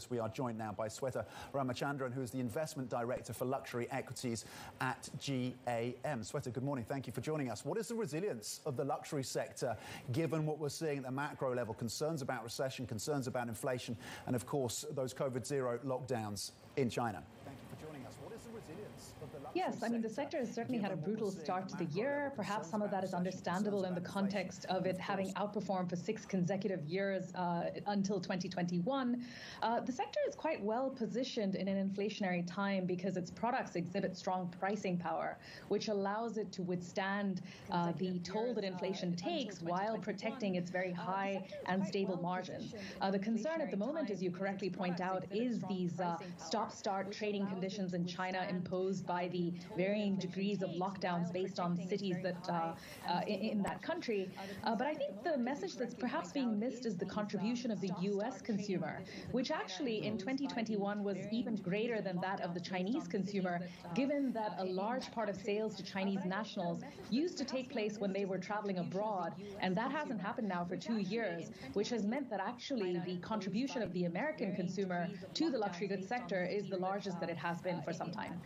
We are joined now by Sweta Ramachandran, who is the Investment Director for Luxury Equities at GAM. Sweta, good morning. Thank you for joining us. What is the resilience of the luxury sector, given what we're seeing at the macro level? Concerns about recession, concerns about inflation, and of course, those COVID-0 lockdowns in China. Thank you for joining us. What is the resilience of the luxury sector? Yes, I mean, the sector has certainly had a brutal start to the year. Perhaps some of that is understandable in the context of it having outperformed for 6 consecutive years until 2021. The sector is quite well positioned in an inflationary time because its products exhibit strong pricing power, which allows it to withstand the toll that inflation takes while protecting its very high and stable margins. The concern at the moment, as you correctly point out, is these stop-start trading conditions in China imposed by the varying degrees of lockdowns based on cities that in that country. But I think the message that's perhaps being missed is the contribution of the U.S. consumer, which actually in 2021 was even greater than that of the Chinese consumer, given that a large part of sales to Chinese nationals used to take place when they were traveling abroad, and that hasn't happened now for 2 years, which has meant that actually the contribution of the American consumer to the luxury goods sector is the largest that it has been for some time.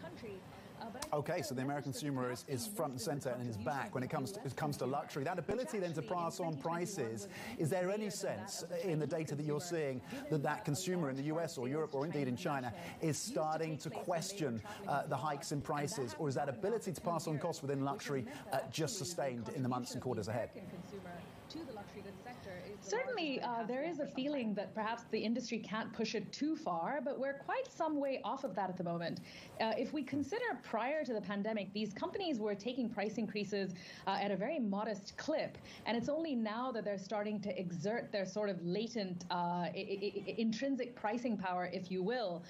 Okay, so the American consumer is front and center and is back when it comes to luxury. That ability then to pass on prices, is there any sense in the data that you're seeing that consumer in the US or Europe or indeed in China is starting to question the hikes in prices, or is that ability to pass on costs within luxury just sustained in the months and quarters ahead? Certainly, there is a feeling that perhaps the industry can't push it too far, but we're quite some way off of that at the moment. If we consider prior to the pandemic, these companies were taking price increases at a very modest clip, and it's only now that they're starting to exert their sort of latent intrinsic pricing power, if you will.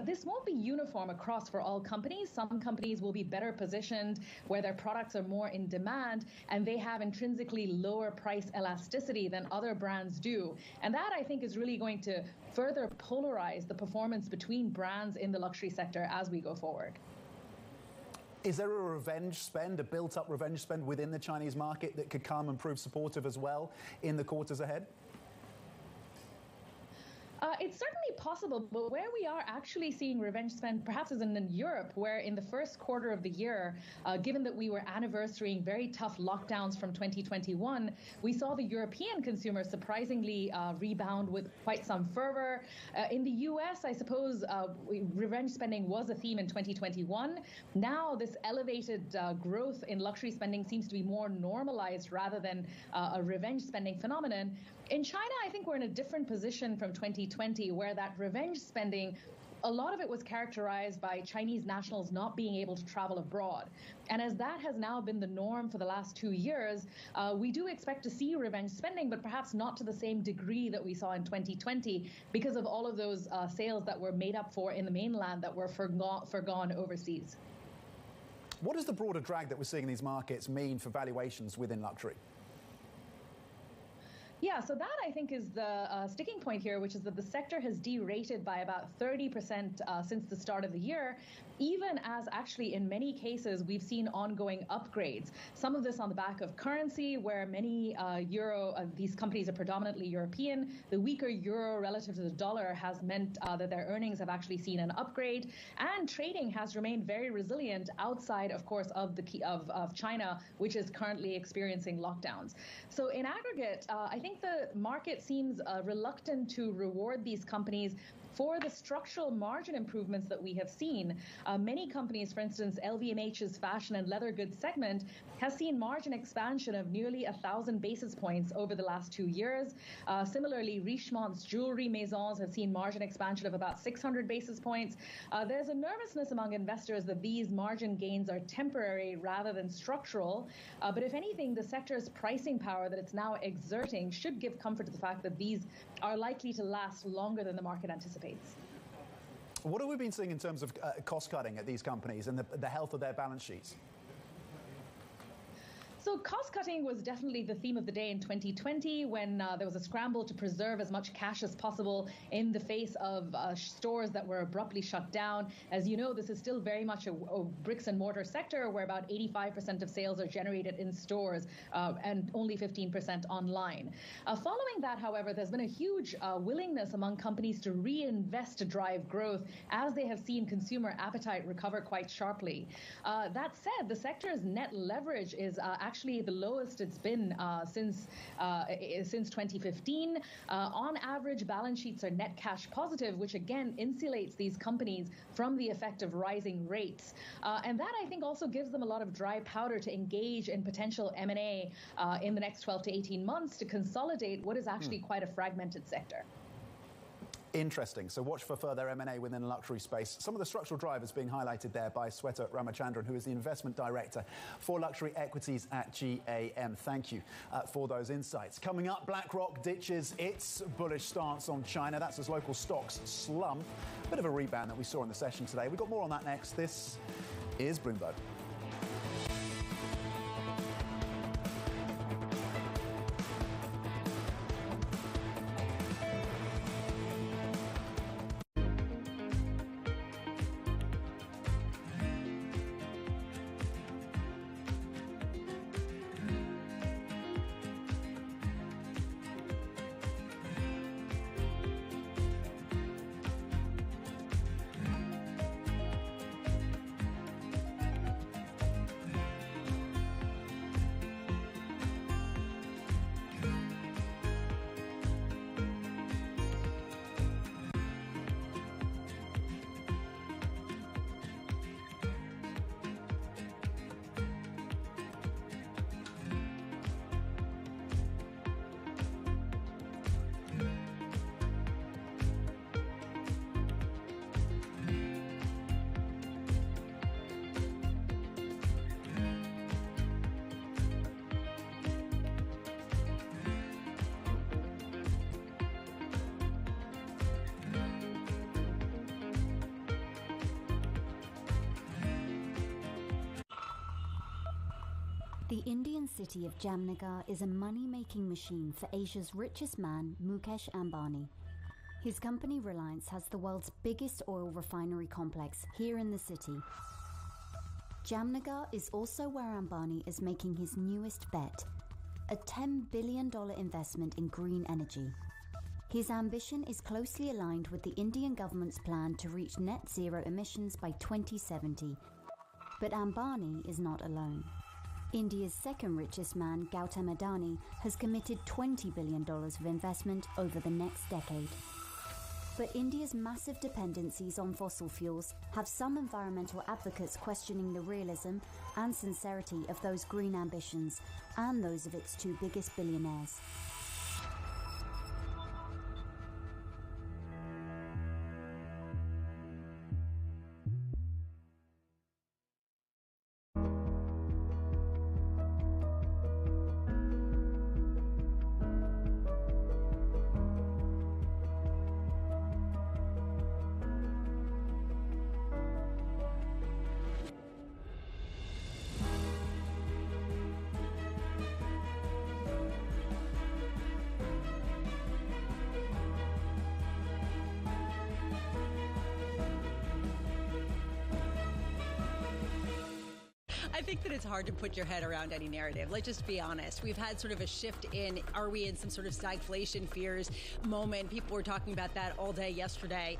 This won't be uniform across for all companies. Some companies will be better positioned where their products are more in demand and they have intrinsically lower price elasticity than other brands do. And that, I think, is really going to further polarize the performance between brands in the luxury sector as we go forward. Is there a revenge spend, a built-up revenge spend within the Chinese market that could come and prove supportive as well in the quarters ahead? It's certainly possible, but where we are actually seeing revenge spend perhaps is in Europe, where in the first quarter of the year, given that we were anniversarying very tough lockdowns from 2021, we saw the European consumer surprisingly rebound with quite some fervor. In the US, I suppose revenge spending was a theme in 2021. Now this elevated growth in luxury spending seems to be more normalized rather than a revenge spending phenomenon. In China, I think we're in a different position from 2020, where that revenge spending, a lot of it was characterized by Chinese nationals not being able to travel abroad. And as that has now been the norm for the last 2 years, we do expect to see revenge spending, but perhaps not to the same degree that we saw in 2020 because of all of those sales that were made up for in the mainland that were forgone overseas. What does the broader drag that we're seeing in these markets mean for valuations within luxury? Yeah, so that I think is the sticking point here, which is that the sector has derated by about 30% since the start of the year, even as actually in many cases we've seen ongoing upgrades. Some of this on the back of currency, where many these companies are predominantly European. The weaker euro relative to the dollar has meant that their earnings have actually seen an upgrade, and trading has remained very resilient outside, of course, of China, which is currently experiencing lockdowns. So in aggregate, I think the market seems reluctant to reward these companies for the structural margin improvements that we have seen. Many companies, for instance, LVMH's fashion and leather goods segment has seen margin expansion of nearly 1,000 basis points over the last 2 years. Similarly, Richemont's jewelry maisons have seen margin expansion of about 600 basis points. There's a nervousness among investors that these margin gains are temporary rather than structural. But if anything, the sector's pricing power that it's now exerting should give comfort to the fact that these are likely to last longer than the market anticipates. What have we been seeing in terms of cost cutting at these companies and the health of their balance sheets? So cost cutting was definitely the theme of the day in 2020 when there was a scramble to preserve as much cash as possible in the face of stores that were abruptly shut down. As you know, this is still very much a bricks and mortar sector where about 85% of sales are generated in stores and only 15% online. Following that, however, there's been a huge willingness among companies to reinvest to drive growth as they have seen consumer appetite recover quite sharply. That said, the sector's net leverage is actually the lowest it's been since 2015. On average, balance sheets are net cash positive, which again insulates these companies from the effect of rising rates. And that, I think, also gives them a lot of dry powder to engage in potential M&A in the next 12 to 18 months to consolidate what is actually quite a fragmented sector. Interesting. So watch for further M&A within the luxury space. Some of the structural drivers being highlighted there by Sweta Ramachandran, who is the investment director for luxury equities at GAM. Thank you for those insights. Coming up, BlackRock ditches its bullish stance on China. That's as local stocks slump. Bit of a rebound that we saw in the session today. We've got more on that next. This is Bloomberg. The Indian city of Jamnagar is a money-making machine for Asia's richest man, Mukesh Ambani. His company Reliance has the world's biggest oil refinery complex here in the city. Jamnagar is also where Ambani is making his newest bet, a $10 billion investment in green energy. His ambition is closely aligned with the Indian government's plan to reach net zero emissions by 2070. But Ambani is not alone. India's second richest man, Gautam Adani, has committed $20 billion of investment over the next decade. But India's massive dependencies on fossil fuels have some environmental advocates questioning the realism and sincerity of those green ambitions and those of its two biggest billionaires. I think that it's hard to put your head around any narrative. Let's just be honest. We've had sort of a shift in, are we in some sort of stagflation fears moment? People were talking about that all day yesterday.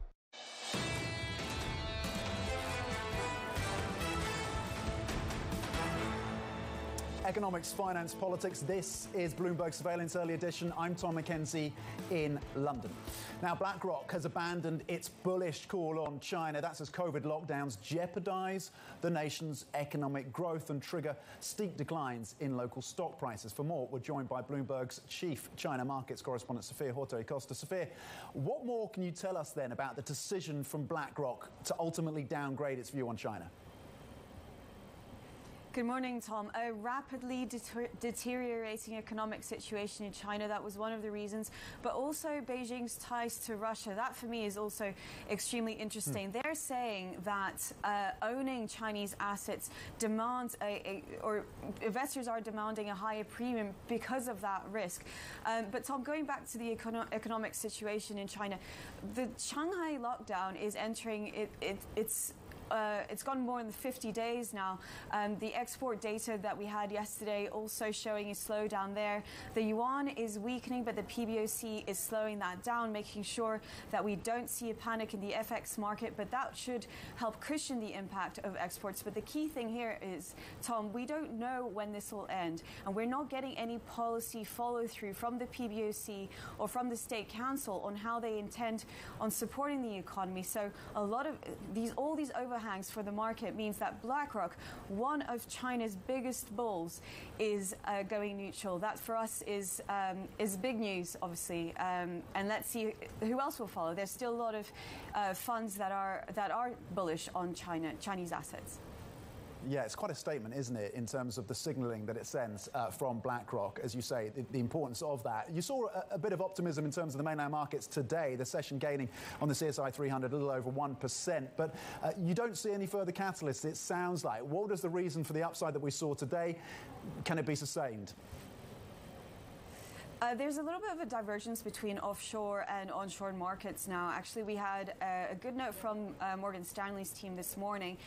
Economics, finance, politics. This is Bloomberg Surveillance Early Edition. I'm Tom McKenzie in London. Now, BlackRock has abandoned its bullish call on China. That's as COVID lockdowns jeopardize the nation's economic growth and trigger steep declines in local stock prices. For more, we're joined by Bloomberg's chief China markets correspondent, Sophia Horto-Acosta. Sophia, what more can you tell us then about the decision from BlackRock to ultimately downgrade its view on China? Good morning, Tom. A rapidly deteriorating economic situation in China, that was one of the reasons, but also Beijing's ties to Russia. That, for me, is also extremely interesting. They're saying that owning Chinese assets demands or investors are demanding a higher premium because of that risk. But, Tom, going back to the economic situation in China, the Shanghai lockdown is entering it's gone more than 50 days now. The export data that we had yesterday also showing a slowdown there. The yuan is weakening, but the PBOC is slowing that down, making sure that we don't see a panic in the FX market, but that should help cushion the impact of exports. But the key thing here is, Tom, we don't know when this will end, and we're not getting any policy follow-through from the PBOC or from the State Council on how they intend on supporting the economy. So a lot of all these overhangs for the market means that BlackRock, one of China's biggest bulls, is going neutral. That for us is big news, obviously, and let's see who else will follow. There's still a lot of funds that are bullish on Chinese assets. Yeah, it's quite a statement, isn't it, in terms of the signalling that it sends from BlackRock, as you say, the importance of that. You saw a bit of optimism in terms of the mainland markets today, the session gaining on the CSI 300 a little over 1%, but you don't see any further catalysts, it sounds like. What is the reason for the upside that we saw today? Can it be sustained? There's a little bit of a divergence between offshore and onshore markets now. Actually, we had a good note from Morgan Stanley's team this morning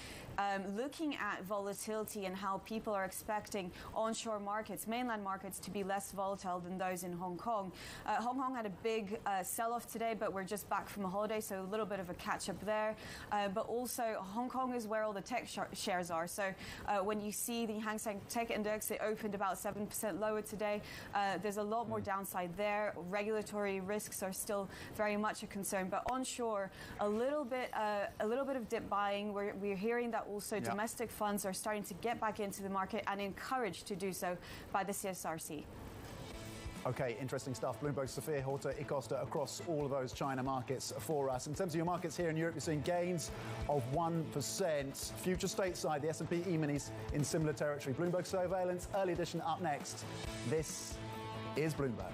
looking at volatility and how people are expecting onshore markets, mainland markets, to be less volatile than those in Hong Kong. Hong Kong had a big sell-off today, but we're just back from a holiday, so a little bit of a catch-up there. But also, Hong Kong is where all the tech shares are. So when you see the Hang Seng Tech Index, it opened about 7% lower today. There's a lot more downside there. Regulatory risks are still very much a concern. But onshore, a little bit of dip buying. We're hearing that also domestic funds are starting to get back into the market and encouraged to do so by the CSRC. Okay, interesting stuff. Bloomberg, Sophia Horta Acosta across all of those China markets for us. In terms of your markets here in Europe, you're seeing gains of 1%. Future stateside, the S&P E-minis in similar territory. Bloomberg Surveillance, early edition up next. This is Bloomberg.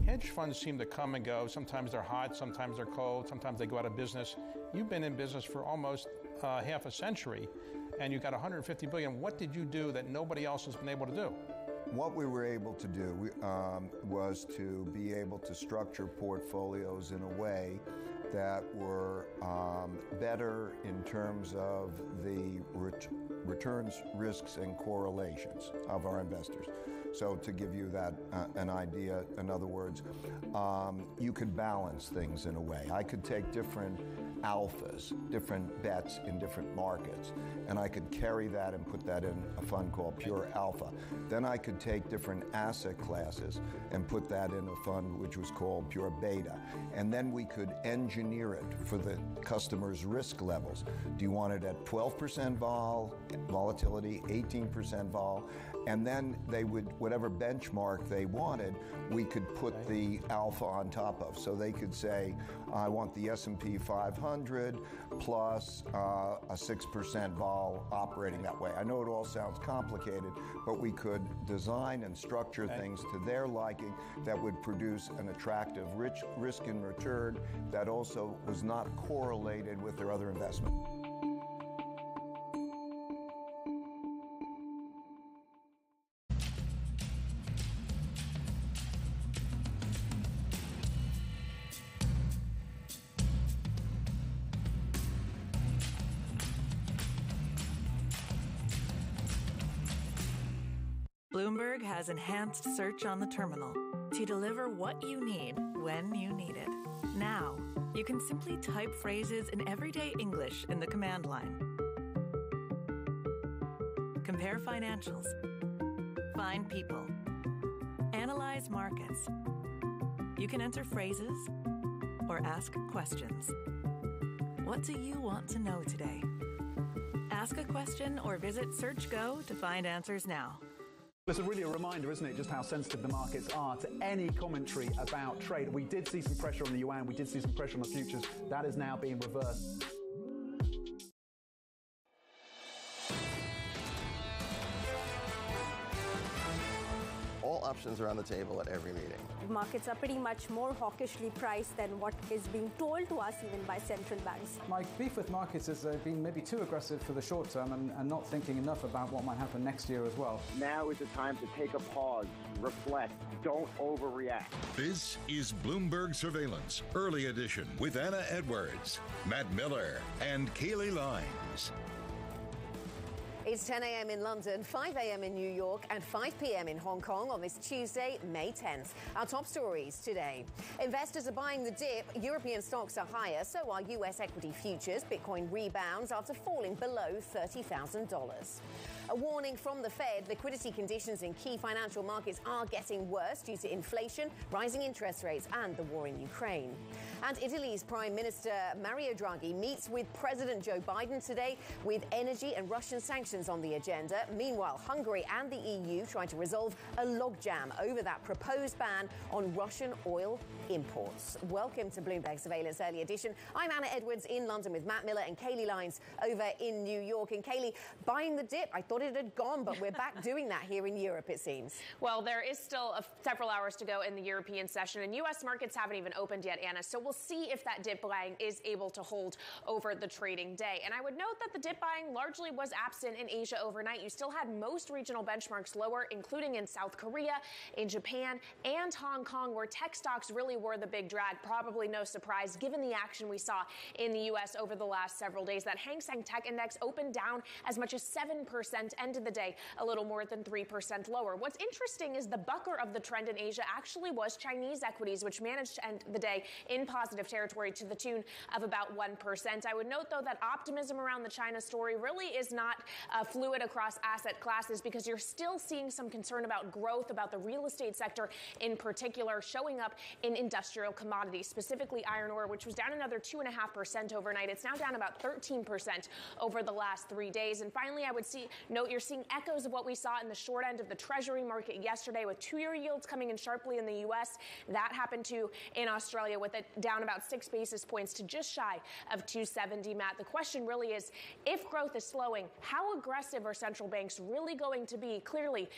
Hedge funds seem to come and go. Sometimes they're hot, sometimes they're cold, sometimes they go out of business. You've been in business for almost half a century, and you got 150 billion. What did you do that nobody else has been able to do? What we were able to do was to be able to structure portfolios in a way that were better in terms of the returns, risks, and correlations of our investors. So to give you that an idea, in other words, you could balance things in a way. I could take different alphas, different bets in different markets, and I could carry that and put that in a fund called Pure Alpha. Then I could take different asset classes and put that in a fund which was called Pure Beta. And then we could engineer it for the customer's risk levels. Do you want it at 12% volatility, 18% vol? And then they would, whatever benchmark they wanted, we could put the alpha on top of. So they could say, I want the S&P 500 100 plus a 6% vol operating that way. I know it all sounds complicated, but we could design and structure things to their liking that would produce an attractive risk and return that also was not correlated with their other investment. Bloomberg has enhanced search on the terminal to deliver what you need when you need it. Now, you can simply type phrases in everyday English in the command line. Compare financials. Find people. Analyze markets. You can enter phrases or ask questions. What do you want to know today? Ask a question or visit SearchGo to find answers now. It's really a reminder, isn't it, just how sensitive the markets are to any commentary about trade. We did see some pressure on the yuan, we did see some pressure on the futures. That is now being reversed. All options are on the table at every meeting. Markets are pretty much more hawkishly priced than what is being told to us even by central banks. My beef with markets is they've been maybe too aggressive for the short term and not thinking enough about what might happen next year as well. Now is the time to take a pause, reflect, don't overreact. This is Bloomberg Surveillance, Early Edition with Anna Edwards, Matt Miller, and Kaylee Lines. It's 10 a.m. in London, 5 a.m. in New York, and 5 p.m. in Hong Kong on this Tuesday, May 10th. Our top stories today. Investors are buying the dip. European stocks are higher, so are U.S. equity futures. Bitcoin rebounds after falling below $30,000. A warning from the Fed, liquidity conditions in key financial markets are getting worse due to inflation, rising interest rates, and the war in Ukraine. And Italy's Prime Minister Mario Draghi meets with President Joe Biden today with energy and Russian sanctions on the agenda. Meanwhile, Hungary and the EU trying to resolve a logjam over that proposed ban on Russian oil imports. Welcome to Bloomberg Surveillance Early Edition. I'm Anna Edwards in London with Matt Miller and Kaylee Lines over in New York. And Kaylee, buying the dip, I thought it had gone, but we're back doing that here in Europe, it seems. Well, there is still several hours to go in the European session, and U.S. markets haven't even opened yet, Anna. So we'll see if that dip buying is able to hold over the trading day. And I would note that the dip buying largely was absent in Asia overnight. You still had most regional benchmarks lower, including in South Korea, in Japan, and Hong Kong, where tech stocks really were the big drag. Probably no surprise, given the action we saw in the U.S. over the last several days. That Hang Seng Tech Index opened down as much as 7%, ended the day a little more than 3% lower. What's interesting is the bucker of the trend in Asia actually was Chinese equities, which managed to end the day in positive territory to the tune of about 1%. I would note, though, that optimism around the China story really is not fluid across asset classes, because you're still seeing some concern about growth, about the real estate sector in particular, showing up in industrial commodities, specifically iron ore, which was down another 2.5% overnight. It's now down about 13% over the last 3 days. And finally, I would note you're seeing echoes of what we saw in the short end of the Treasury market yesterday, with two-year yields coming in sharply in the U.S. That happened too in Australia, with it down about 6 basis points to just shy of 270, Matt. The question really is, if growth is slowing, how aggressive are central banks really going to be? Clearly,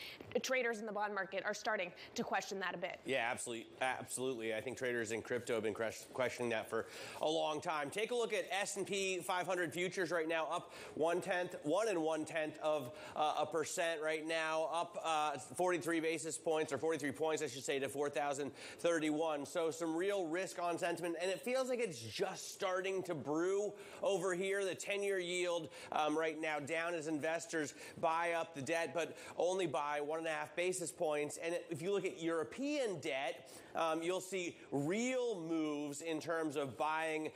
traders in the bond market are starting to question that a bit. Yeah, absolutely. I think traders in crypto have been questioning that for a long time. Take a look at S&P 500 futures right now, up 1.1% right now, up 43 basis points, or 43 points, I should say, to 4,031. So some real risk on sentiment, and it feels like it's just starting to brew over here. The 10-year yield right now down as investors buy up the debt, but only by 1.5 basis points. And if you look at European debt, you'll see real moves in terms of buying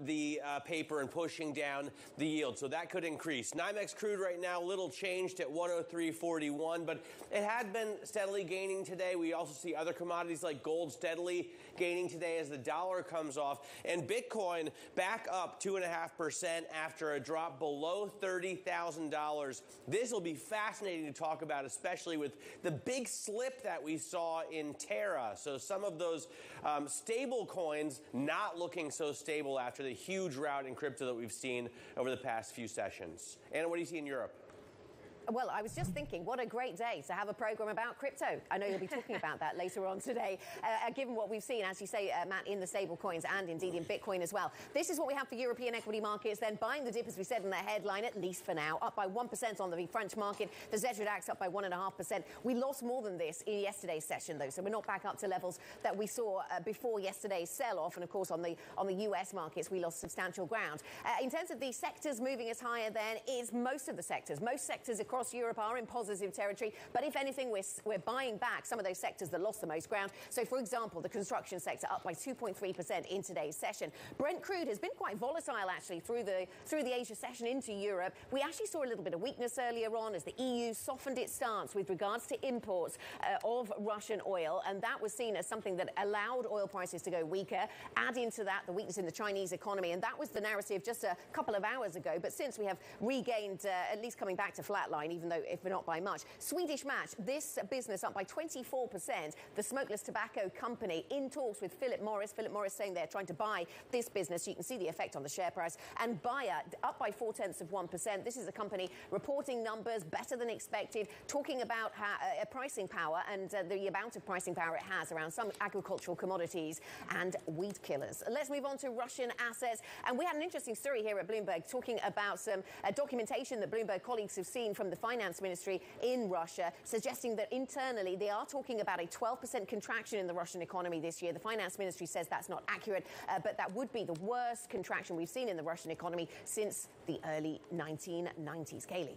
the paper and pushing down the yield. So that could increase. NYMEX crude right now, little changed at 103.41, but it had been steadily gaining today. We also see other commodities like gold steadily gaining today as the dollar comes off. And Bitcoin back up 2.5% after a drop below $30,000. This will be fascinating to talk about, especially with the big slip that we saw in Terra. So some of those stable coins not looking so stable after the huge rout in crypto that we've seen over the past few sessions. Anna, what do you see in Europe? Well, I was just thinking, what a great day to have a program about crypto. I know you'll be talking about that later on today, given what we've seen, as you say, Matt, in the stable coins and indeed in Bitcoin as well. This is what we have for European equity markets. Then buying the dip, as we said in the headline, at least for now, up by 1% on the French market. The ZED DAX up by 1.5%. We lost more than this in yesterday's session, though, so we're not back up to levels that we saw before yesterday's sell-off. And, of course, on the US markets, we lost substantial ground. In terms of the sectors moving us higher, then, is most of the sectors. Most sectors across Europe are in positive territory, but if anything, we're buying back some of those sectors that lost the most ground. So, for example, the construction sector up by 2.3% in today's session. Brent crude has been quite volatile, actually, through the Asia session into Europe. We actually saw a little bit of weakness earlier on as the EU softened its stance with regards to imports of Russian oil, and that was seen as something that allowed oil prices to go weaker. Add into that the weakness in the Chinese economy, and that was the narrative just a couple of hours ago. But since we have regained, at least coming back to flatline, even though if we're not by much. Swedish Match, this business up by 24%. The smokeless tobacco company in talks with Philip Morris. Philip Morris saying they're trying to buy this business. You can see the effect on the share price. And Bayer up by 0.4%. This is a company reporting numbers better than expected, talking about pricing power and the amount of pricing power it has around some agricultural commodities and weed killers. Let's move on to Russian assets. And we had an interesting story here at Bloomberg talking about some documentation that Bloomberg colleagues have seen from the finance ministry in Russia, suggesting that internally they are talking about a 12% contraction in the Russian economy this year. The finance ministry says that's not accurate, but that would be the worst contraction we've seen in the Russian economy since the early 1990s. Kaylee.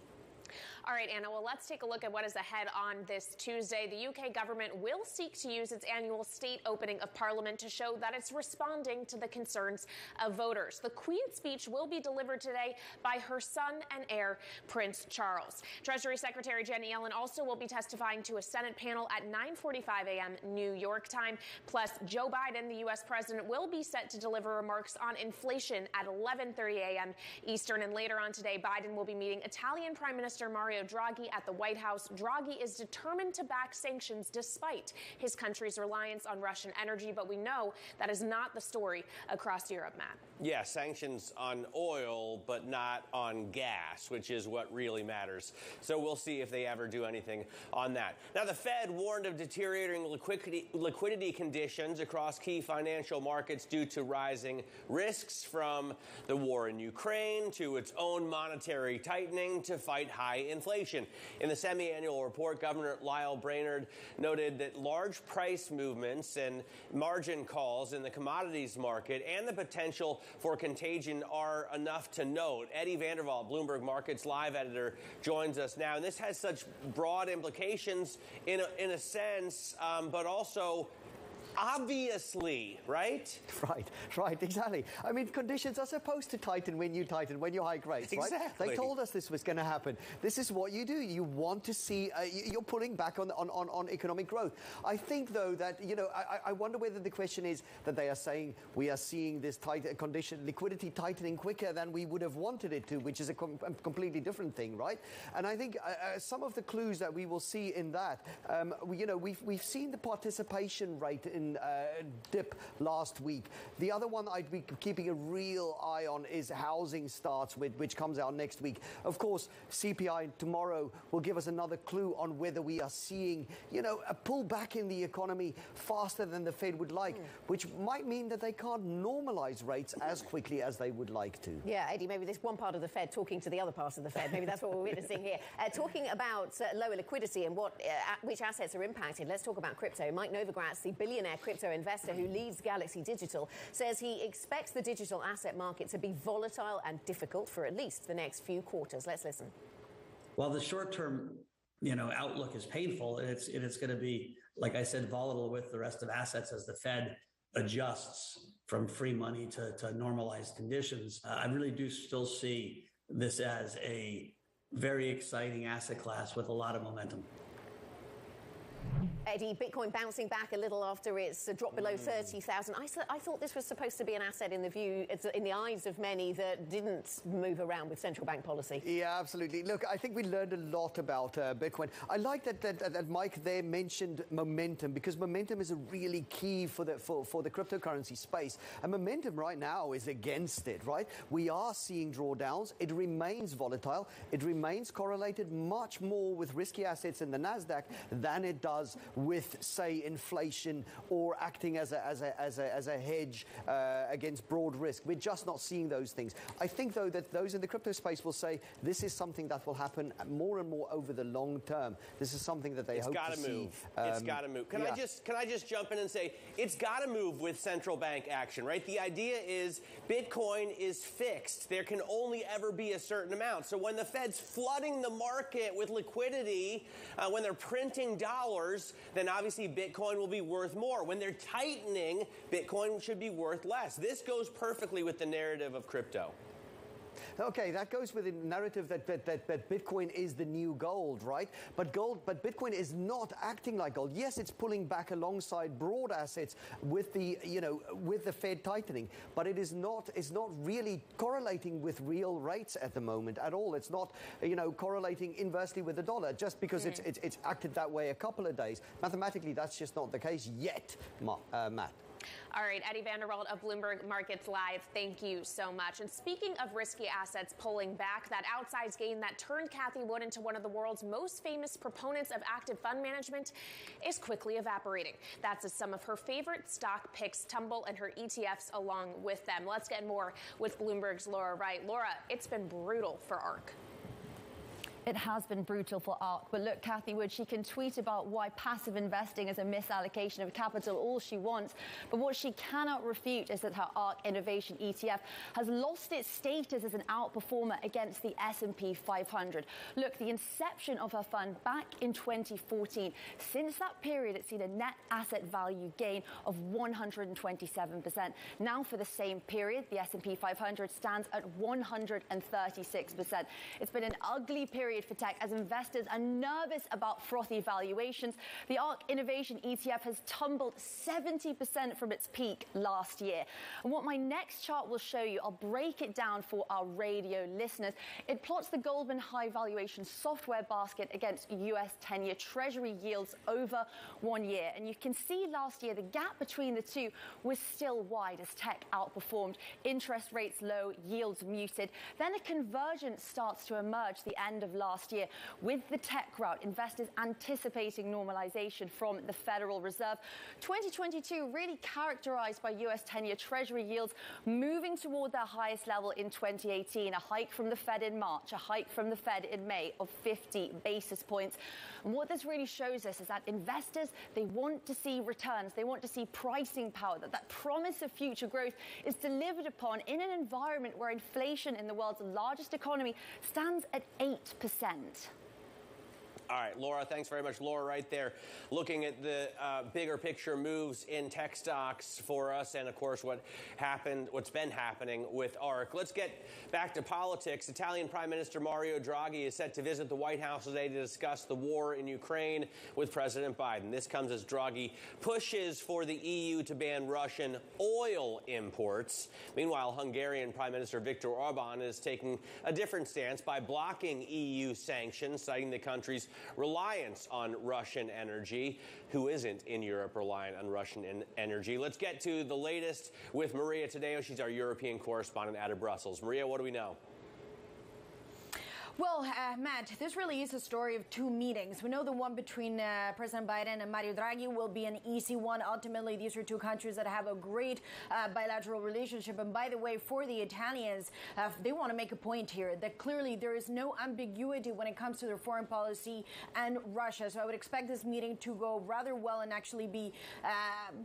All right, Anna, well, let's take a look at what is ahead on this Tuesday. The UK government will seek to use its annual state opening of Parliament to show that it's responding to the concerns of voters. The Queen's speech will be delivered today by her son and heir, Prince Charles. Treasury Secretary Janet Yellen also will be testifying to a Senate panel at 9:45 a.m. New York time. Plus, Joe Biden, the U.S. president, will be set to deliver remarks on inflation at 11:30 a.m. Eastern. And later on today, Biden will be meeting Italian Prime Minister Mario Draghi at the White House. Draghi is determined to back sanctions despite his country's reliance on Russian energy, but we know that is not the story across Europe, Matt. Yeah, sanctions on oil, but not on gas, which is what really matters. So we'll see if they ever do anything on that. Now, the Fed warned of deteriorating liquidity conditions across key financial markets due to rising risks, from the war in Ukraine to its own monetary tightening to fight high inflation. In the semi-annual report, Governor Lyle Brainerd noted that large price movements and margin calls in the commodities market and the potential for contagion are enough to note. Eddie Vanderwall, Bloomberg Markets Live editor, joins us now. And this has such broad implications in a sense, but also obviously, right? Right, exactly. I mean, conditions are supposed to tighten when you hike rates, right? Exactly. They told us this was going to happen. This is what you do. You want to see, you're pulling back on economic growth. I think, though, that, I wonder whether the question is that they are saying we are seeing this liquidity tightening quicker than we would have wanted it to, which is a completely different thing, right? And I think some of the clues that we will see in that, we've seen the participation rate in dip last week. The other one I'd be keeping a real eye on is housing starts, which comes out next week. Of course, CPI tomorrow will give us another clue on whether we are seeing, a pullback in the economy faster than the Fed would like, which might mean that they can't normalize rates as quickly as they would like to. Yeah, Eddie, maybe there's one part of the Fed talking to the other part of the Fed. Maybe that's what we're witnessing here. Talking about lower liquidity and which assets are impacted, let's talk about crypto. Mike Novogratz, the billionaire crypto investor who leads Galaxy Digital, says he expects the digital asset market to be volatile and difficult for at least the next few quarters. Let's listen. While the short-term, outlook is painful, it's going to be, like I said, volatile with the rest of assets as the Fed adjusts from free money to normalized conditions. I really do still see this as a very exciting asset class with a lot of momentum. Eddie, Bitcoin bouncing back a little after it's dropped below 30,000. I thought this was supposed to be an asset in the eyes of many that didn't move around with central bank policy. Yeah, absolutely. Look, I think we learned a lot about Bitcoin. I like that Mike there mentioned momentum, because momentum is a really key for the cryptocurrency space. And momentum right now is against it, right? We are seeing drawdowns. It remains volatile. It remains correlated much more with risky assets in the NASDAQ than it does with, say, inflation or acting as a hedge against broad risk. We're just not seeing those things. I think, though, that those in the crypto space will say this is something that will happen more and more over the long term. This is something that they hope to see. It's got to move. Can I just jump in and say it's got to move with central bank action, right? The idea is Bitcoin is fixed. There can only ever be a certain amount. So when the Fed's flooding the market with liquidity, when they're printing dollars, then obviously Bitcoin will be worth more. When they're tightening, Bitcoin should be worth less. This goes perfectly with the narrative of crypto. Okay, that goes with the narrative that Bitcoin is the new gold, right? But Bitcoin is not acting like gold. Yes, it's pulling back alongside broad assets with the Fed tightening, but it is not really correlating with real rates at the moment at all. It's not correlating inversely with the dollar just because it's acted that way a couple of days. Mathematically, that's just not the case yet, Matt. All right, Eddie Vanderwalt of Bloomberg Markets Live, thank you so much. And speaking of risky assets pulling back, that outsized gain that turned Cathie Wood into one of the world's most famous proponents of active fund management is quickly evaporating. That's as some of her favorite stock picks tumble and her ETFs along with them. Let's get more with Bloomberg's Laura Wright. Laura, it's been brutal for ARK. It has been brutal for ARK, but look, Cathie Wood, she can tweet about why passive investing is a misallocation of capital all she wants, but what she cannot refute is that her ARK Innovation ETF has lost its status as an outperformer against the S&P 500. Look, the inception of her fund back in 2014, since that period, it's seen a net asset value gain of 127%. Now, for the same period, the S&P 500 stands at 136%. It's been an ugly period for tech as investors are nervous about frothy valuations. The ARK Innovation ETF has tumbled 70% from its peak last year. And what my next chart will show you, I'll break it down for our radio listeners. It plots the Goldman high valuation software basket against US 10-year Treasury yields over 1 year. And you can see last year the gap between the two was still wide as tech outperformed. Interest rates low, yields muted. Then a convergence starts to emerge the end of last year with the tech rout, investors anticipating normalization from the Federal Reserve. 2022 really characterized by US 10-year Treasury yields moving toward their highest level in 2018, a hike from the Fed in March, a hike from the Fed in May of 50 basis points. And what this really shows us is that investors, they want to see returns, they want to see pricing power, that promise of future growth is delivered upon in an environment where inflation in the world's largest economy stands at 8%. All right, Laura, thanks very much. Laura right there looking at the bigger picture moves in tech stocks for us and, of course, what's been happening with ARK. Let's get back to politics. Italian Prime Minister Mario Draghi is set to visit the White House today to discuss the war in Ukraine with President Biden. This comes as Draghi pushes for the EU to ban Russian oil imports. Meanwhile, Hungarian Prime Minister Viktor Orban is taking a different stance by blocking EU sanctions, citing the country's reliance on Russian energy. Who isn't in Europe reliant on Russian energy? Let's get to the latest with Maria Tadeo. She's our European correspondent out of Brussels. Maria, what do we know? Well, Matt, this really is a story of two meetings. We know the one between President Biden and Mario Draghi will be an easy one. Ultimately, these are two countries that have a great bilateral relationship. And by the way, for the Italians, they want to make a point here that clearly there is no ambiguity when it comes to their foreign policy and Russia. So I would expect this meeting to go rather well and actually be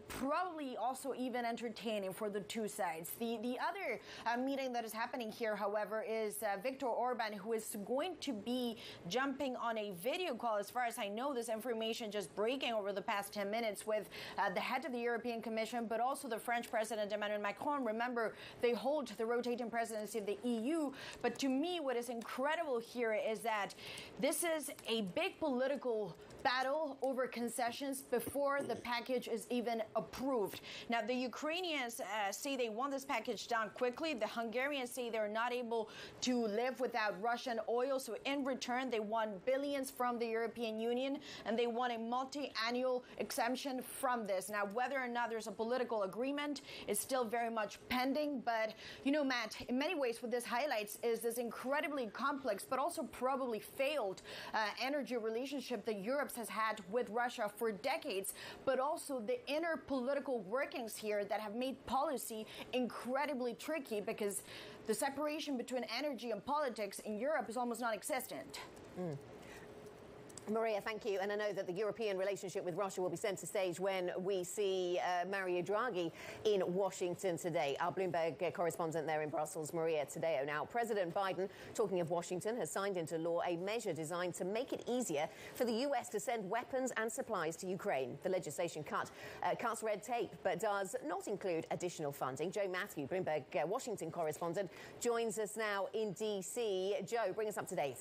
probably also even entertaining for the two sides. The other meeting that is happening here, however, is Viktor Orban, who is going to be jumping on a video call. As far as I know, this information just breaking over the past 10 minutes with the head of the European Commission, but also the French President Emmanuel Macron. Remember, they hold the rotating presidency of the EU. But to me, what is incredible here is that this is a big political battle over concessions before the package is even approved. Now, the Ukrainians say they want this package done quickly. The Hungarians say they're not able to live without Russian oil. So in return, they want billions from the European Union, and they want a multi-annual exemption from this. Now, whether or not there's a political agreement is still very much pending. But, you know, Matt, in many ways, what this highlights is this incredibly complex, but also probably failed energy relationship that Europe has had with Russia for decades, but also the inner political workings here that have made policy incredibly tricky, because the separation between energy and politics in Europe is almost non-existent. Maria, thank you. And I know that the European relationship with Russia will be centre stage when we see Mario Draghi in Washington today. Our Bloomberg correspondent there in Brussels, Maria Tadeo. Now, President Biden, talking of Washington, has signed into law a measure designed to make it easier for the U.S. to send weapons and supplies to Ukraine. The legislation cuts red tape, but does not include additional funding. Joe Matthew, Bloomberg Washington correspondent, joins us now in D.C. Joe, bring us up to date.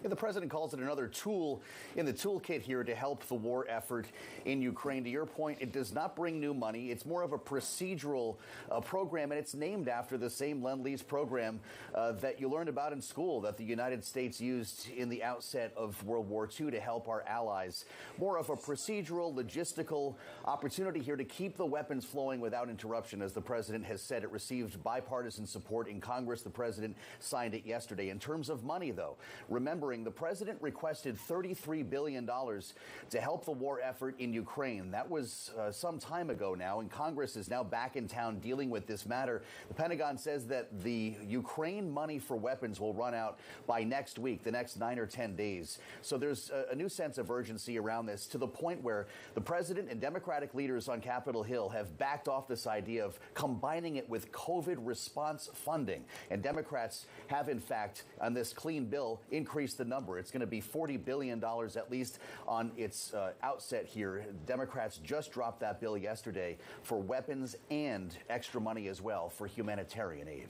Yeah, the president calls it another tool in the toolkit here to help the war effort in Ukraine. To your point, it does not bring new money. It's more of a procedural program, and it's named after the same Lend-Lease program that you learned about in school that the United States used in the outset of World War II to help our allies. More of a procedural, logistical opportunity here to keep the weapons flowing without interruption. As the president has said, it received bipartisan support in Congress. The president signed it yesterday. In terms of money, though, remembering the president requested $33 billion to help the war effort in Ukraine. That was some time ago now, and Congress is now back in town dealing with this matter. The Pentagon says that the Ukraine money for weapons will run out by next week, the next 9 or 10 days. So there's a new sense of urgency around this, to the point where the president and Democratic leaders on Capitol Hill have backed off this idea of combining it with COVID response funding. And Democrats have, in fact, on this clean bill, increased the number. It's going to be $40 billion at least on its outset here. Democrats just dropped that bill yesterday for weapons and extra money as well for humanitarian aid.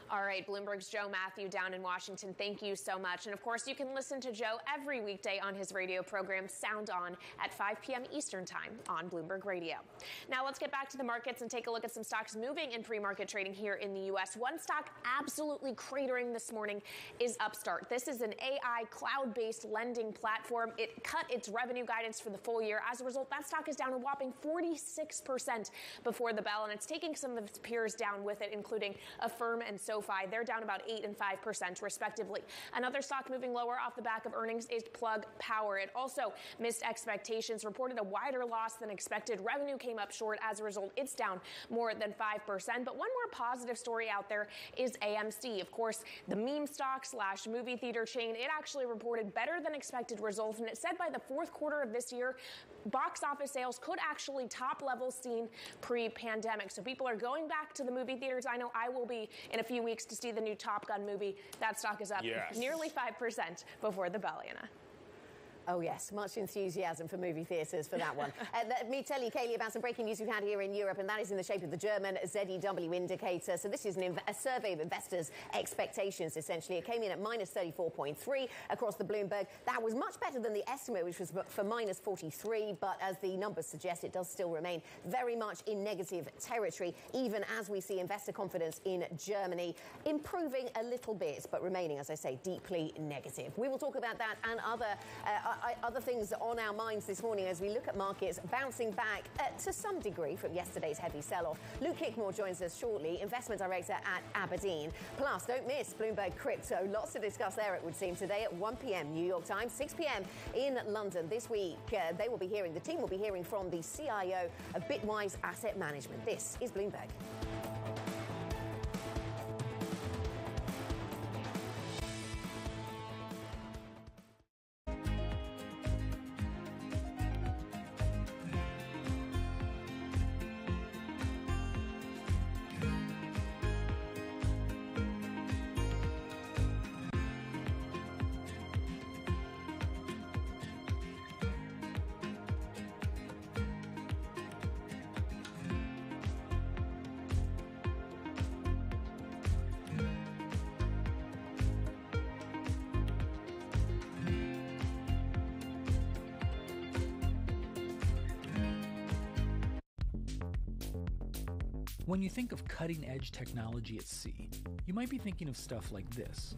All right, Bloomberg's Joe Matthew down in Washington. Thank you so much. And of course, you can listen to Joe every weekday on his radio program Sound On at 5 p.m. Eastern Time on Bloomberg Radio. Now let's get back to the markets and take a look at some stocks moving in pre-market trading here in the U.S. One stock absolutely cratering this morning is Upstart. This is an AI cloud-based lending platform. It cut its revenue guidance for the full year. As a result, that stock is down a whopping 46% before the bell, and it's taking some of its peers down with it, including Affirm and SoFi. They're down about 8% and 5% respectively. Another stock moving lower off the back of earnings is Plug Power. It also missed expectations, reported a wider loss than expected. Revenue came up short. As a result, it's down more than 5%. But one more positive story out there is AMC. Of course, the meme stock / movie theater chain, it actually reported better than expected results. And it said by the fourth quarter of this year, box office sales could actually top levels seen pre-pandemic. So people are going back to the movie theaters. I know I will be in a few weeks to see the new Top Gun movie. That stock is up nearly 5% before the bell, Anna. Oh, yes. Much enthusiasm for movie theatres for that one. Let me tell you, Kaylee, about some breaking news we've had here in Europe, and that is in the shape of the German ZEW indicator. So this is a survey of investors' expectations, essentially. It came in at minus 34.3 across the Bloomberg. That was much better than the estimate, which was for minus 43. But as the numbers suggest, it does still remain very much in negative territory, even as we see investor confidence in Germany improving a little bit, but remaining, as I say, deeply negative. We will talk about that and other things on our minds this morning as we look at markets bouncing back to some degree from yesterday's heavy sell-off. Luke Kickmore joins us shortly, investment director at Aberdeen. Plus, don't miss Bloomberg Crypto. Lots to discuss there, it would seem, today at 1 p.m. New York time, 6 p.m. in London. This week, the team will be hearing from the CIO of Bitwise Asset Management. This is Bloomberg. When you think of cutting-edge technology at sea, you might be thinking of stuff like this.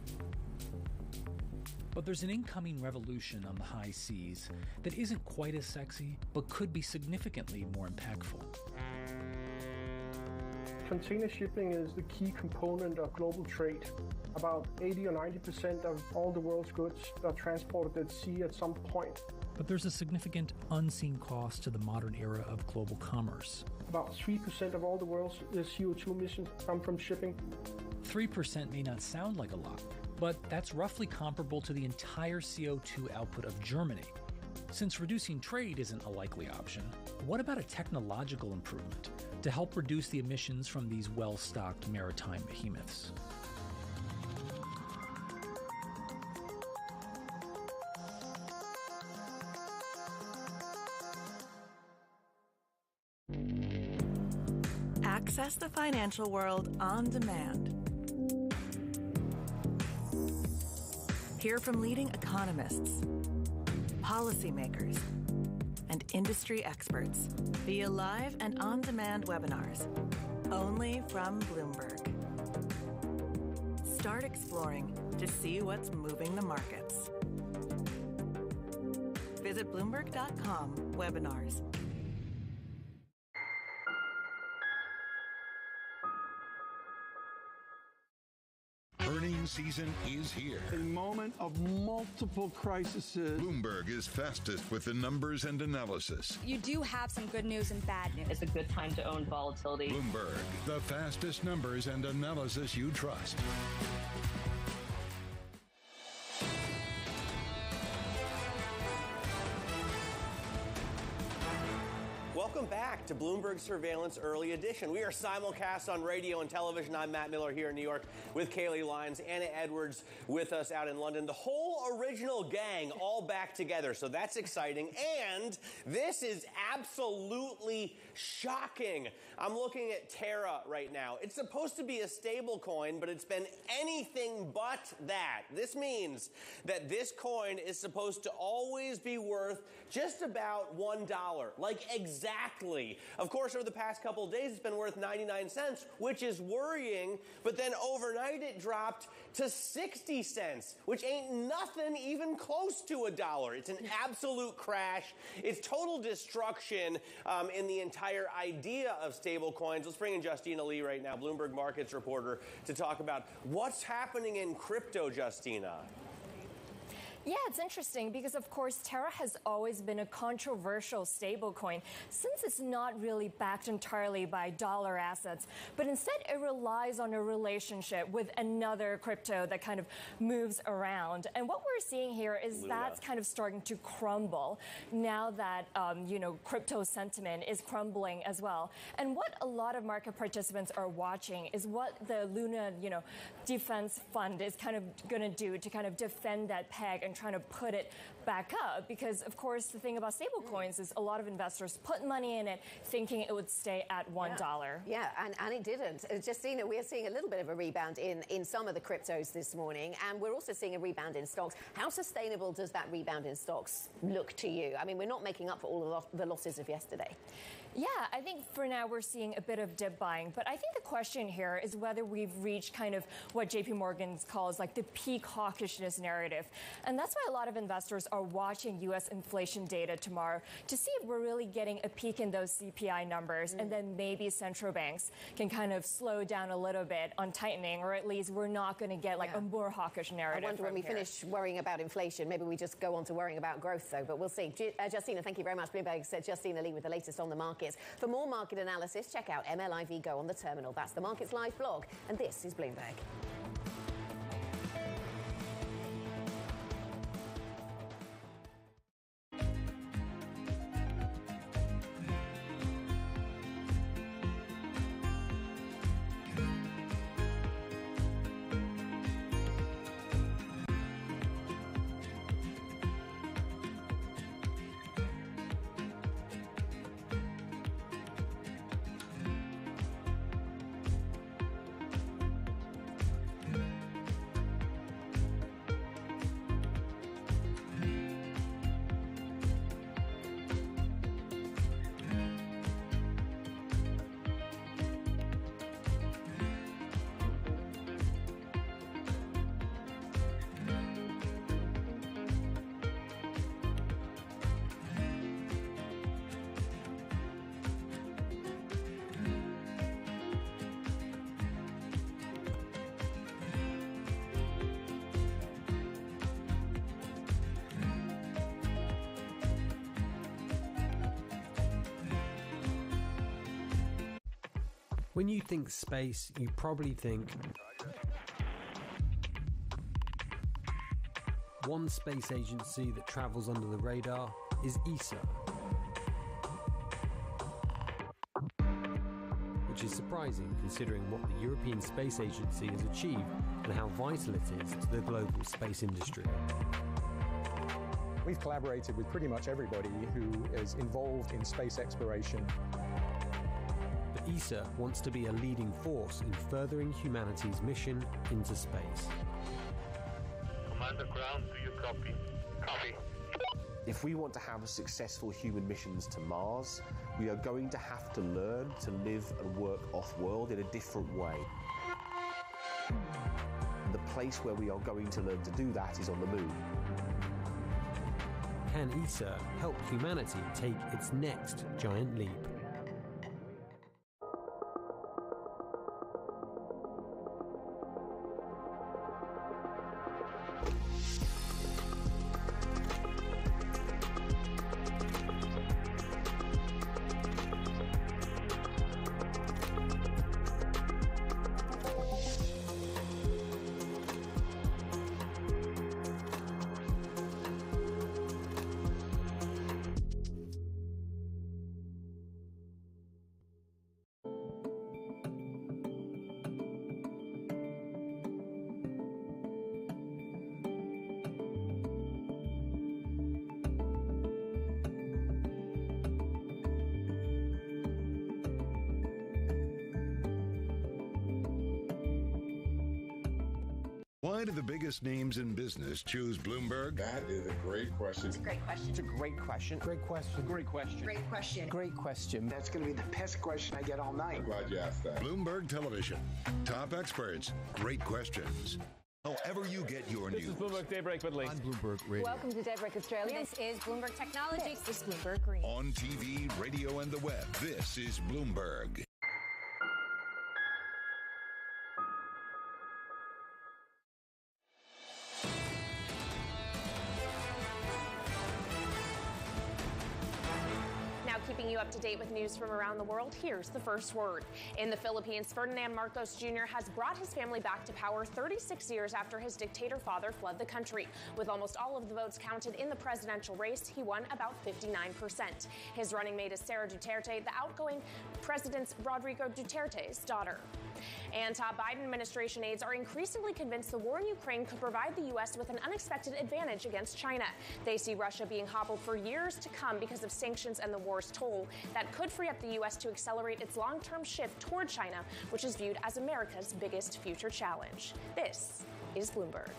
But there's an incoming revolution on the high seas that isn't quite as sexy, but could be significantly more impactful. Container shipping is the key component of global trade. About 80 or 90% of all the world's goods are transported at sea at some point. But there's a significant unseen cost to the modern era of global commerce. About 3% of all the world's CO2 emissions come from shipping. 3% may not sound like a lot, but that's roughly comparable to the entire CO2 output of Germany. Since reducing trade isn't a likely option, what about a technological improvement to help reduce the emissions from these well-stocked maritime behemoths? Access the financial world on demand. Hear from leading economists, policymakers, and industry experts via live and on-demand webinars, only from Bloomberg. Start exploring to see what's moving the markets. Visit Bloomberg.com/webinars. Earnings season is here. A moment of multiple crises. Bloomberg is fastest with the numbers and analysis. You do have some good news and bad news. It's a good time to own volatility. Bloomberg, the fastest numbers and analysis you trust. Welcome back to Bloomberg Surveillance Early Edition. We are simulcast on radio and television. I'm Matt Miller here in New York with Kaylee Lyons, Anna Edwards with us out in London. The whole original gang all back together, so that's exciting. And this is absolutely shocking. I'm looking at Terra right now. It's supposed to be a stable coin, but it's been anything but that. This means that this coin is supposed to always be worth just about $1, like exactly. Of course, over the past couple of days, it's been worth 99 cents, which is worrying. But then overnight, it dropped to 60 cents, which ain't nothing even close to $1. It's an absolute crash. It's total destruction in the entire idea of stable coins. Let's bring in Justina Lee right now, Bloomberg Markets reporter, to talk about what's happening in crypto, Justina. Yeah, it's interesting because, of course, Terra has always been a controversial stablecoin since it's not really backed entirely by dollar assets, but instead it relies on a relationship with another crypto that kind of moves around. And what we're seeing here is that's kind of starting to crumble now that, crypto sentiment is crumbling as well. And what a lot of market participants are watching is what the Luna, defense fund is kind of going to do to kind of defend that peg and trying to put it back up, because of course the thing about stablecoins is a lot of investors put money in it thinking it would stay at $1. Yeah, and it didn't. Justina, we're seeing a little bit of a rebound in some of the cryptos this morning, and we're also seeing a rebound in stocks. How sustainable does that rebound in stocks look to you? I mean, we're not making up for all of the losses of yesterday. Yeah, I think for now we're seeing a bit of dip buying, but I think the question here is whether we've reached kind of what JP Morgan calls like the peak hawkishness narrative. And that's why a lot of investors are watching U.S. inflation data tomorrow to see if we're really getting a peak in those CPI numbers, and then maybe central banks can kind of slow down a little bit on tightening, or at least we're not going to get like a more hawkish narrative. I wonder when we finish worrying about inflation, maybe we just go on to worrying about growth, though, but we'll see. Justina, thank you very much. Bloomberg said Justina Lee with the latest on the markets. For more market analysis, check out MLIV Go on the terminal. That's the Markets Live blog, and this is Bloomberg. When you think space, you probably think one space agency that travels under the radar is ESA, which is surprising considering what the European Space Agency has achieved and how vital it is to the global space industry. We've collaborated with pretty much everybody who is involved in space exploration. But ESA wants to be a leading force in furthering humanity's mission into space. Commander Ground, do you copy? Copy. If we want to have successful human missions to Mars, we are going to have to learn to live and work off-world in a different way. And the place where we are going to learn to do that is on the moon. Can ESA help humanity take its next giant leap? Why do the biggest names in business choose Bloomberg? That is a great question. It's a great question. It's a great question. Great question. Great question. Great question. Great question. That's going to be the best question I get all night. I'm glad you asked that. Bloomberg Television. Top experts. Great questions. However you get your news. This is Bloomberg Daybreak with Lee. On Bloomberg Radio. Welcome to Daybreak Australia. This is Bloomberg Technology. This is Bloomberg Green. On TV, radio, and the web. This is Bloomberg. Keeping you up to date with news from around the world, here's the first word. In the Philippines, Ferdinand Marcos Jr. has brought his family back to power 36 years after his dictator father fled the country. With almost all of the votes counted in the presidential race, he won about 59%. His running mate is Sara Duterte, the outgoing President Rodrigo Duterte's daughter. And top Biden administration aides are increasingly convinced the war in Ukraine could provide the U.S. with an unexpected advantage against China. They see Russia being hobbled for years to come because of sanctions and the war's toll that could free up the U.S. to accelerate its long-term shift toward China, which is viewed as America's biggest future challenge. This is Bloomberg.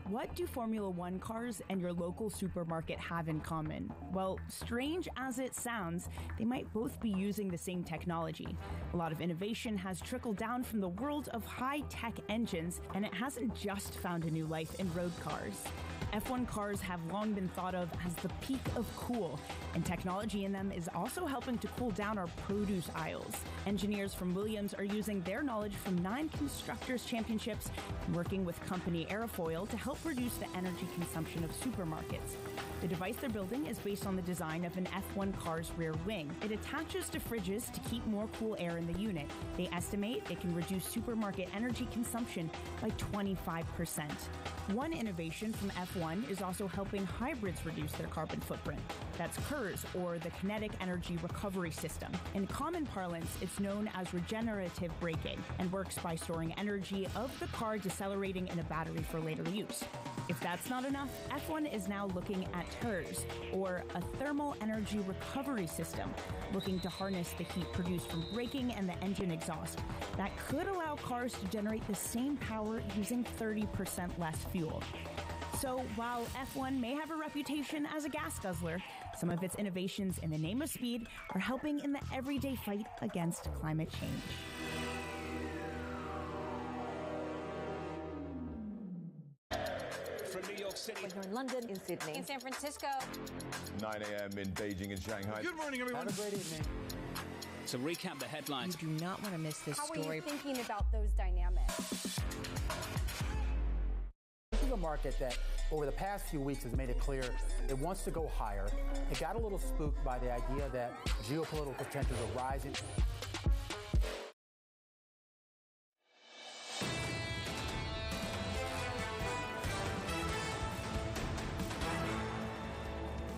What do Formula One cars and your local supermarket have in common? Well, strange as it sounds, they might both be using the same technology. A lot of innovation has trickled down from the world of high-tech engines, and it hasn't just found a new life in road cars. F1 cars have long been thought of as the peak of cool, and technology in them is also helping to cool down our produce aisles. Engineers from Williams are using their knowledge from 9 Constructors' Championships and working with company Aerofoil to help reduce the energy consumption of supermarkets. The device they're building is based on the design of an F1 car's rear wing. It attaches to fridges to keep more cool air in the unit. They estimate it can reduce supermarket energy consumption by 25%. One innovation from F1 is also helping hybrids reduce their carbon footprint. That's KERS, or the Kinetic Energy Recovery System. In common parlance, it's known as regenerative braking and works by storing energy of the car decelerating in a battery for later use. If that's not enough, F1 is now looking at TERS, or a thermal energy recovery system, looking to harness the heat produced from braking and the engine exhaust. That could allow cars to generate the same power using 30% less fuel. So while F1 may have a reputation as a gas guzzler, some of its innovations in the name of speed are helping in the everyday fight against climate change. From New York City. We're here in London, in Sydney, in San Francisco. 9 a.m. in Beijing and Shanghai. Good morning, everyone. Have a great evening. To recap the headlines. You do not want to miss this story. How are you thinking about those dynamics? This is a market that over the past few weeks has made it clear it wants to go higher. It got a little spooked by the idea that geopolitical tensions are rising.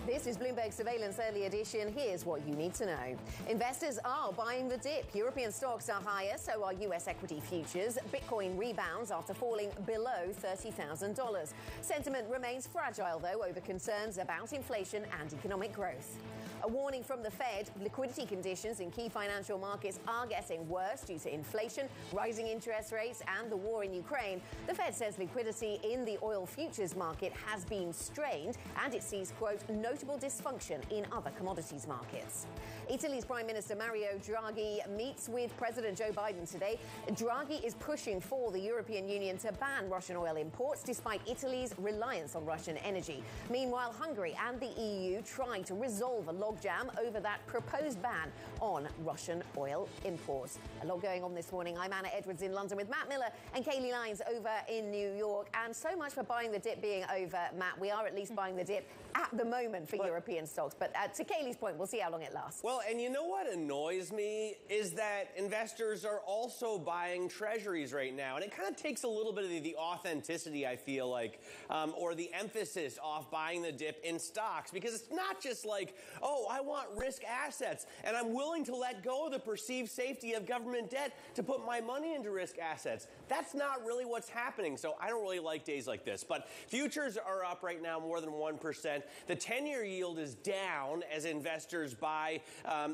This is Bloomberg Surveillance Early Edition. Here's what you need to know. Investors are buying the dip. European stocks are higher, so are US equity futures. Bitcoin rebounds after falling below $30,000. Sentiment remains fragile, though, over concerns about inflation and economic growth. A warning from the Fed, liquidity conditions in key financial markets are getting worse due to inflation, rising interest rates, and the war in Ukraine. The Fed says liquidity in the oil futures market has been strained, and it sees, quote, notable dysfunction in other commodities markets. Italy's Prime Minister Mario Draghi meets with President Joe Biden today. Draghi is pushing for the European Union to ban Russian oil imports despite Italy's reliance on Russian energy. Meanwhile, Hungary and the EU try to resolve a logjam over that proposed ban on Russian oil imports. A lot going on this morning. I'm Anna Edwards in London with Matt Miller and Kaylee Lyons over in New York. And so much for buying the dip being over, Matt. We are at least buying the dip at the moment for European stocks. But to Kaylee's point, we'll see how long it lasts. Well, and you know what annoys me is that investors are also buying treasuries right now. And it kind of takes a little bit of the authenticity, I feel like, or the emphasis off buying the dip in stocks. Because it's not just like, oh, I want risk assets, and I'm willing to let go of the perceived safety of government debt to put my money into risk assets. That's not really what's happening. So I don't really like days like this. But futures are up right now more than 1%. The 10-year yield is down as investors buy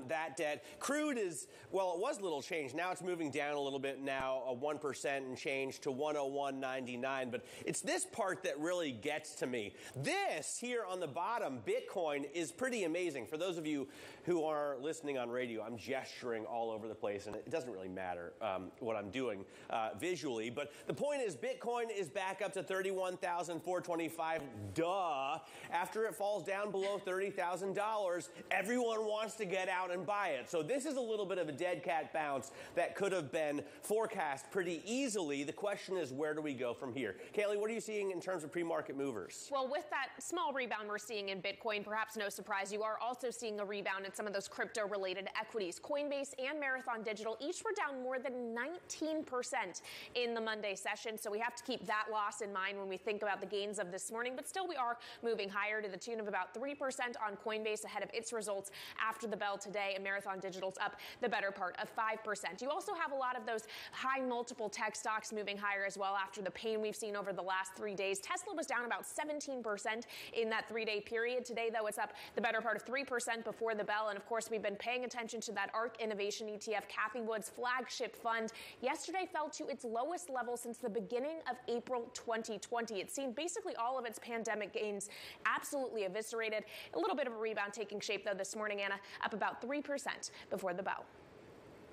that debt. Crude is, well, it was a little change. Now it's moving down a little bit now, 1% and change to 101.99. But it's this part that really gets to me. This here on the bottom, Bitcoin, is pretty amazing. For those of you who are listening on radio, I'm gesturing all over the place, and it doesn't really matter what I'm doing visually. But the point is, Bitcoin is back up to $31,425. Duh. After it falls down below $30,000, everyone wants to get out and buy it. So this is a little bit of a dead cat bounce that could have been forecast pretty easily. The question is, where do we go from here? Kaylee, what are you seeing in terms of pre-market movers? Well, with that small rebound we're seeing in Bitcoin, perhaps no surprise, you are also seeing a rebound in some of those crypto-related equities. Coinbase and Marathon Digital each were down more than 19% in the Monday session, so we have to keep that loss in mind when we think about the gains of this morning. But still, we are moving higher to the tune of about 3% on Coinbase ahead of its results after the bell today, and Marathon Digital's up the better part of 5%. You also have a lot of those high multiple tech stocks moving higher as well after the pain we've seen over the last 3 days. Tesla was down about 17% in that 3-day period. Today, though, it's up the better part of 3% before the bell. And of course, we've been paying attention to that ARK Innovation ETF, Cathie Wood's flagship fund. Yesterday fell to its lowest level since the beginning of April 2020. It's seen basically all of its pandemic gains absolutely eviscerated. A little bit of a rebound taking shape, though, this morning, Anna, up about 3% before the bell.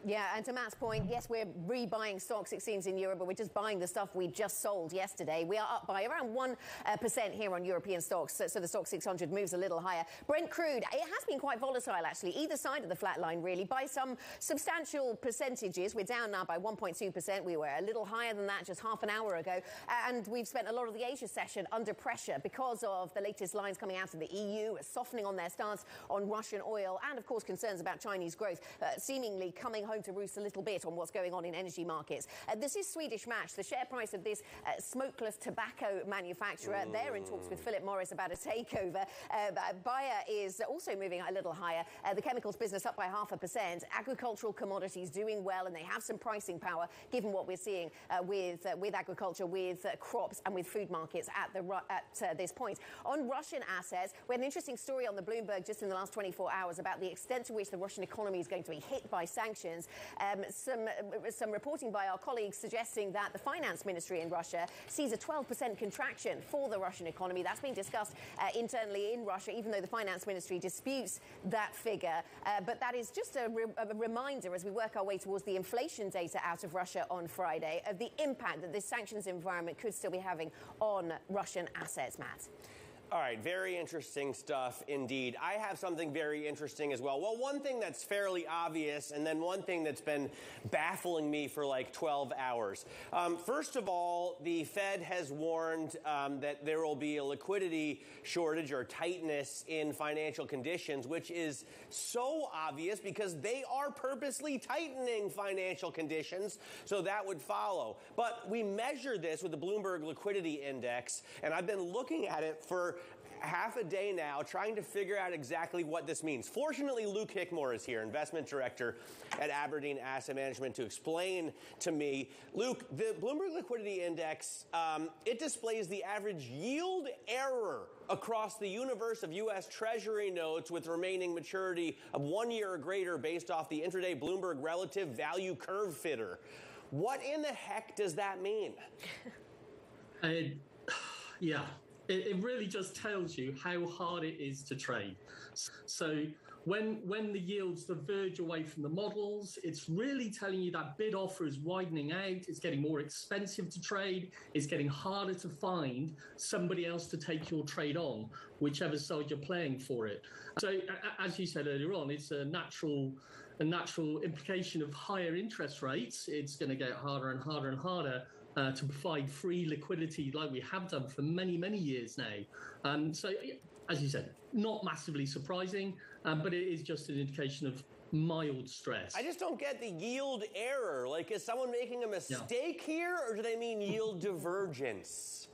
Yeah, and to Matt's point, yes, we're rebuying stocks, it seems, in Europe, but we're just buying the stuff we just sold yesterday. We are up by around 1% here on European stocks, so the stock 600 moves a little higher. Brent crude, it has been quite volatile, actually, either side of the flat line, really, by some substantial percentages. We're down now by 1.2%. We were a little higher than that just half an hour ago, and we've spent a lot of the Asia session under pressure because of the latest lines coming out of the EU, softening on their stance on Russian oil, and, of course, concerns about Chinese growth, seemingly coming home to roost a little bit on what's going on in energy markets. This is Swedish Match, the share price of this smokeless tobacco manufacturer. They're in talks with Philip Morris about a takeover. Bayer is also moving a little higher. The chemicals business up by 0.5%. Agricultural commodities doing well, and they have some pricing power given what we're seeing with agriculture, with crops, and with food markets at this point. On Russian assets, we had an interesting story on the Bloomberg just in the last 24 hours about the extent to which the Russian economy is going to be hit by sanctions. Some reporting by our colleagues suggesting that the finance ministry in Russia sees a 12% contraction for the Russian economy. That's been discussed internally in Russia, even though the finance ministry disputes that figure. But that is just a reminder as we work our way towards the inflation data out of Russia on Friday of the impact that this sanctions environment could still be having on Russian assets, Matt. All right, very interesting stuff indeed. I have something very interesting as well. Well, one thing that's fairly obvious, and then one thing that's been baffling me for like 12 hours. First of all, the Fed has warned that there will be a liquidity shortage or tightness in financial conditions, which is so obvious because they are purposely tightening financial conditions, so that would follow. But we measure this with the Bloomberg Liquidity Index, and I've been looking at it for half a day now, trying to figure out exactly what this means. Fortunately, Luke Hickmore is here, investment director at Aberdeen Asset Management, to explain to me. Luke, the Bloomberg Liquidity Index, it displays the average yield error across the universe of U.S. Treasury notes with remaining maturity of 1 year or greater based off the intraday Bloomberg Relative Value Curve Fitter. What in the heck does that mean? Yeah. It really just tells you how hard it is to trade. So when the yields diverge away from the models, it's really telling you that bid offer is widening out. It's getting more expensive to trade. It's getting harder to find somebody else to take your trade on, whichever side you're playing for it. So as you said earlier on, it's a natural implication of higher interest rates. It's going to get harder and harder and harder to provide free liquidity like we have done for many, many years now. So, as you said, not massively surprising, but it is just an indication of mild stress. I just don't get the yield error. Like, is someone making a mistake here, or do they mean yield divergence?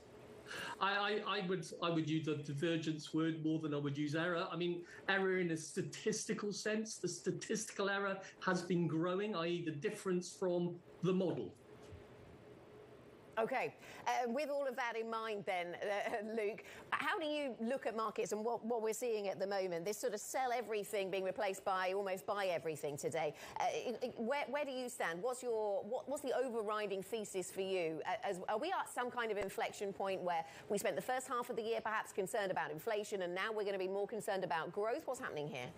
I would use the divergence word more than I would use error. I mean, error in a statistical sense. The statistical error has been growing, i.e. the difference from the model. Okay, with all of that in mind then, Luke, how do you look at markets and what we're seeing at the moment? This sort of sell everything being replaced by almost buy everything today. Where do you stand? What's the overriding thesis for you? Are we at some kind of inflection point where we spent the first half of the year perhaps concerned about inflation and now we're going to be more concerned about growth? What's happening here?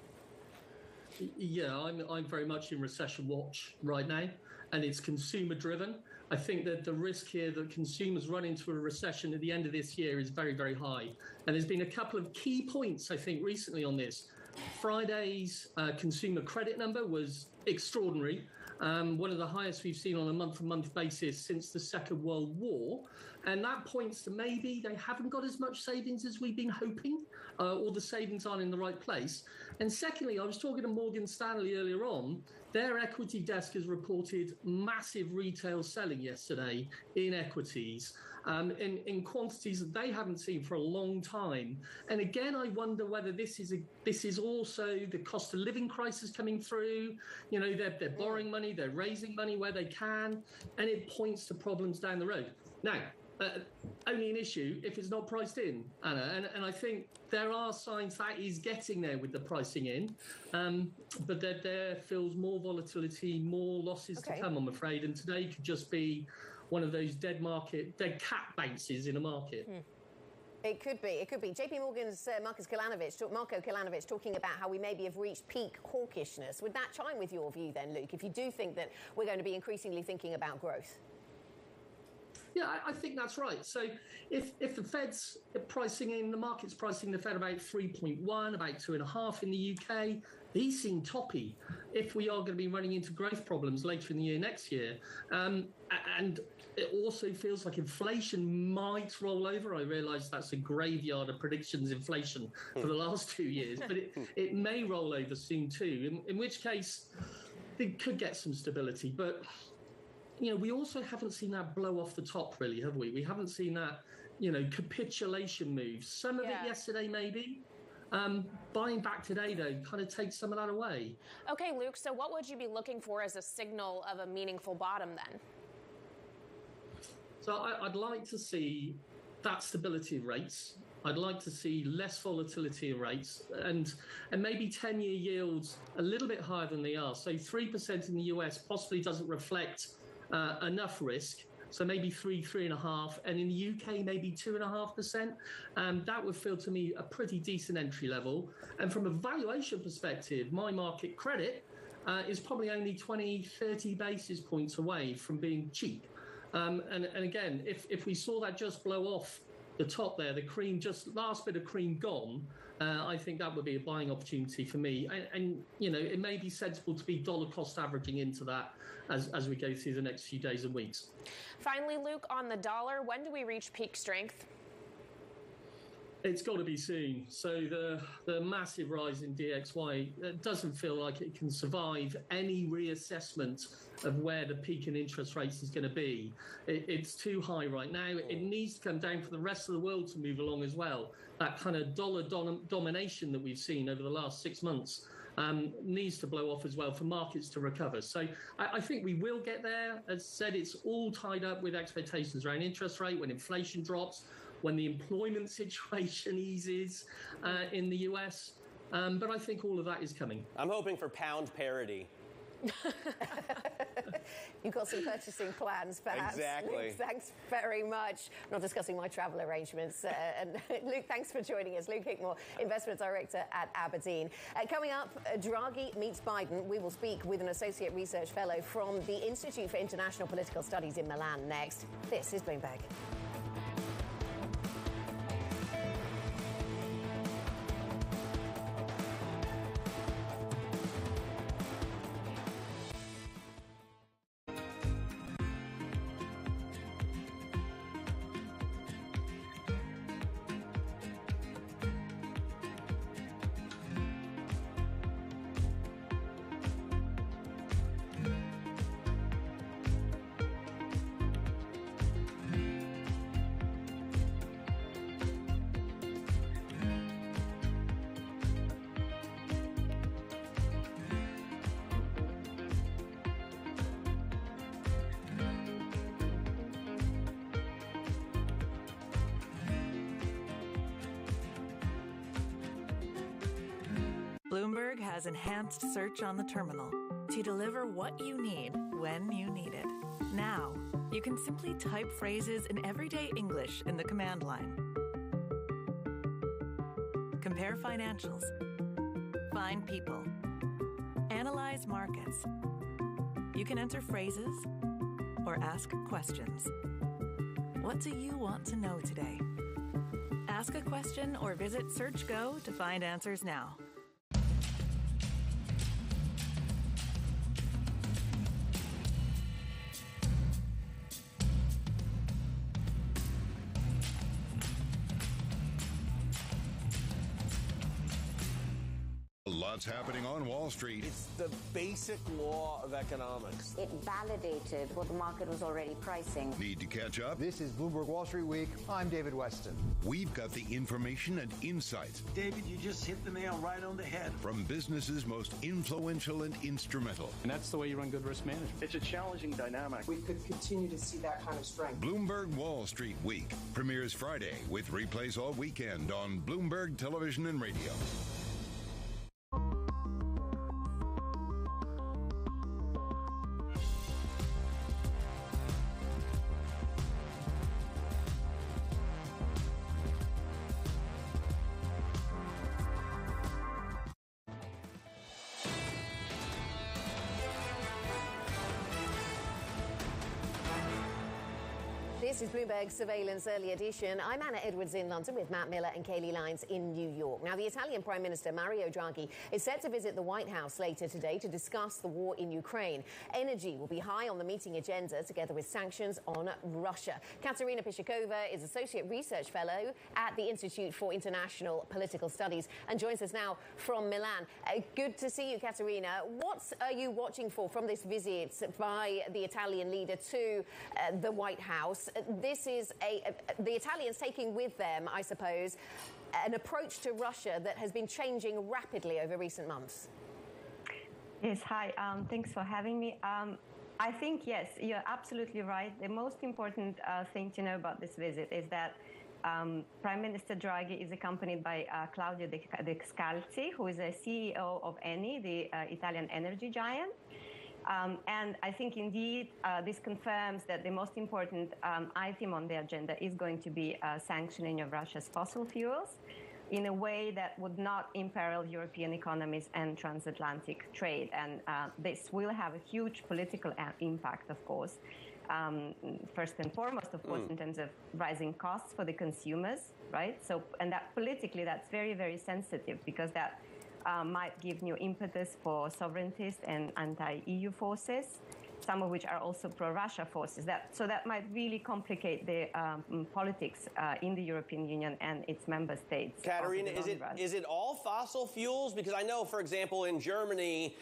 Yeah, I'm very much in recession watch right now, and it's consumer driven. I think that the risk here that consumers run into a recession at the end of this year is very, very high. And there's been a couple of key points, I think, recently on this. Friday's consumer credit number was extraordinary. One of the highest we've seen on a month-to-month basis since the Second World War. And that points to maybe they haven't got as much savings as we've been hoping, or the savings aren't in the right place. And secondly, I was talking to Morgan Stanley earlier on. Their equity desk has reported massive retail selling yesterday in equities, in quantities that they haven't seen for a long time. And again, I wonder whether this is also the cost of living crisis coming through. You know, they're borrowing money, they're raising money where they can, and it points to problems down the road. Now, only an issue if it's not priced in, Anna. And I think there are signs that is getting there with the pricing in, but there feels more volatility, more losses to come, I'm afraid. And today could just be one of those dead cat bounces in a market. It could be. It could be. JP Morgan's Marco Kilanovic talking about how we maybe have reached peak hawkishness. Would that chime with your view then, Luke, if you do think that we're going to be increasingly thinking about growth? Yeah, I think that's right. So if the Fed's pricing in, the market's pricing the Fed about 3.1, about 2.5 in the UK, these seem toppy if we are going to be running into growth problems later in the year next year. And it also feels like inflation might roll over. I realise that's a graveyard of predictions inflation for the last 2 years, but it may roll over soon too, in which case it could get some stability. But you know, we also haven't seen that blow off the top, really, have we? We haven't seen that, you know, capitulation move. Some of it yesterday, maybe. Buying back today, though, kind of takes some of that away. Okay, Luke, so what would you be looking for as a signal of a meaningful bottom then? So I'd like to see that stability of rates. I'd like to see less volatility in rates and maybe 10-year yields a little bit higher than they are. So 3% in the US possibly doesn't reflect enough risk, so maybe 3.5, and in the UK maybe 2.5%. That would feel to me a pretty decent entry level. And from a valuation perspective, my market credit is probably only 20-30 basis points away from being cheap. And again, if we saw that just blow off the top there, the cream, just last bit of cream gone, I think that would be a buying opportunity for me. And you know, it may be sensible to be dollar cost averaging into that as we go through the next few days and weeks. Finally, Luke, on the dollar, when do we reach peak strength? It's got to be soon. So the massive rise in DXY doesn't feel like it can survive any reassessment of where the peak in interest rates is going to be. It's too high right now. It needs to come down for the rest of the world to move along as well. That kind of dollar domination that we've seen over the last 6 months needs to blow off as well for markets to recover. So I think we will get there. As said, it's all tied up with expectations around interest rate, when inflation drops, when the employment situation eases in the US. But I think all of that is coming. I'm hoping for pound parity. You've got some purchasing plans, perhaps. Exactly. Luke, thanks very much. Not discussing my travel arrangements. And Luke, thanks for joining us. Luke Hickmore, Investment Director at Aberdeen. Coming up, Draghi meets Biden. We will speak with an Associate Research Fellow from the Institute for International Political Studies in Milan next. This is Bloomberg. Bloomberg has enhanced search on the terminal to deliver what you need when you need it. Now, you can simply type phrases in everyday English in the command line. Compare financials. Find people. Analyze markets. You can enter phrases or ask questions. What do you want to know today? Ask a question or visit SearchGo to find answers now. Lots happening on Wall Street. It's the basic law of economics. It validated what the market was already pricing. Need to catch up? This is Bloomberg Wall Street Week. I'm David Weston. We've got the information and insights. David, you just hit the nail right on the head. From businesses most influential and instrumental. And that's the way you run good risk management. It's a challenging dynamic. We could continue to see that kind of strength. Bloomberg Wall Street Week premieres Friday with replays all weekend on Bloomberg Television and Radio. This is Bloomberg Surveillance Early Edition. I'm Anna Edwards in London with Matt Miller and Kaylee Lyons in New York. Now, the Italian Prime Minister Mario Draghi is set to visit the White House later today to discuss the war in Ukraine. Energy will be high on the meeting agenda, together with sanctions on Russia. Katerina Pishakova is Associate Research Fellow at the Institute for International Political Studies and joins us now from Milan. Good to see you, Katerina. What are you watching for from this visit by the Italian leader to the White House? This is the Italians taking with them, I suppose, an approach to Russia that has been changing rapidly over recent months. Yes, hi. Thanks for having me. I think, yes, you're absolutely right. The most important thing to know about this visit is that Prime Minister Draghi is accompanied by Claudio De Scalzi, who is a CEO of Eni, the Italian energy giant. And I think, indeed, this confirms that the most important item on the agenda is going to be sanctioning of Russia's fossil fuels in a way that would not imperil European economies and transatlantic trade. And this will have a huge political impact, of course. First and foremost, of course, in terms of rising costs for the consumers, right? So, and that politically, that's very, very sensitive because that might give new impetus for sovereigntist and anti-EU forces, some of which are also pro-Russia forces. So that might really complicate the politics in the European Union and its member states. Katerina, is it all fossil fuels? Because I know, for example, in Germany,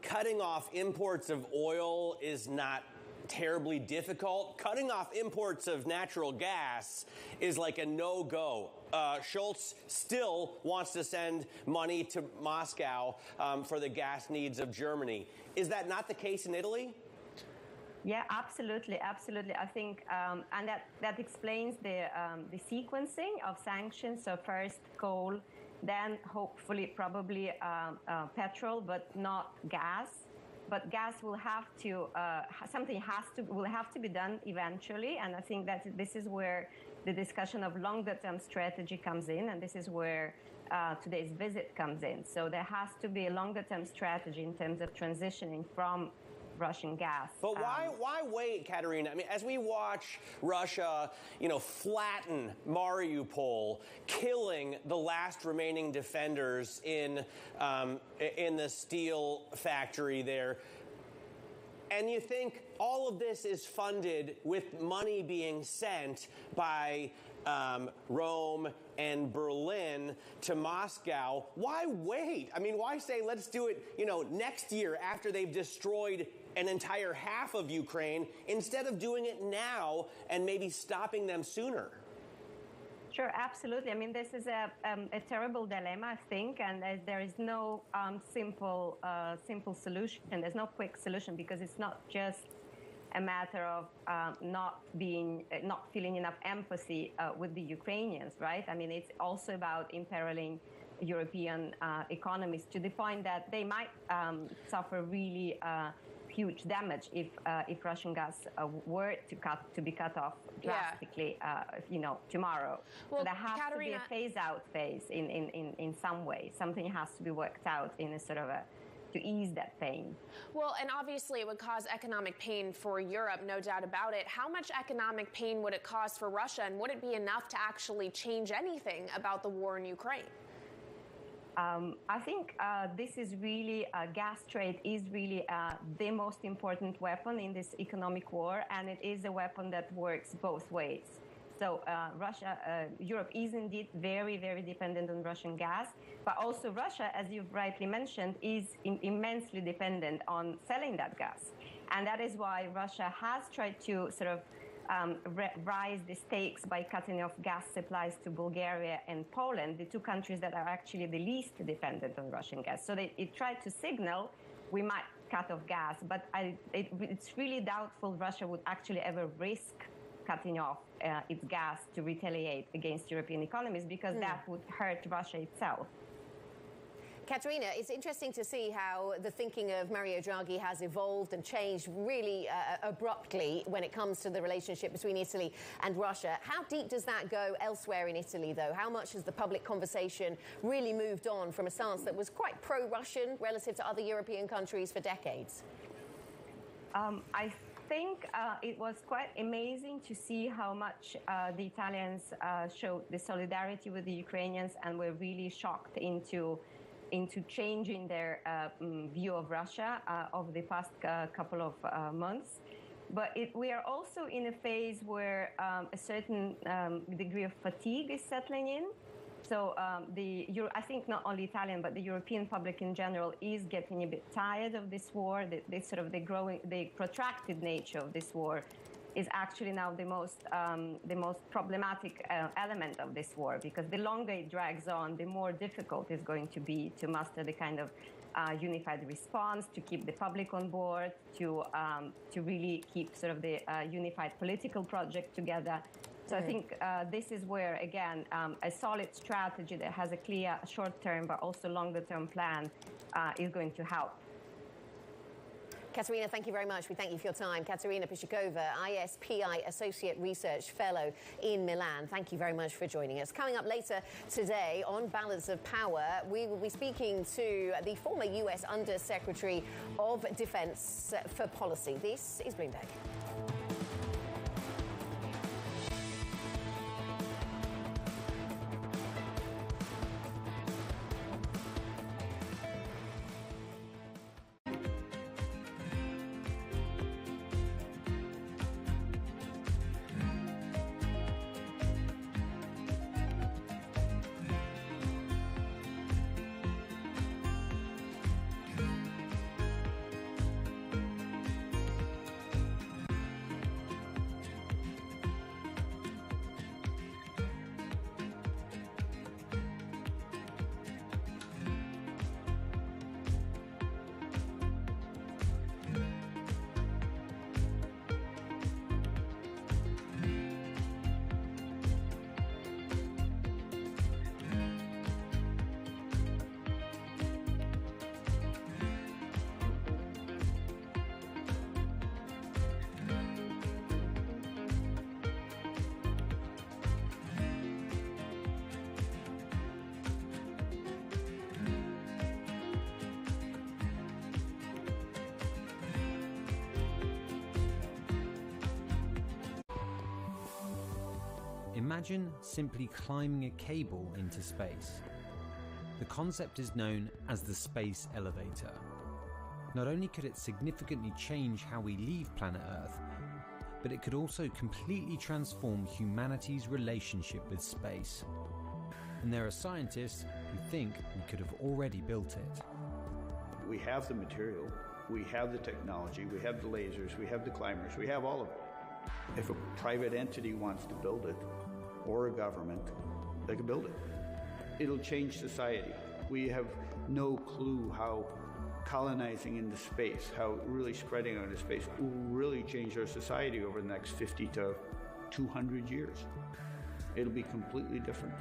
cutting off imports of oil is not terribly difficult. Cutting off imports of natural gas is like a no-go. Schultz still wants to send money to Moscow for the gas needs of Germany. Is that not the case in Italy? Yeah, absolutely, absolutely. I think, and that explains the sequencing of sanctions. So first coal, then hopefully probably petrol, but not gas. But gas will have to, will have to be done eventually. And I think that this is where the discussion of longer-term strategy comes in, and this is where today's visit comes in. So there has to be a longer-term strategy in terms of transitioning from Russian gas. But why wait, Katerina? I mean, as we watch Russia, flatten Mariupol, killing the last remaining defenders in the steel factory there, and you think all of this is funded with money being sent by Rome and Berlin to Moscow, why wait? I mean, why say let's do it, next year after they've destroyed an entire half of Ukraine instead of doing it now and maybe stopping them sooner? Sure, absolutely. I mean, this is a terrible dilemma, I think, and there is no simple solution. There's no quick solution because it's not just a matter of not feeling enough empathy with the Ukrainians, right? I mean, it's also about imperiling European economies to the point that they might suffer really huge damage if Russian gas were to be cut off drastically, tomorrow. Well, so there has Katerina, to be a phase-out phase in some way. Something has to be worked out in a sort of to ease that pain. Well, and obviously it would cause economic pain for Europe, no doubt about it. How much economic pain would it cause for Russia, and would it be enough to actually change anything about the war in Ukraine? I think this is really, gas trade is really the most important weapon in this economic war, and it is a weapon that works both ways. So Europe is indeed very, very dependent on Russian gas, but also Russia, as you've rightly mentioned, is immensely dependent on selling that gas. And that is why Russia has tried to sort of rise the stakes by cutting off gas supplies to Bulgaria and Poland, the two countries that are actually the least dependent on Russian gas. So it tried to signal we might cut off gas, but it's really doubtful Russia would actually ever risk cutting off its gas to retaliate against European economies because that would hurt Russia itself. Katerina, it's interesting to see how the thinking of Mario Draghi has evolved and changed really abruptly when it comes to the relationship between Italy and Russia. How deep does that go elsewhere in Italy, though? How much has the public conversation really moved on from a stance that was quite pro-Russian relative to other European countries for decades? I think it was quite amazing to see how much the Italians showed the solidarity with the Ukrainians and were really shocked into changing their view of Russia over the past couple of months. But we are also in a phase where a certain degree of fatigue is settling in. So I think not only Italian, but the European public in general is getting a bit tired of this war. The protracted nature of this war is actually now the most problematic element of this war, because the longer it drags on, the more difficult it's going to be to muster the kind of unified response, to keep the public on board, to really keep sort of the unified political project together. So I think this is where, again, a solid strategy that has a clear short-term but also longer-term plan is going to help. Katerina, thank you very much. We thank you for your time. Katerina Pishikova, ISPI Associate Research Fellow in Milan. Thank you very much for joining us. Coming up later today on Balance of Power, we will be speaking to the former U.S. Undersecretary of Defense for Policy. This is Bloomberg. Imagine simply climbing a cable into space. The concept is known as the space elevator. Not only could it significantly change how we leave planet Earth, but it could also completely transform humanity's relationship with space. And there are scientists who think we could have already built it. We have the material, we have the technology, we have the lasers, we have the climbers, we have all of it. If a private entity wants to build it, or a government, they can build it. It'll change society. We have no clue how colonizing into space, how really spreading out into space will really change our society over the next 50 to 200 years. It'll be completely different.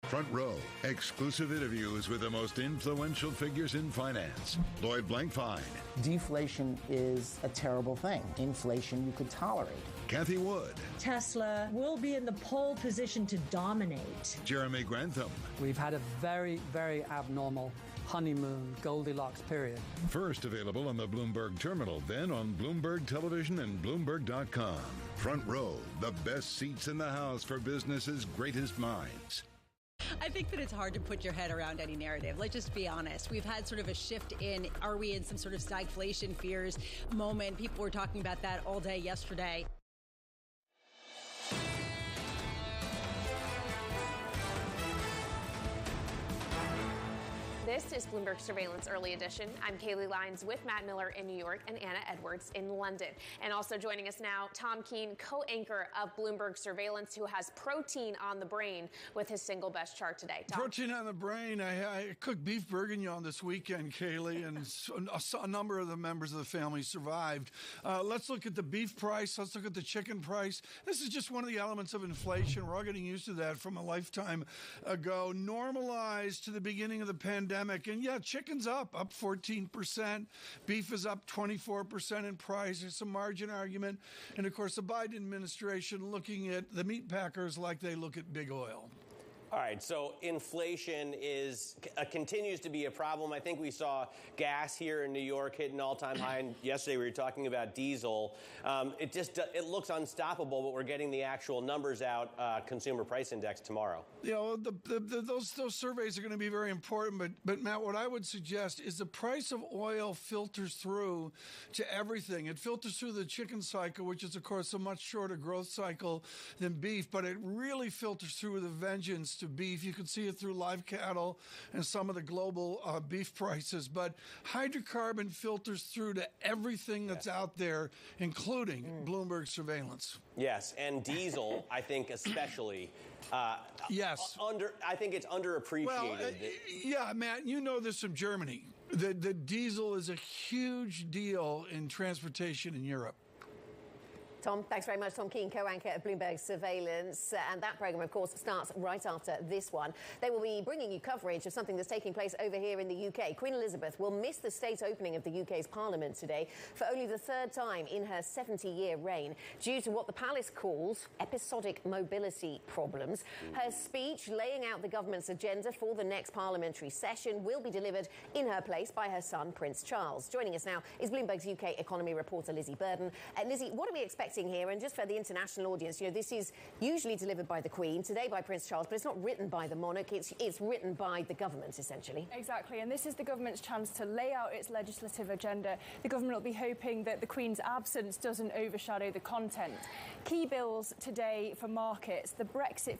Front Row, exclusive interviews with the most influential figures in finance. Lloyd Blankfein. Deflation is a terrible thing. Inflation you could tolerate. Kathy Wood. Tesla will be in the pole position to dominate. Jeremy Grantham. We've had a very, very abnormal honeymoon Goldilocks period. First available on the Bloomberg Terminal, then on Bloomberg Television and Bloomberg.com. Front Row, the best seats in the house for business's greatest minds. I think that it's hard to put your head around any narrative. Let's just be honest. We've had sort of a shift in, are we in some sort of stagflation fears moment? People were talking about that all day yesterday. This is Bloomberg Surveillance Early Edition. I'm Kaylee Lyons with Matt Miller in New York and Anna Edwards in London. And also joining us now, Tom Keene, co-anchor of Bloomberg Surveillance, who has protein on the brain with his single best chart today. Tom? Protein on the brain. I cooked beef bourguignon this weekend, Kaylee, and a number of the members of the family survived. Let's look at the beef price. Let's look at the chicken price. This is just one of the elements of inflation. We're all getting used to that from a lifetime ago. Normalized to the beginning of the pandemic. dynamic. And yeah, chicken's up 14%. Beef is up 24% in price. There's some margin argument. And of course, the Biden administration looking at the meat packers like they look at big oil. All right, so inflation continues to be a problem. I think we saw gas here in New York hit an all-time high. And yesterday we were talking about diesel. It looks unstoppable, but we're getting the actual numbers out. Consumer Price Index tomorrow. You know, those surveys are going to be very important. But Matt, what I would suggest is the price of oil filters through to everything. It filters through the chicken cycle, which is of course a much shorter growth cycle than beef, but it really filters through with a vengeance to beef. You can see it through live cattle and some of the global beef prices, but hydrocarbon filters through to everything that's out there, including Bloomberg surveillance. Yes, and diesel, I think especially. Yes. I think it's underappreciated. Well, yeah, Matt, you know this from Germany. The diesel is a huge deal in transportation in Europe. Tom, thanks very much. Tom Keane, co-anchor of Bloomberg Surveillance. And that program, of course, starts right after this one. They will be bringing you coverage of something that's taking place over here in the UK. Queen Elizabeth will miss the state opening of the UK's Parliament today for only the third time in her 70-year reign due to what the palace calls episodic mobility problems. Her speech laying out the government's agenda for the next parliamentary session will be delivered in her place by her son, Prince Charles. Joining us now is Bloomberg's UK economy reporter, Lizzie Burden. Lizzie, what are we expecting here? And just for the international audience, you know, this is usually delivered by the Queen, today by Prince Charles, but it's not written by the monarch, it's written by the government, essentially. Exactly, and this is the government's chance to lay out its legislative agenda. The government will be hoping that the Queen's absence doesn't overshadow the content. Key bills today for markets. The Brexit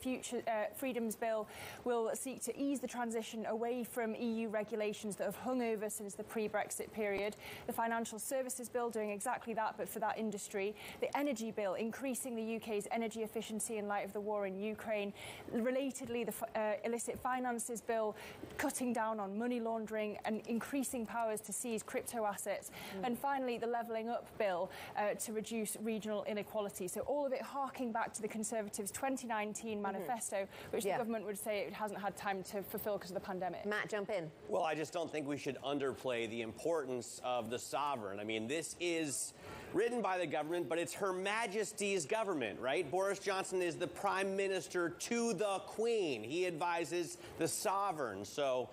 Freedoms Bill will seek to ease the transition away from EU regulations that have hung over since the pre-Brexit period. The Financial Services Bill doing exactly that, but for that industry. The Energy Bill, increasing the UK's energy efficiency in light of the war in Ukraine. Relatedly, the Illicit Finances Bill, cutting down on money laundering and increasing powers to seize crypto assets. And finally, the Levelling Up Bill to reduce regional inequality. So all of it harking back to the Conservatives' 2019 manifesto, which the government would say it hasn't had time to fulfil because of the pandemic. Matt, jump in. Well, I just don't think we should underplay the importance of the sovereign. I mean, this is written by the government, but it's Her Majesty's government, right? Boris Johnson is the Prime Minister to the Queen. He advises the sovereign. So,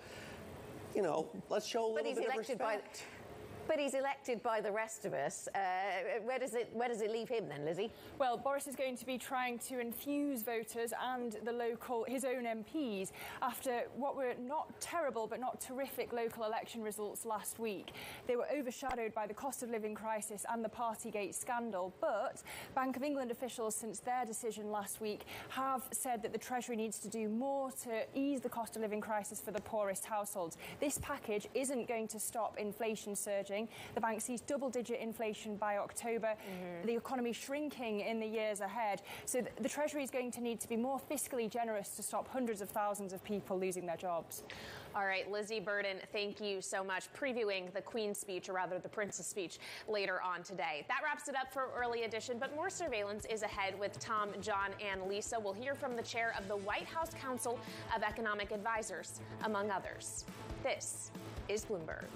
you know, let's show a little bit of respect. But he's elected by the rest of us. Where does it leave him then, Lizzie? Well, Boris is going to be trying to infuse voters and his own MPs after what were not terrible but not terrific local election results last week. They were overshadowed by the cost of living crisis and the Partygate scandal. But Bank of England officials, since their decision last week, have said that the Treasury needs to do more to ease the cost of living crisis for the poorest households. This package isn't going to stop inflation surging. The bank sees double-digit inflation by October, the economy shrinking in the years ahead. So the Treasury is going to need to be more fiscally generous to stop hundreds of thousands of people losing their jobs. All right, Lizzie Burden, thank you so much. Previewing the Queen's speech, or rather the Prince's speech, later on today. That wraps it up for Early Edition, but more surveillance is ahead with Tom, John, and Lisa. We'll hear from the chair of the White House Council of Economic Advisors, among others. This is Bloomberg.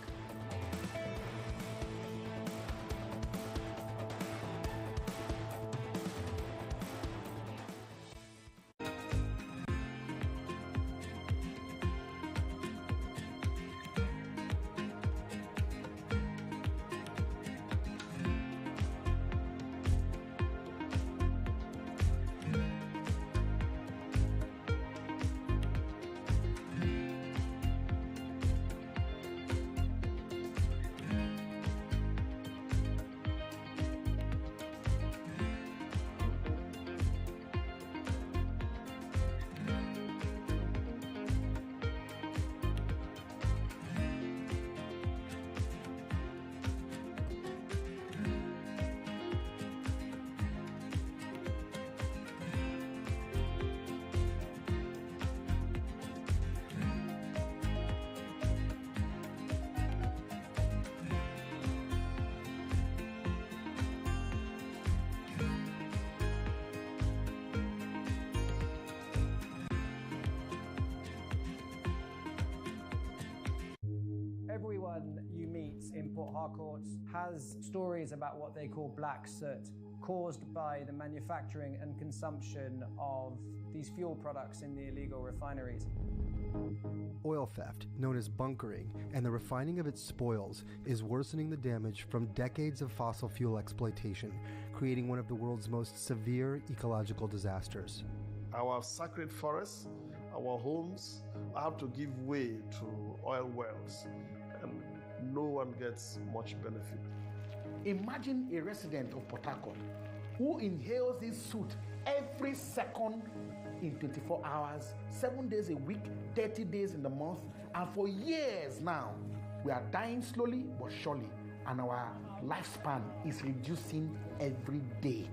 everyone you meet in Port Harcourt has stories about what they call black soot, caused by the manufacturing and consumption of these fuel products in the illegal refineries. Oil theft, known as bunkering, and the refining of its spoils is worsening the damage from decades of fossil fuel exploitation, creating one of the world's most severe ecological disasters. Our sacred forests, our homes have to give way to oil wells, and no one gets much benefit. Imagine a resident of Port Harcourt who inhales this soot every second in 24 hours, 7 days a week, 30 days in the month, and for years now. We are dying slowly but surely, and our lifespan is reducing every day.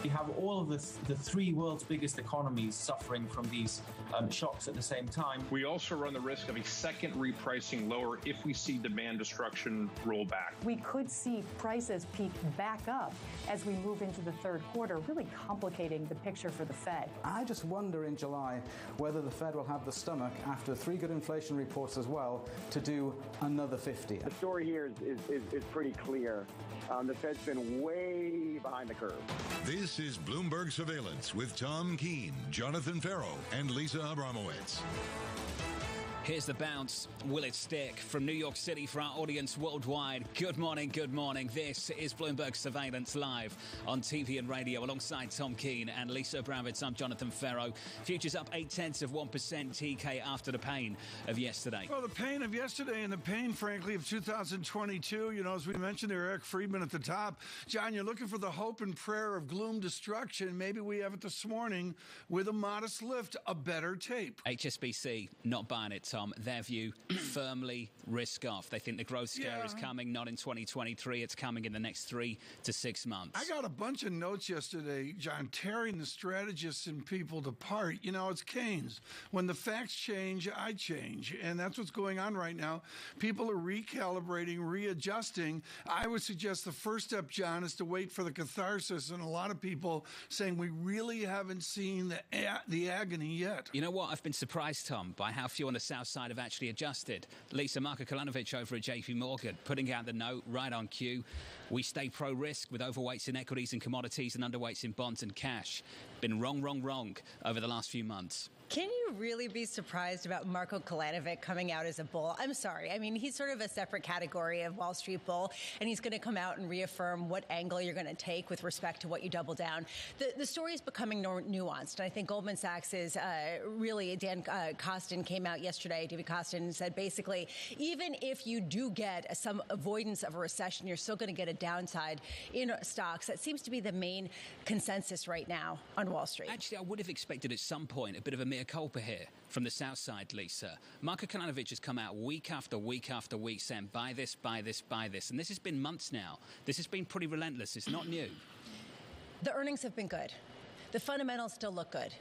You have all of the three world's biggest economies suffering from these shocks at the same time. We also run the risk of a second repricing lower if we see demand destruction roll back. We could see prices peak back up as we move into the third quarter, really complicating the picture for the Fed. I just wonder in July whether the Fed will have the stomach, after 3 good inflation reports as well, to do another 50. The story here is pretty clear. The Fed's been way behind the curve. This is Bloomberg Surveillance with Tom Keene, Jonathan Ferro, and Lisa Abramowitz. Here's the bounce. Will it stick? From New York City for our audience worldwide. Good morning, good morning. This is Bloomberg Surveillance live on TV and radio alongside Tom Keene and Lisa Abramowitz. I'm Jonathan Ferro. Futures up 0.8% TK after the pain of yesterday. Well, the pain of yesterday and the pain, frankly, of 2022. You know, as we mentioned there, Eric Friedman at the top. John, you're looking for the hope and prayer of gloom destruction. Maybe we have it this morning with a modest lift, a better tape. HSBC not buying it, Tom. Their view, firmly risk off. They think the growth scare is coming, not in 2023. It's coming in the next 3 to 6 months. I got a bunch of notes yesterday, John, tearing the strategists and people apart. You know, it's Keynes. When the facts change, I change. And that's what's going on right now. People are recalibrating, readjusting. I would suggest the first step, John, is to wait for the catharsis. And a lot of people saying we really haven't seen the agony yet. You know what? I've been surprised, Tom, by how few on the South side have actually adjusted. Lisa, Marko Kolanovic over at JP Morgan putting out the note right on cue. We stay pro-risk with overweights in equities and commodities and underweights in bonds and cash. Been wrong over the last few months. Can you really be surprised about Marko Kolanovic coming out as a bull? I'm sorry. I mean, he's sort of a separate category of Wall Street bull, and he's going to come out and reaffirm what angle you're going to take with respect to what you double down. The story is becoming more nuanced, and I think Goldman Sachs is really, Dan Kostin came out yesterday, David Kostin said basically, even if you do get some avoidance of a recession, you're still going to get a downside in stocks. That seems to be the main consensus right now on Wall Street. Actually, I would have expected at some point a bit of a mea culpa here from the South side, Lisa. Marko Kolanovic has come out week after week after week saying buy this, buy this, buy this. And this has been months now. This has been pretty relentless. It's not new. The earnings have been good. The fundamentals still look good.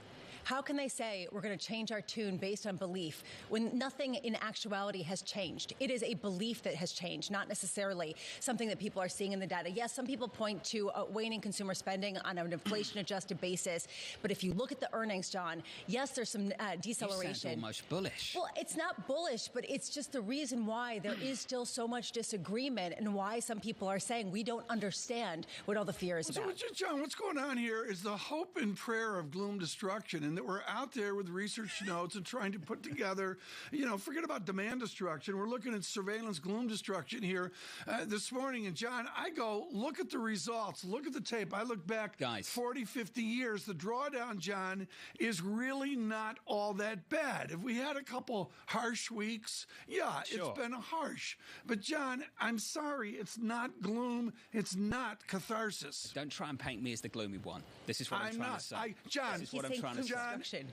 How can they say we're going to change our tune based on belief when nothing in actuality has changed? It is a belief that has changed, not necessarily something that people are seeing in the data. Yes, some people point to waning consumer spending on an inflation-adjusted basis, but if you look at the earnings, John, yes, there's some deceleration. You sound almost bullish. Well, it's not bullish, but it's just the reason why there is still so much disagreement and why some people are saying we don't understand what all the fear is about. So, John, what's going on here is the hope and prayer of gloom destruction, and that we're out there with research notes and trying to put together, forget about demand destruction. We're looking at surveillance gloom destruction here this morning. And, John, I go, look at the results. Look at the tape. I look back 40, 50 years. The drawdown, John, is really not all that bad. If we had a couple harsh weeks, it's been harsh. But, John, I'm sorry, it's not gloom. It's not catharsis. Don't try and paint me as the gloomy one. This is what I'm trying to say. John, this is what I'm trying to say.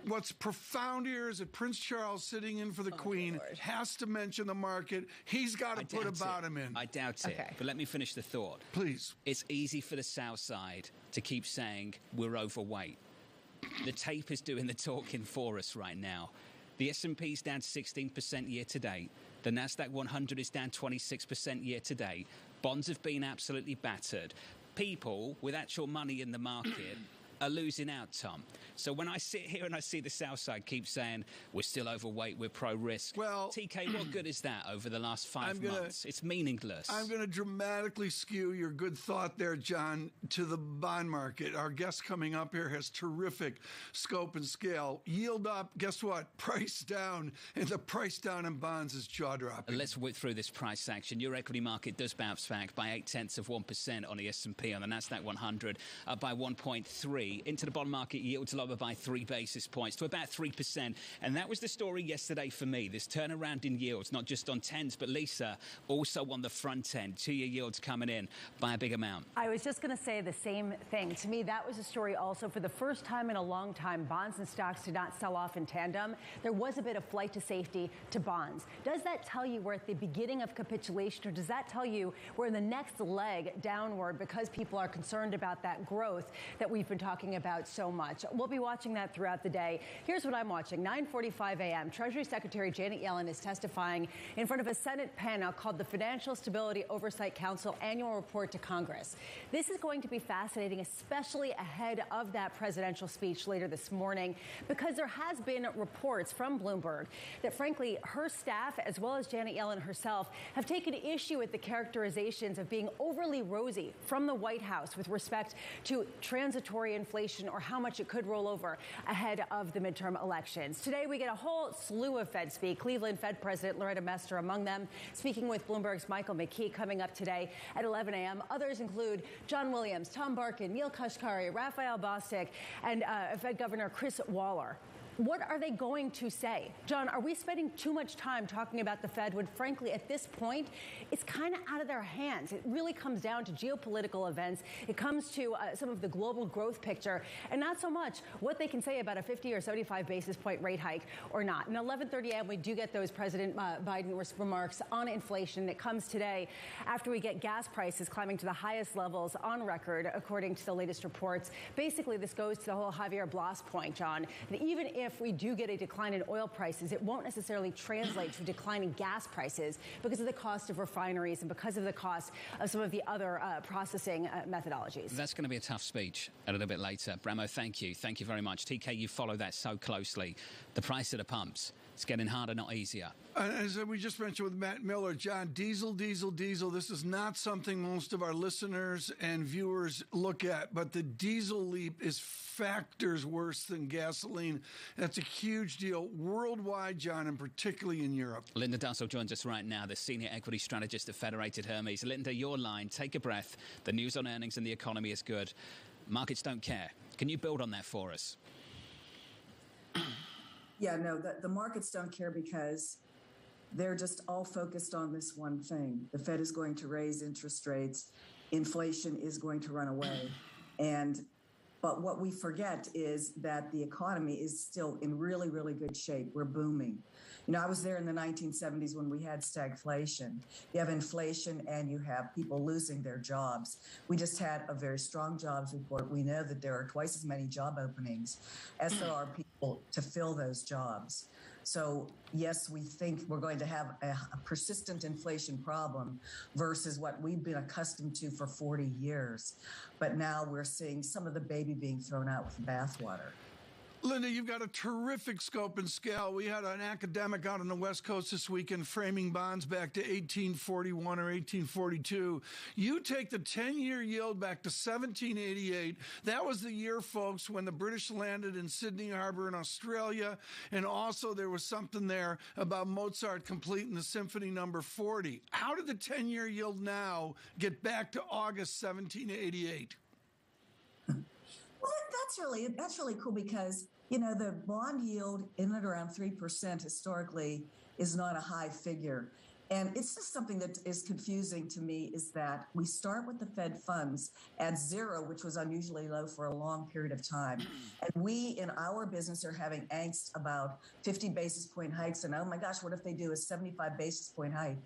What's profound here is that Prince Charles, sitting in for the Queen, has to mention the market. He's got to put a bottom in. I doubt it. But let me finish the thought. Please. It's easy for the South side to keep saying we're overweight. The tape is doing the talking for us right now. The S&P is down 16% year to date. The Nasdaq 100 is down 26% year to date. Bonds have been absolutely battered. People with actual money in the market are losing out, Tom. So when I sit here and I see the South side keep saying we're still overweight, we're pro-risk. Well, TK, what good is that over the last 5 months? It's meaningless. I'm going to dramatically skew your good thought there, John, to the bond market. Our guest coming up here has terrific scope and scale. Yield up, guess what? Price down, and the price down in bonds is jaw-dropping. Let's whip through this price action. Your equity market does bounce back by 0.8% on the S&P. On the Nasdaq 100, up by 1.3%. Into the bond market, yields lower by 3 basis points to about 3%. And that was the story yesterday for me. This turnaround in yields, not just on 10s, but Lisa, also on the front end. 2-year yields coming in by a big amount. I was just going to say the same thing. To me, that was a story also. For the first time in a long time, bonds and stocks did not sell off in tandem. There was a bit of flight to safety to bonds. Does that tell you we're at the beginning of capitulation, or does that tell you we're in the next leg downward because people are concerned about that growth that we've been talking about so much? We'll be watching that throughout the day. Here's what I'm watching. 9:45 a.m. Treasury Secretary Janet Yellen is testifying in front of a Senate panel called the Financial Stability Oversight Council Annual Report to Congress. This is going to be fascinating, especially ahead of that presidential speech later this morning, because there has been reports from Bloomberg that, frankly, her staff, as well as Janet Yellen herself, have taken issue with the characterizations of being overly rosy from the White House with respect to transitory inflation or how much it could roll over ahead of the midterm elections. Today, we get a whole slew of Fed speak. Cleveland Fed President Loretta Mester among them, speaking with Bloomberg's Michael McKee coming up today at 11 a.m. Others include John Williams, Tom Barkin, Neil Kashkari, Raphael Bostic, and Fed Governor Chris Waller. What are they going to say? John, are we spending too much time talking about the Fed when, frankly, at this point, it's kind of out of their hands? It really comes down to geopolitical events. It comes to some of the global growth picture, and not so much what they can say about a 50 or 75 basis point rate hike or not. And 11:30 a.m., we do get those President Biden remarks on inflation. It comes today after we get gas prices climbing to the highest levels on record, according to the latest reports. Basically, this goes to the whole Javier Blas point, John, that even if we do get a decline in oil prices, it won't necessarily translate to a decline in gas prices because of the cost of refineries and because of the cost of some of the other processing methodologies. That's going to be a tough speech a little bit later. Bramo, thank you. Thank you very much. TK, you follow that so closely. The price of the pumps, it's getting harder, not easier. As we just mentioned with Matt Miller, John, diesel. This is not something most of our listeners and viewers look at, but the diesel leap is factors worse than gasoline. That's a huge deal worldwide, John, and particularly in Europe. Linda Dussel joins us right now, the senior equity strategist at Federated Hermes. Linda, your line, take a breath. The news on earnings and the economy is good. Markets don't care. Can you build on that for us? Yeah, no, the markets don't care because they're just all focused on this one thing. The Fed is going to raise interest rates. Inflation is going to run away. And But what we forget is that the economy is still in really, really good shape. We're booming. You know, I was there in the 1970s when we had stagflation. You have inflation and you have people losing their jobs. We just had a very strong jobs report. We know that there are twice as many job openings as there are people to fill those jobs. So, yes, we think we're going to have a persistent inflation problem versus what we've been accustomed to for 40 years. But now we're seeing some of the baby being thrown out with the bathwater. Linda, you've got a terrific scope and scale. We had an academic out on the West Coast this weekend framing bonds back to 1841 or 1842. You take the 10-year yield back to 1788. That was the year, folks, when the British landed in Sydney Harbor in Australia. And also there was something there about Mozart completing the Symphony No. 40. How did the 10-year yield now get back to August 1788? Well, that's really cool because, you know, the bond yield in and around 3% historically is not a high figure. And it's just something that is confusing to me is that we start with the Fed funds at 0, which was unusually low for a long period of time. And we in our business are having angst about 50 basis point hikes. And oh my gosh, what if they do a 75 basis point hike?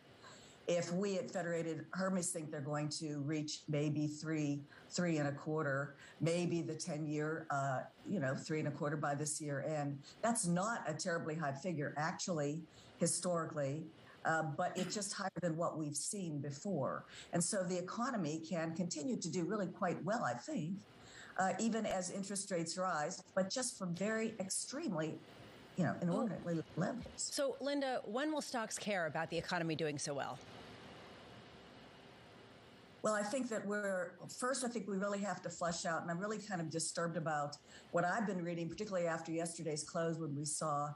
If we at Federated Hermes think they're going to reach maybe 3.25, maybe the 10-year, 3.25 by this year end, that's not a terribly high figure, actually, historically, but it's just higher than what we've seen before. And so the economy can continue to do really quite well, I think, even as interest rates rise, but just from very extremely inordinately levels. So, Linda, when will stocks care about the economy doing so well? Well, I think that I think we really have to flush out, and I'm really kind of disturbed about what I've been reading, particularly after yesterday's close when we saw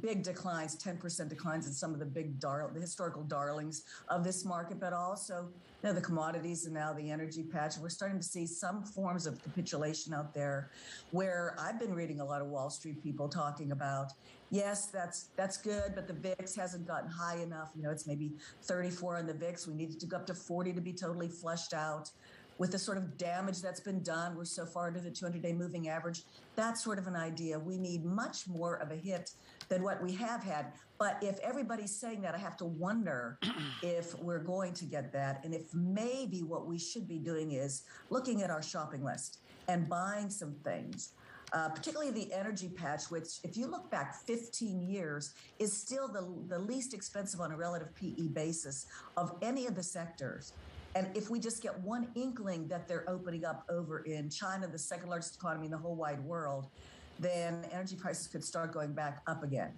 big declines, 10% declines in some of the historical darlings of this market, but also the commodities and now the energy patch. We're starting to see some forms of capitulation out there where I've been reading a lot of Wall Street people talking about, yes, that's good, but the VIX hasn't gotten high enough. You know, it's maybe 34 on the VIX. We need it to go up to 40 to be totally flushed out. With the sort of damage that's been done, we're so far into the 200-day moving average. That's sort of an idea. We need much more of a hit than what we have had. But if everybody's saying that, I have to wonder if we're going to get that. And if maybe what we should be doing is looking at our shopping list and buying some things, particularly the energy patch, which if you look back 15 years is still the least expensive on a relative PE basis of any of the sectors. And if we just get one inkling that they're opening up over in China, the second largest economy in the whole wide world, then energy prices could start going back up again.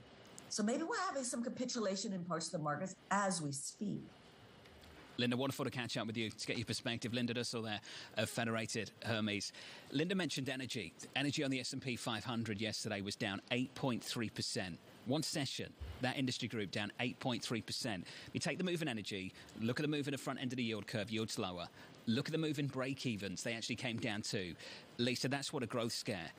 So maybe we're having some capitulation in parts of the markets as we speak. Linda, wonderful to catch up with you to get your perspective. Linda Dussel there of Federated Hermes. Linda mentioned energy. Energy on the S&P 500 yesterday was down 8.3%. One session, that industry group down 8.3%. You take the move in energy, look at the move in the front end of the yield curve, yield's lower. Look at the move in break-evens, they actually came down too. Lisa, that's what a growth scare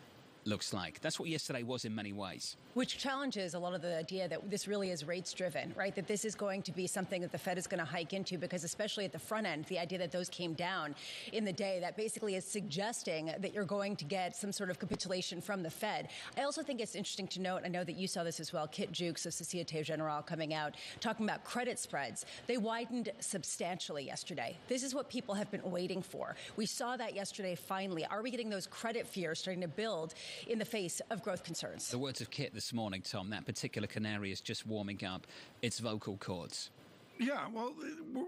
looks like. That's what yesterday was in many ways. Which challenges a lot of the idea that this really is rates driven, right? That this is going to be something that the Fed is going to hike into, because especially at the front end, the idea that those came down in the day, that basically is suggesting that you're going to get some sort of capitulation from the Fed. I also think it's interesting to note, I know that you saw this as well, Kit Jukes of Societe Generale coming out, talking about credit spreads. They widened substantially yesterday. This is what people have been waiting for. We saw that yesterday finally. Are we getting those credit fears starting to build in the face of growth concerns? The words of Kit this morning, Tom, that particular canary is just warming up its vocal cords. Yeah, well,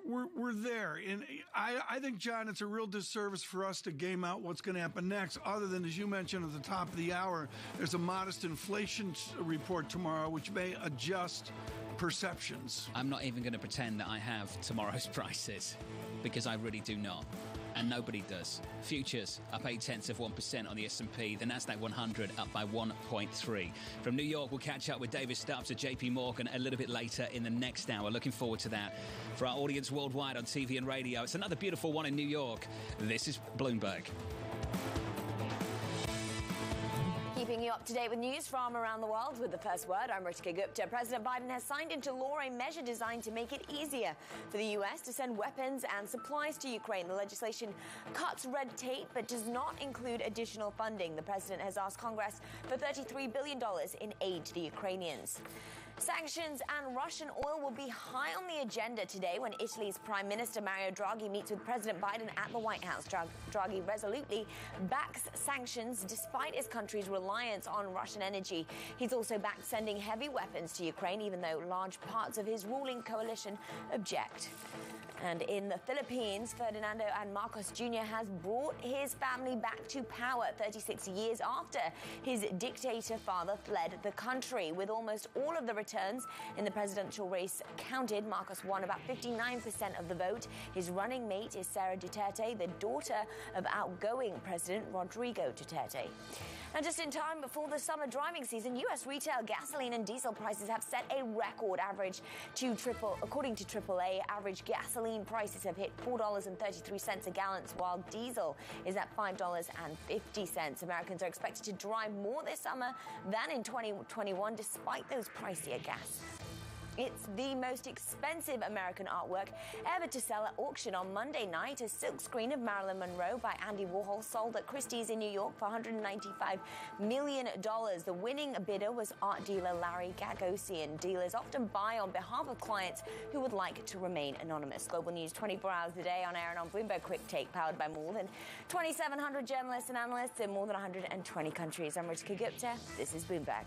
we're there. And I think, John, it's a real disservice for us to game out what's going to happen next, other than, as you mentioned at the top of the hour, there's a modest inflation report tomorrow, which may adjust perceptions. I'm not even going to pretend that I have tomorrow's prices, because I really do not. And nobody does. Futures up 0.8% on the S&P. The Nasdaq 100 up by 1.3. From New York, we'll catch up with David Stubbs at JP Morgan a little bit later in the next hour. Looking forward to that. For our audience worldwide on TV and radio, it's another beautiful one in New York. This is Bloomberg. Keeping Bringing you up to date with news from around the world with the first word. I'm Ritika Gupta. President Biden has signed into law a measure designed to make it easier for the U.S. to send weapons and supplies to Ukraine. The legislation cuts red tape but does not include additional funding. The president has asked Congress for $33 billion in aid to the Ukrainians. Sanctions and Russian oil will be high on the agenda today when Italy's Prime Minister Mario Draghi meets with President Biden at the White House. Draghi resolutely backs sanctions despite his country's reliance on Russian energy. He's also backed sending heavy weapons to Ukraine, even though large parts of his ruling coalition object. And in the Philippines, Ferdinando and Marcos Jr. has brought his family back to power 36 years after his dictator father fled the country. With almost all of the returns in the presidential race counted, Marcos won about 59% of the vote. His running mate is Sara Duterte, the daughter of outgoing President Rodrigo Duterte. And just in time before the summer driving season, U.S. retail gasoline and diesel prices have set a record average according to AAA. Average gasoline prices have hit $4.33 a gallon, while diesel is at $5.50. Americans are expected to drive more this summer than in 2021, despite those pricier gas. It's the most expensive American artwork ever to sell at auction on Monday night. A silkscreen of Marilyn Monroe by Andy Warhol sold at Christie's in New York for $195 million. The winning bidder was art dealer Larry Gagosian. Dealers often buy on behalf of clients who would like to remain anonymous. Global news 24 hours a day on air and on Bloomberg Quick Take, powered by more than 2,700 journalists and analysts in more than 120 countries. I'm Ritika Gupta. This is Bloomberg.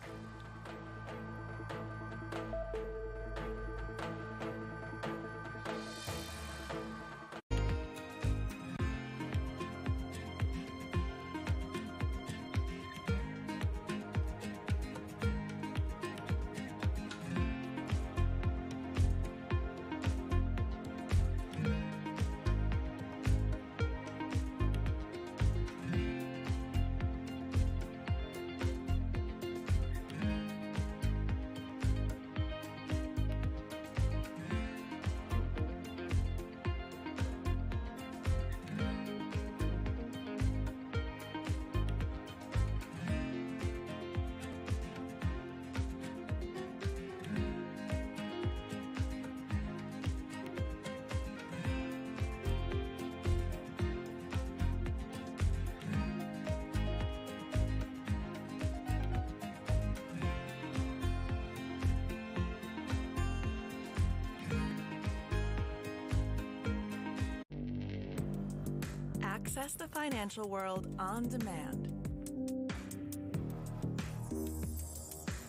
Access the financial world on demand.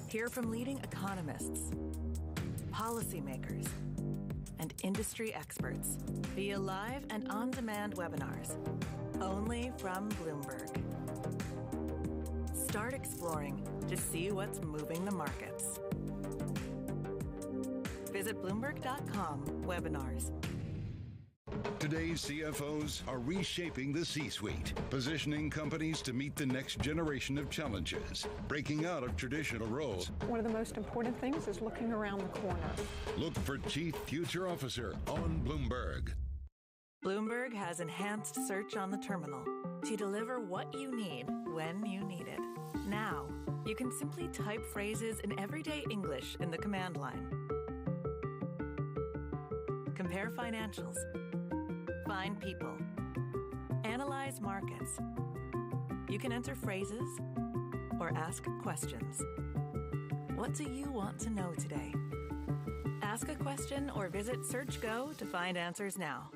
Hear from leading economists, policymakers, and industry experts via live and on-demand webinars, only from Bloomberg. Start exploring to see what's moving the markets. Visit Bloomberg.com/webinars. Today's CFOs are reshaping the C-suite, positioning companies to meet the next generation of challenges, breaking out of traditional roles. One of the most important things is looking around the corner. Look for Chief Future Officer on Bloomberg. Bloomberg has enhanced search on the terminal to deliver what you need when you need it. Now, you can simply type phrases in everyday English in the command line. Compare financials. Find people. Analyze markets. You can enter phrases or ask questions. What do you want to know today? Ask a question or visit Search Go to find answers now.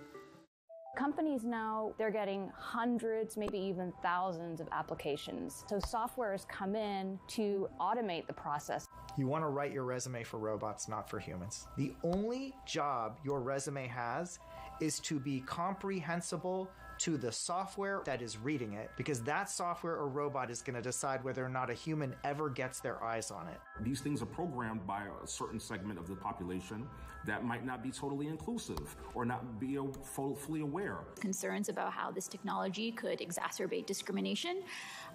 Companies now, they're getting hundreds, maybe even thousands of applications. So software has come in to automate the process. You want to write your resume for robots, not for humans. The only job your resume has is to be comprehensible to the software that is reading it, because that software or robot is going to decide whether or not a human ever gets their eyes on it. These things are programmed by a certain segment of the population that might not be totally inclusive or not be fully aware. Concerns about how this technology could exacerbate discrimination.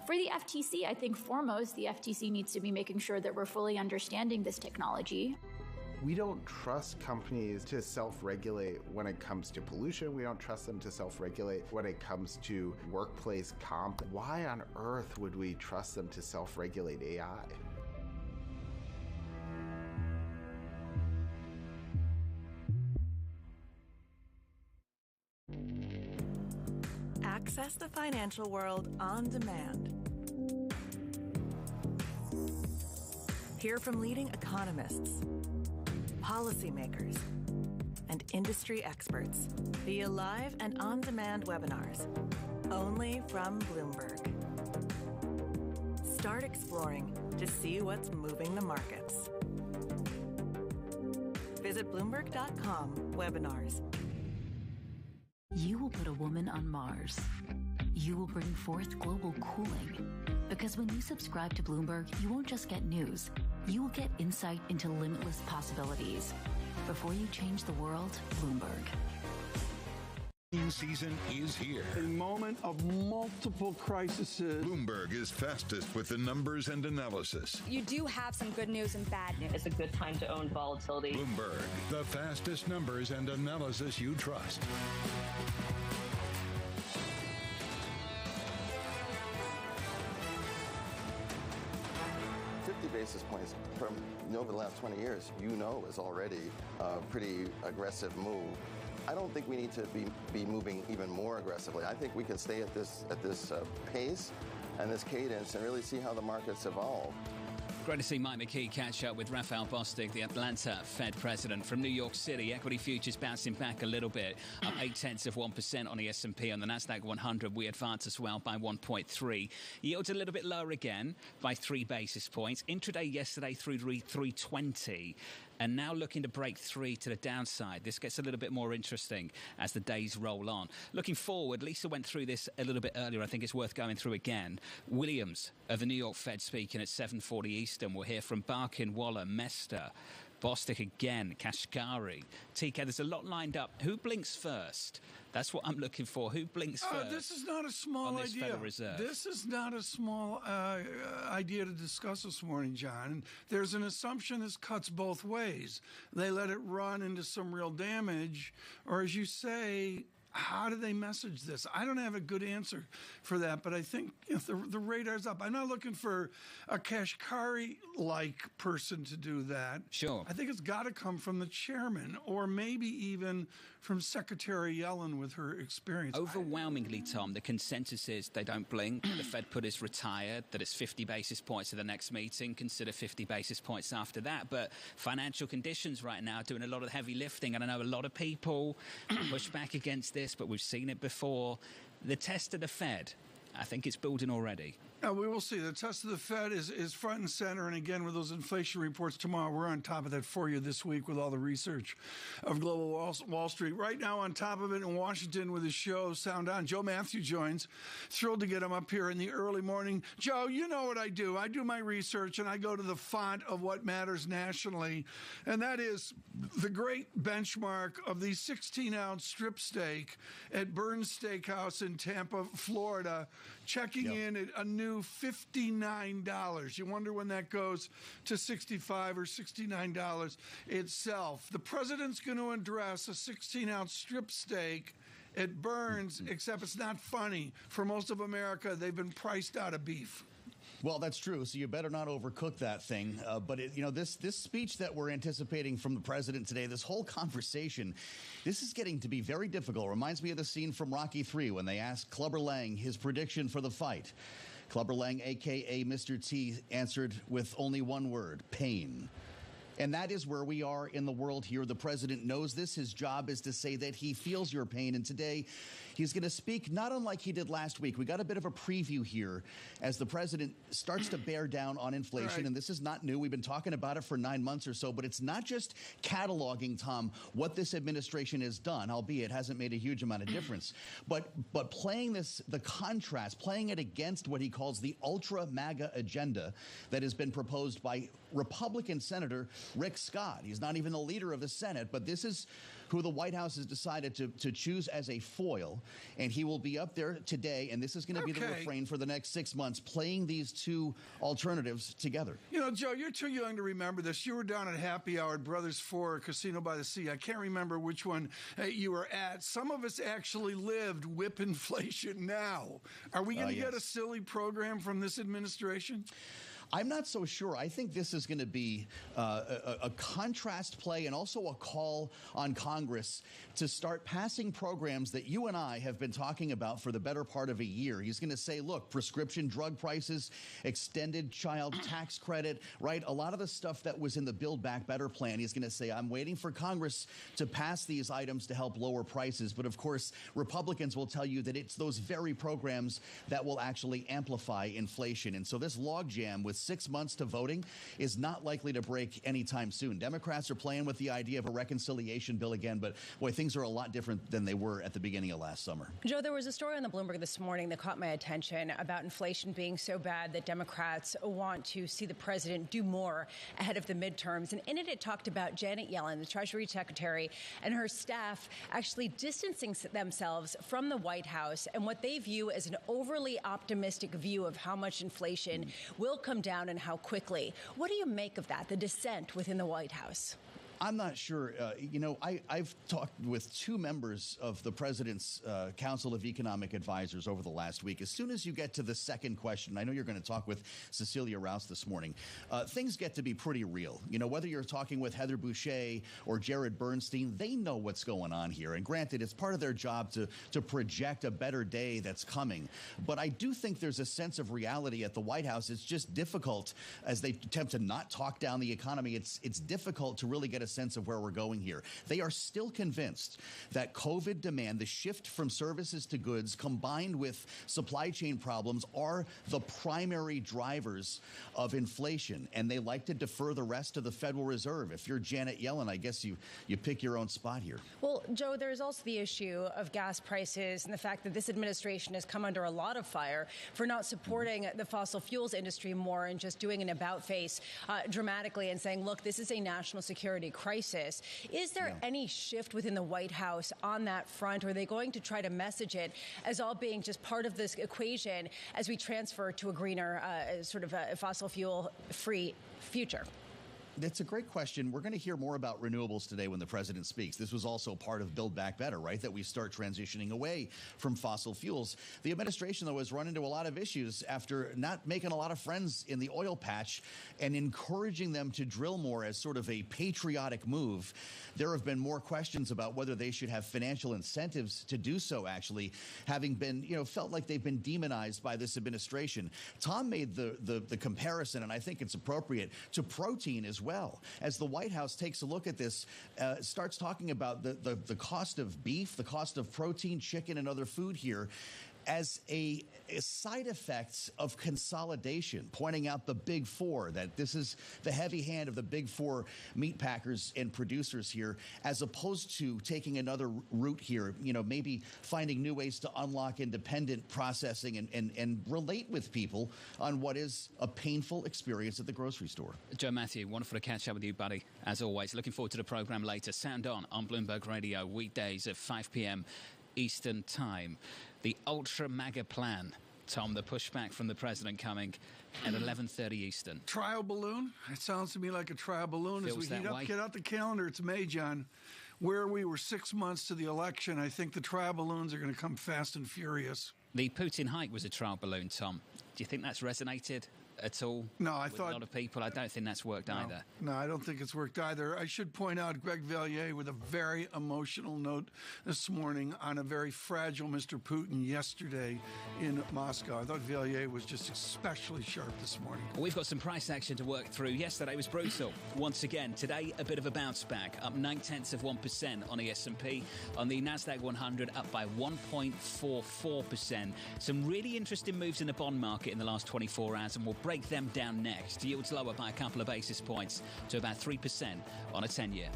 For the FTC, I think foremost, the FTC needs to be making sure that we're fully understanding this technology. We don't trust companies to self-regulate when it comes to pollution. We don't trust them to self-regulate when it comes to workplace comp. Why on earth would we trust them to self-regulate AI? Access the financial world on demand. Hear from leading economists, policymakers, and industry experts via live and on-demand webinars, only from Bloomberg. Start exploring to see what's moving the markets. Visit Bloomberg.com/webinars. You will put a woman on Mars. You will bring forth global cooling. Because when you subscribe to Bloomberg, you won't just get news. You will get insight into limitless possibilities. Before you change the world, Bloomberg. Season is here. A moment of multiple crises. Bloomberg is fastest with the numbers and analysis. You do have some good news and bad news. It's a good time to own volatility. Bloomberg, the fastest numbers and analysis you trust. Basis points from over the last 20 years, is already a pretty aggressive move. I don't think we need to be moving even more aggressively. I think we can stay at this pace and this cadence and really see how the markets evolve. Great to see Mike McKee catch up with Raphael Bostic, the Atlanta Fed president. From New York City, equity futures bouncing back a little bit, up 0.8% on the S&P. On the Nasdaq 100, we advance as well by 1.3. Yields a little bit lower again by 3 basis points. Intraday yesterday through 320. And now looking to break 3 to the downside. This gets a little bit more interesting as the days roll on. Looking forward, Lisa went through this a little bit earlier. I think it's worth going through again. Williams of the New York Fed speaking at 7:40 Eastern. We'll hear from Barkin, Waller, Mester, Bostic again, Kashkari. TK, there's a lot lined up. Who blinks first? That's what I'm looking for. Who blinks first? This is not a small idea. Federal Reserve? This is not a small idea to discuss this morning, John. There's an assumption this cuts both ways. They let it run into some real damage, or as you say, how do they message this? I don't have a good answer for that, but I think if the radar's up. I'm not looking for a Kashkari-like person to do that. Sure. I think it's got to come from the chairman, or maybe even from Secretary Yellen with her experience. Overwhelmingly, Tom, the consensus is they don't blink. The Fed put is retired, that it's 50 basis points at the next meeting, consider 50 basis points after that. But financial conditions right now are doing a lot of heavy lifting, and I know a lot of people push back against this, but we've seen it before. The test of the Fed, I think it's building already. We will see. The test of the Fed is front and center. And again, with those inflation reports tomorrow, we're on top of that for you this week with all the research of global Wall Street. Right now, on top of it in Washington with his show, Sound On, Joe Matthew joins. Thrilled to get him up here in the early morning. Joe, you know what I do. I do my research, and I go to the font of what matters nationally. And that is the great benchmark of the 16-ounce strip steak at Burns Steakhouse in Tampa, Florida, checking in at a new $59. You wonder when that goes to $65 or $69 itself. The president's going to address a 16-ounce strip steak at Burns, except it's not funny. For most of America, they've been priced out of beef. Well, that's true. So you better not overcook that thing. But this speech that we're anticipating from the president today, this whole conversation, this is getting to be very difficult. Reminds me of the scene from Rocky III when they asked Clubber Lang his prediction for the fight. Clubber Lang, a.k.a. Mr. T, answered with only one word: pain. And that is where we are in the world here. The president knows this. His job is to say that he feels your pain. And today, he's going to speak not unlike he did last week. We got a bit of a preview here as the president starts to bear down on inflation. Right. And this is not new. We've been talking about it for 9 months or so. But it's not just cataloging, Tom, what this administration has done, albeit it hasn't made a huge amount of difference. But playing the contrast, playing it against what he calls the ultra MAGA agenda that has been proposed by Republican Senator Rick Scott. He's not even the leader of the Senate, but this is who the White House has decided to choose as a foil, and he will be up there today, and this is going to be the refrain for the next 6 months, playing these two alternatives together. You know, Joe, you're too young to remember this. You were down at Happy Hour at Brothers 4, Casino by the Sea. I can't remember which one you were at. Some of us actually lived whip inflation now. Are we going to get a silly program from this administration? I'm not so sure. I think this is going to be a contrast play and also a call on Congress to start passing programs that you and I have been talking about for the better part of a year. He's going to say, look, prescription drug prices, extended child tax credit, right? A lot of the stuff that was in the Build Back Better plan, he's going to say, I'm waiting for Congress to pass these items to help lower prices. But of course, Republicans will tell you that it's those very programs that will actually amplify inflation. And so this logjam with 6 months to voting is not likely to break anytime soon. Democrats are playing with the idea of a reconciliation bill again, but boy, things are a lot different than they were at the beginning of last summer. Joe, there was a story on the Bloomberg this morning that caught my attention about inflation being so bad that Democrats want to see the president do more ahead of the midterms. And in it, it talked about Janet Yellen, the Treasury Secretary, and her staff actually distancing themselves from the White House and what they view as an overly optimistic view of how much inflation will come down and how quickly. What do you make of that, the dissent within the White House? I'm not sure. I've talked with two members of the president's Council of Economic Advisors over the last week. As soon as you get to the second question, I know you're going to talk with Cecilia Rouse this morning, things get to be pretty real. You know, whether you're talking with Heather Boucher or Jared Bernstein, they know what's going on here. And granted, it's part of their job to project a better day that's coming. But I do think there's a sense of reality at the White House. It's just difficult as they attempt to not talk down the economy. It's difficult to really get a sense of where we're going here. They are still convinced that COVID demand, the shift from services to goods, combined with supply chain problems, are the primary drivers of inflation. And they like to defer the rest to the Federal Reserve. If you're Janet Yellen, I guess you pick your own spot here. Well, Joe, there's also the issue of gas prices and the fact that this administration has come under a lot of fire for not supporting the fossil fuels industry more and just doing an about-face dramatically and saying, look, this is a national security crisis. Is there any shift within the White House on that front? Or are they going to try to message it as all being just part of this equation as we transfer to a greener sort of a fossil fuel-free future? That's a great question. We're going to hear more about renewables today when the president speaks. This was also part of Build Back Better, right? That we start transitioning away from fossil fuels. The administration, though, has run into a lot of issues after not making a lot of friends in the oil patch and encouraging them to drill more as sort of a patriotic move. There have been more questions about whether they should have financial incentives to do so, actually, having been, felt like they've been demonized by this administration. Tom made the comparison, and I think it's appropriate, to protein as well. As the White House takes a look at this, starts talking about the cost of beef, the cost of protein, chicken, and other food here as a side effect of consolidation, pointing out the big four, that this is the heavy hand of the big four meat packers and producers here, as opposed to taking another route here, maybe finding new ways to unlock independent processing and relate with people on what is a painful experience at the grocery store. Joe Matthew, wonderful to catch up with you, buddy. As always, looking forward to the program later. Sound on Bloomberg Radio, weekdays at 5 p.m. Eastern Time. The Ultra MAGA plan, Tom, the pushback from the president coming at 11:30 Eastern. Trial balloon? It sounds to me like a trial balloon. Feels as we heat up, way. Get out the calendar. It's May, John. Where we were 6 months to the election, I think the trial balloons are going to come fast and furious. The Putin hike was a trial balloon, Tom. Do you think that's resonated at all? No, I with thought a lot of people. I don't think that's worked either. No, I don't think it's worked either. I should point out Greg Valliere with a very emotional note this morning on a very fragile Mr. Putin yesterday in Moscow. I thought Valliere was just especially sharp this morning. We've got some price action to work through. Yesterday was brutal. Once again, today a bit of a bounce back, up 0.9% on the S&P. On the Nasdaq 100, up by 1.44%. Some really interesting moves in the bond market in the last 24 hours, and we'll break them down next. Yields lower by a couple of basis points to about 3% on a 10-year.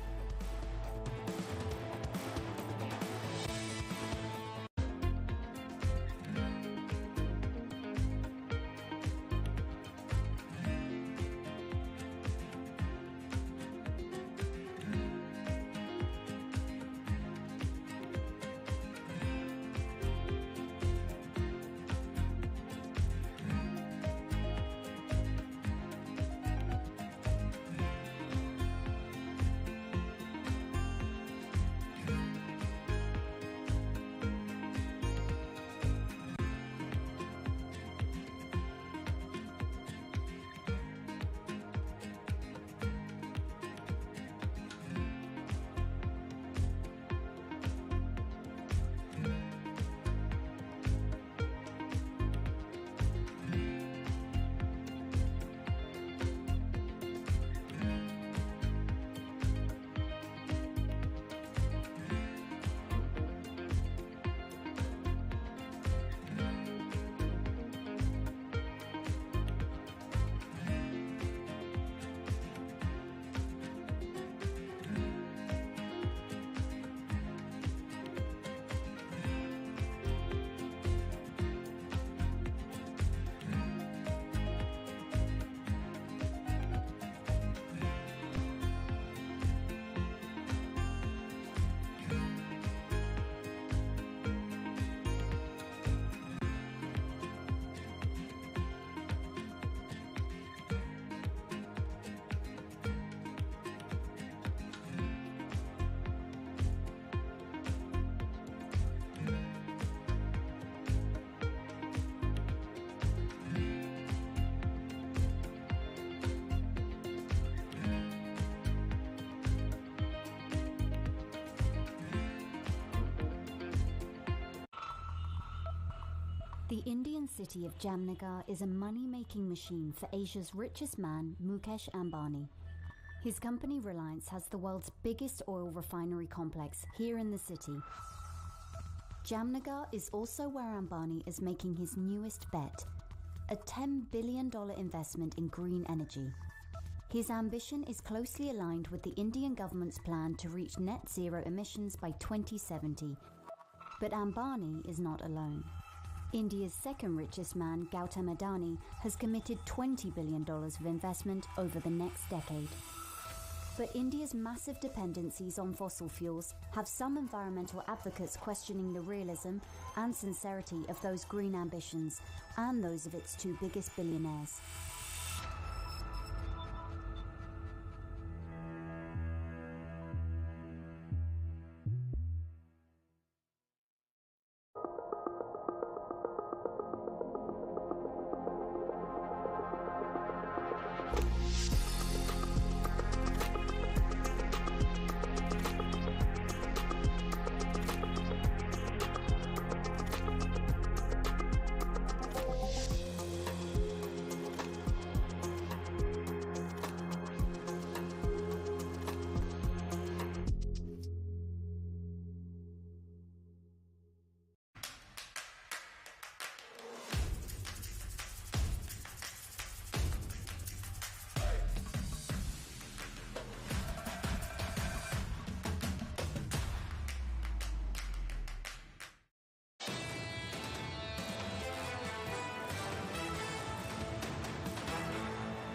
The Indian city of Jamnagar is a money-making machine for Asia's richest man, Mukesh Ambani. His company Reliance has the world's biggest oil refinery complex here in the city. Jamnagar is also where Ambani is making his newest bet, a $10 billion investment in green energy. His ambition is closely aligned with the Indian government's plan to reach net zero emissions by 2070. But Ambani is not alone. India's second richest man, Gautam Adani, has committed $20 billion of investment over the next decade. But India's massive dependencies on fossil fuels have some environmental advocates questioning the realism and sincerity of those green ambitions and those of its two biggest billionaires.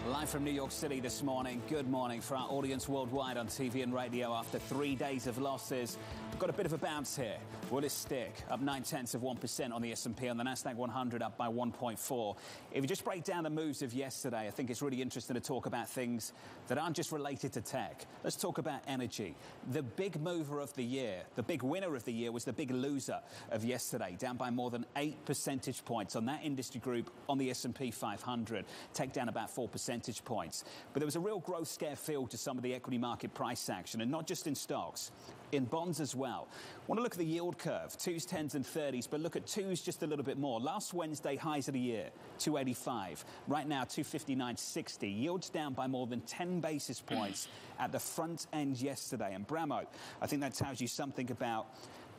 Live from New York City this morning. Good morning for our audience worldwide on TV and radio after 3 days of losses. We've got a bit of a bounce here. Will it stick? Up 0.9% on the S&P, on the Nasdaq 100 up by 1.4. If you just break down the moves of yesterday, I think it's really interesting to talk about things that aren't just related to tech. Let's talk about energy. The big mover of the year, the big winner of the year was the big loser of yesterday, down by more than 8 percentage points on that industry group on the S&P 500. Tech down about 4 percentage points. But there was a real growth scare feel to some of the equity market price action, and not just in stocks, in bonds as well. Want to look at the yield curve, 2s, 10s and 30s, but look at 2s just a little bit more. Last Wednesday, highs of the year, 285. Right now, 259.60. Yields down by more than 10 basis points at the front end yesterday. And Bramo, I think that tells you something about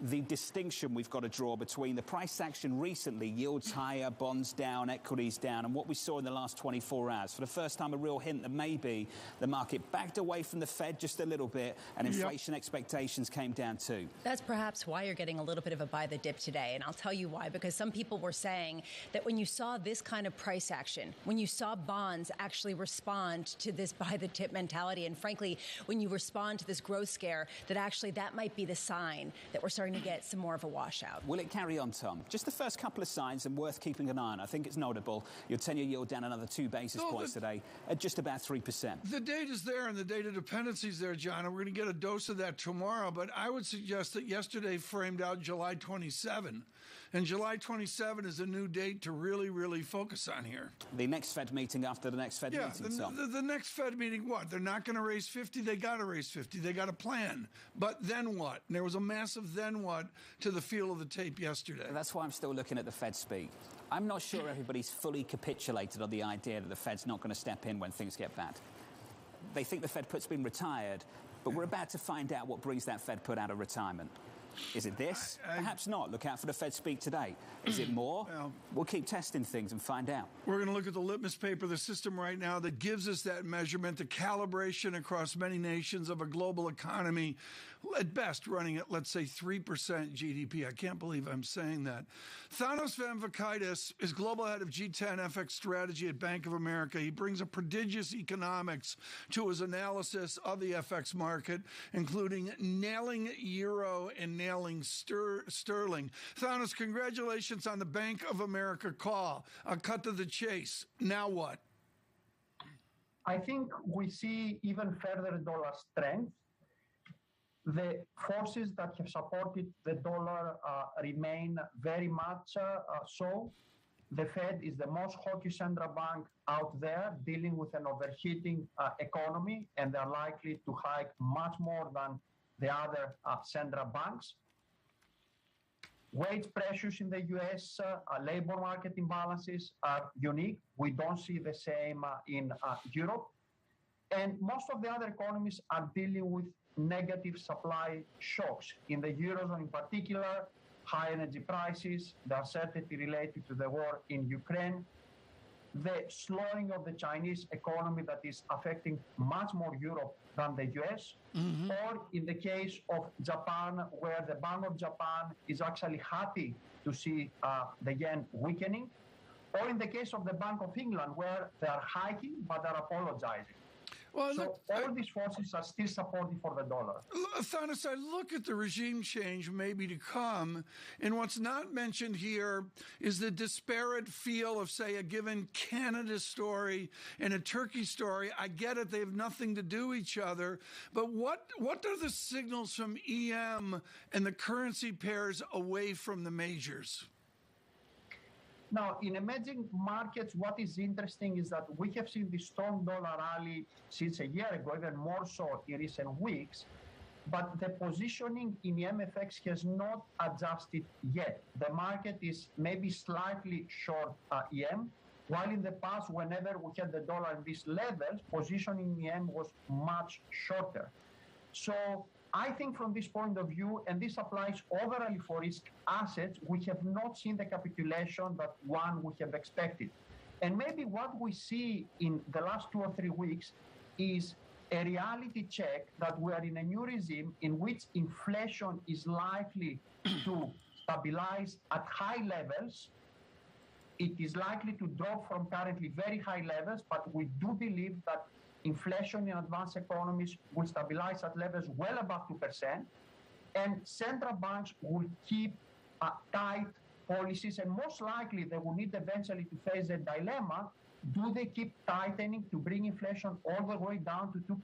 the distinction we've got to draw between the price action recently, yields higher, bonds down, equities down, and what we saw in the last 24 hours. For the first time, a real hint that maybe the market backed away from the Fed just a little bit, and inflation expectations came down too. That's perhaps why you're getting a little bit of a buy the dip today, and I'll tell you why. Because some people were saying that when you saw this kind of price action, when you saw bonds actually respond to this buy the dip mentality, and frankly, when you respond to this growth scare, that actually that might be the sign that we're starting to get some more of a washout. Will it carry on, Tom? Just the first couple of signs and worth keeping an eye on. I think it's notable. Your 10-year yield down another 2 basis points today at just about 3%. The data's there and the data dependency's there, John, and we're going to get a dose of that tomorrow. But I would suggest that yesterday framed out July 27. And July 27 is a new date to really, really focus on here. The next Fed meeting after the next Fed meeting, Tom. The next Fed meeting, what? They're not going to raise 50. They got to raise 50. They got a plan. But then what? And there was a massive then what to the feel of the tape yesterday. That's why I'm still looking at the Fed speak. I'm not sure everybody's fully capitulated on the idea that the Fed's not going to step in when things get bad. They think the Fed put's been retired, but we're about to find out what brings that Fed put out of retirement. Is it this? Perhaps not. Look out for the Fed speak today. Is it more? Well, we'll keep testing things and find out. We're going to look at the litmus paper, the system right now that gives us that measurement, the calibration across many nations of a global economy, at best running at, let's say, 3% GDP. I can't believe I'm saying that. Thanos Vankakaitis is global head of G10 FX strategy at Bank of America. He brings a prodigious economics to his analysis of the FX market, including nailing euro and nailing sterling. Thanos, congratulations on the Bank of America call. I'll cut to the chase. Now what? I think we see even further dollar strength. The forces that have supported the dollar remain very much so. The Fed is the most hawkish central bank out there, dealing with an overheating economy, and they're likely to hike much more than the other central banks. Wage pressures in the US, labor market imbalances are unique. We don't see the same in Europe. And most of the other economies are dealing with negative supply shocks. In the Eurozone in particular, high energy prices, the uncertainty related to the war in Ukraine, the slowing of the Chinese economy that is affecting much more Europe than the US, or in the case of Japan, where the Bank of Japan is actually happy to see the yen weakening, or in the case of the Bank of England, where they are hiking but are apologizing. Well, so all these forces are still supportive for the dollar. Thanos, I look at the regime change maybe to come, and what's not mentioned here is the disparate feel of, say, a given Canada story and a Turkey story. I get it, they have nothing to do with each other, but what are the signals from EM and the currency pairs away from the majors? Now, in emerging markets, what is interesting is that we have seen the strong dollar rally since a year ago, even more so in recent weeks, but the positioning in MFX has not adjusted yet. The market is maybe slightly short EM, while in the past, whenever we had the dollar at these levels, positioning EM was much shorter. So I think from this point of view, and this applies overall for risk assets, we have not seen the capitulation that one would have expected. And maybe what we see in the last 2 or 3 weeks is a reality check that we are in a new regime in which inflation is likely to stabilize at high levels. It is likely to drop from currently very high levels, but we do believe that inflation in advanced economies will stabilize at levels well above 2%, and central banks will keep tight policies, and most likely they will need eventually to face the dilemma: do they keep tightening to bring inflation all the way down to 2%,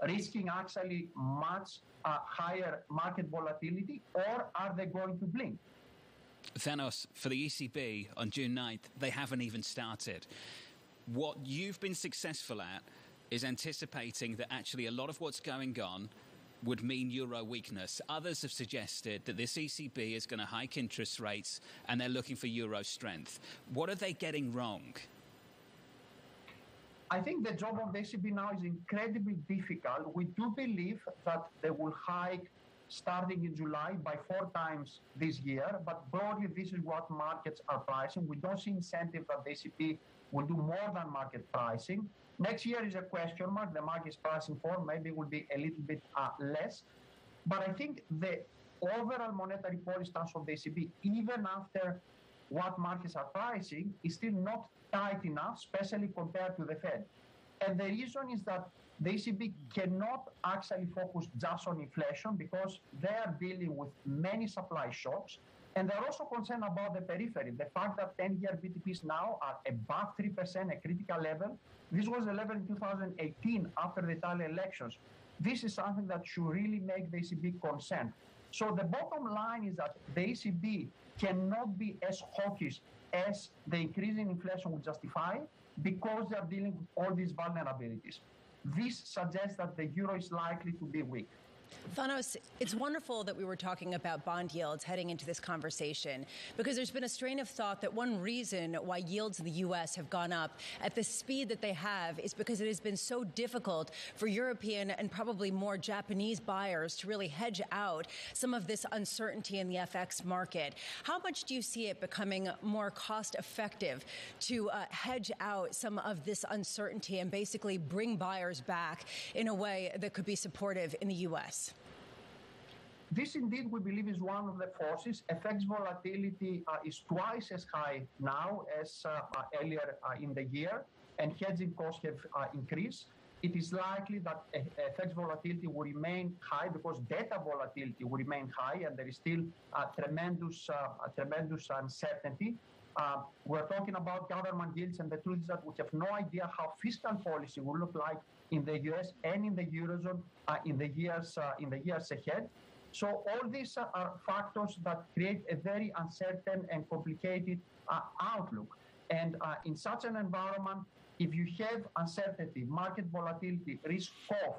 risking actually much higher market volatility, or are they going to blink? Thanos, for the ECB on June 9th, they haven't even started. What you've been successful at is anticipating that actually a lot of what's going on would mean euro weakness. Others have suggested that this ECB is going to hike interest rates and they're looking for euro strength. What are they getting wrong? I think the job of the ECB now is incredibly difficult. We do believe that they will hike starting in July by 4 times this year, but broadly this is what markets are pricing. We don't see incentive that the ECB will do more than market pricing. Next year is a question mark. The market is pricing for, maybe it will be a little bit less. But I think the overall monetary policy stance of the ECB, even after what markets are pricing, is still not tight enough, especially compared to the Fed. And the reason is that the ECB cannot actually focus just on inflation because they are dealing with many supply shocks. And they're also concerned about the periphery. The fact that 10-year BTPs now are above 3%, a critical level. This was the level in 2018 after the Italian elections. This is something that should really make the ECB concerned. So the bottom line is that the ECB cannot be as hawkish as the increase in inflation would justify because they are dealing with all these vulnerabilities. This suggests that the euro is likely to be weak. Thanos, it's wonderful that we were talking about bond yields heading into this conversation, because there's been a strain of thought that one reason why yields in the U.S. have gone up at the speed that they have is because it has been so difficult for European and probably more Japanese buyers to really hedge out some of this uncertainty in the FX market. How much do you see it becoming more cost effective to hedge out some of this uncertainty and basically bring buyers back in a way that could be supportive in the U.S.? This indeed, we believe, is one of the forces. FX volatility is twice as high now as earlier in the year, and hedging costs have increased. It is likely that FX volatility will remain high because data volatility will remain high, and there is still tremendous uncertainty. We're talking about government yields, and the truth is that we have no idea how fiscal policy will look like in the US and in the Eurozone in the years ahead. So all these are factors that create a very uncertain and complicated outlook. And in such an environment, if you have uncertainty, market volatility, risk off,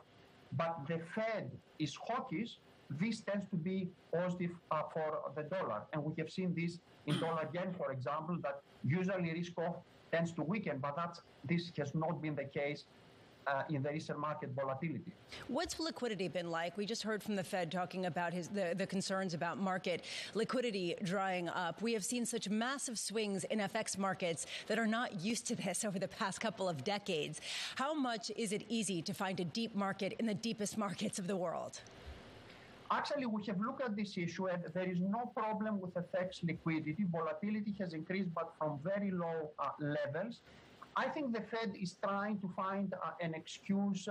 but the Fed is hawkish, this tends to be positive for the dollar. And we have seen this in dollar yen, for example, that usually risk-off tends to weaken, but this has not been the case in the recent market volatility. What's liquidity been like? We just heard from the Fed talking about the concerns about market liquidity drying up. We have seen such massive swings in FX markets that are not used to this over the past couple of decades. How much is it easy to find a deep market in the deepest markets of the world? Actually, we have looked at this issue, and there is no problem with FX liquidity. Volatility has increased, but from very low levels. I think the Fed is trying to find an excuse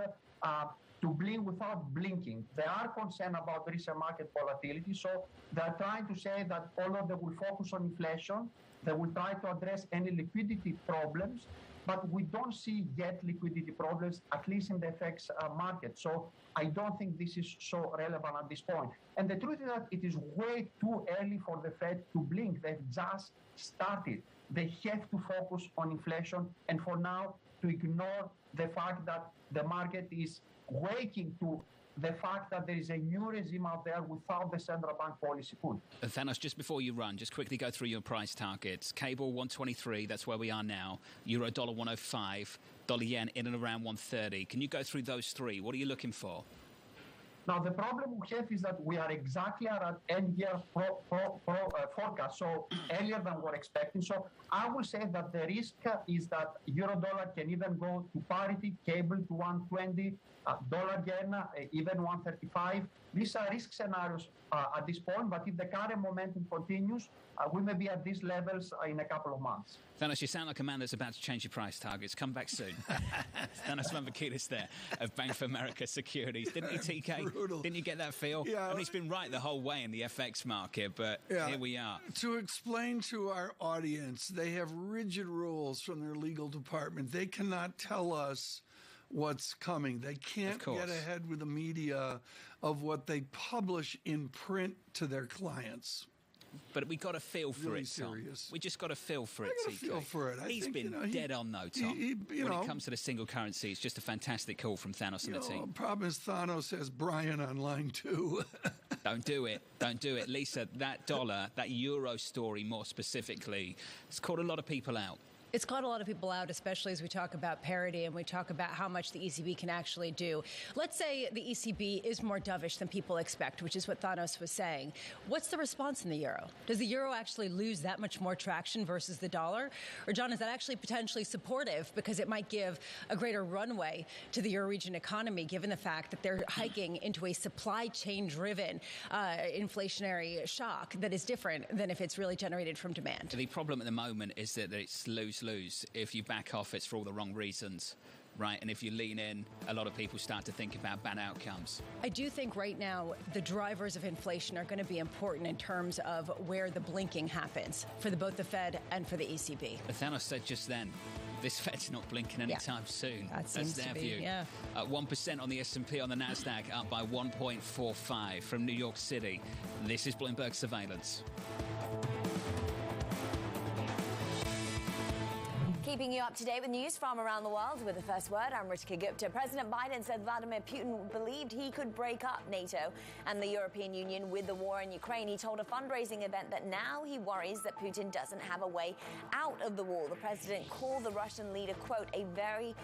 to blink without blinking. They are concerned about recent market volatility, so they're trying to say that although they will focus on inflation, they will try to address any liquidity problems, but we don't see yet liquidity problems, at least in the FX market. So I don't think this is so relevant at this point. And the truth is that it is way too early for the Fed to blink. They've just started. They have to focus on inflation, and for now, to ignore the fact that the market is waking to the fact that there is a new regime out there without the central bank policy pull. Thanos, just before you run, just quickly go through your price targets. Cable 123, that's where we are now. Euro dollar 105, dollar yen in and around 130. Can you go through those three? What are you looking for? Now, the problem we have is that we are exactly at an end-year forecast, so earlier than we're expecting. So I will say that the risk is that euro-dollar can even go to parity, cable to 120, dollar yen even 135. These are risk scenarios at this point, but if the current momentum continues, we may be at these levels in a couple of months. Thanos, you sound like a man that's about to change your price targets. Come back soon. Thanos Mambakitis there of Bank of America Securities. Didn't you, TK? Brutal. Didn't you get that feel? Yeah. I mean, it's been right the whole way in the FX market, but here we are. To explain to our audience, they have rigid rules from their legal department. They cannot tell us what's coming. They can't get ahead with the media of what they publish in print to their clients. But we got a feel for really it, Tom. Serious. We just got a feel for it, TK. Feel for it. He's been dead on, though, Tom. When it comes to the single currency, it's just a fantastic call from Thanos and the team. The problem is Thanos has Brian on line two. Don't do it. Don't do it. Lisa, that dollar, that euro story more specifically, it's caught a lot of people out. It's caught a lot of people out, especially as we talk about parity and we talk about how much the ECB can actually do. Let's say the ECB is more dovish than people expect, which is what Thanos was saying. What's the response in the euro? Does the euro actually lose that much more traction versus the dollar? Or, John, is that actually potentially supportive because it might give a greater runway to the euro region economy, given the fact that they're hiking into a supply chain-driven inflationary shock that is different than if it's really generated from demand? The problem at the moment is that it's lose. If you back off, it's for all the wrong reasons, right? And if you lean in, a lot of people start to think about bad outcomes. I do think right now the drivers of inflation are going to be important in terms of where the blinking happens for both the Fed and for the ECB. Thanos said just then, this Fed's not blinking anytime soon. That seems That's their to be, view. yeah. 1% on the S&P, on the NASDAQ, up by 1.45 from New York City. This is Bloomberg Surveillance. Keeping you up to date with news from around the world with the first word, I'm Ritika Gupta. President Biden said Vladimir Putin believed he could break up NATO and the European Union with the war in Ukraine. He told a fundraising event that now he worries that Putin doesn't have a way out of the war. The president called the Russian leader, quote, a very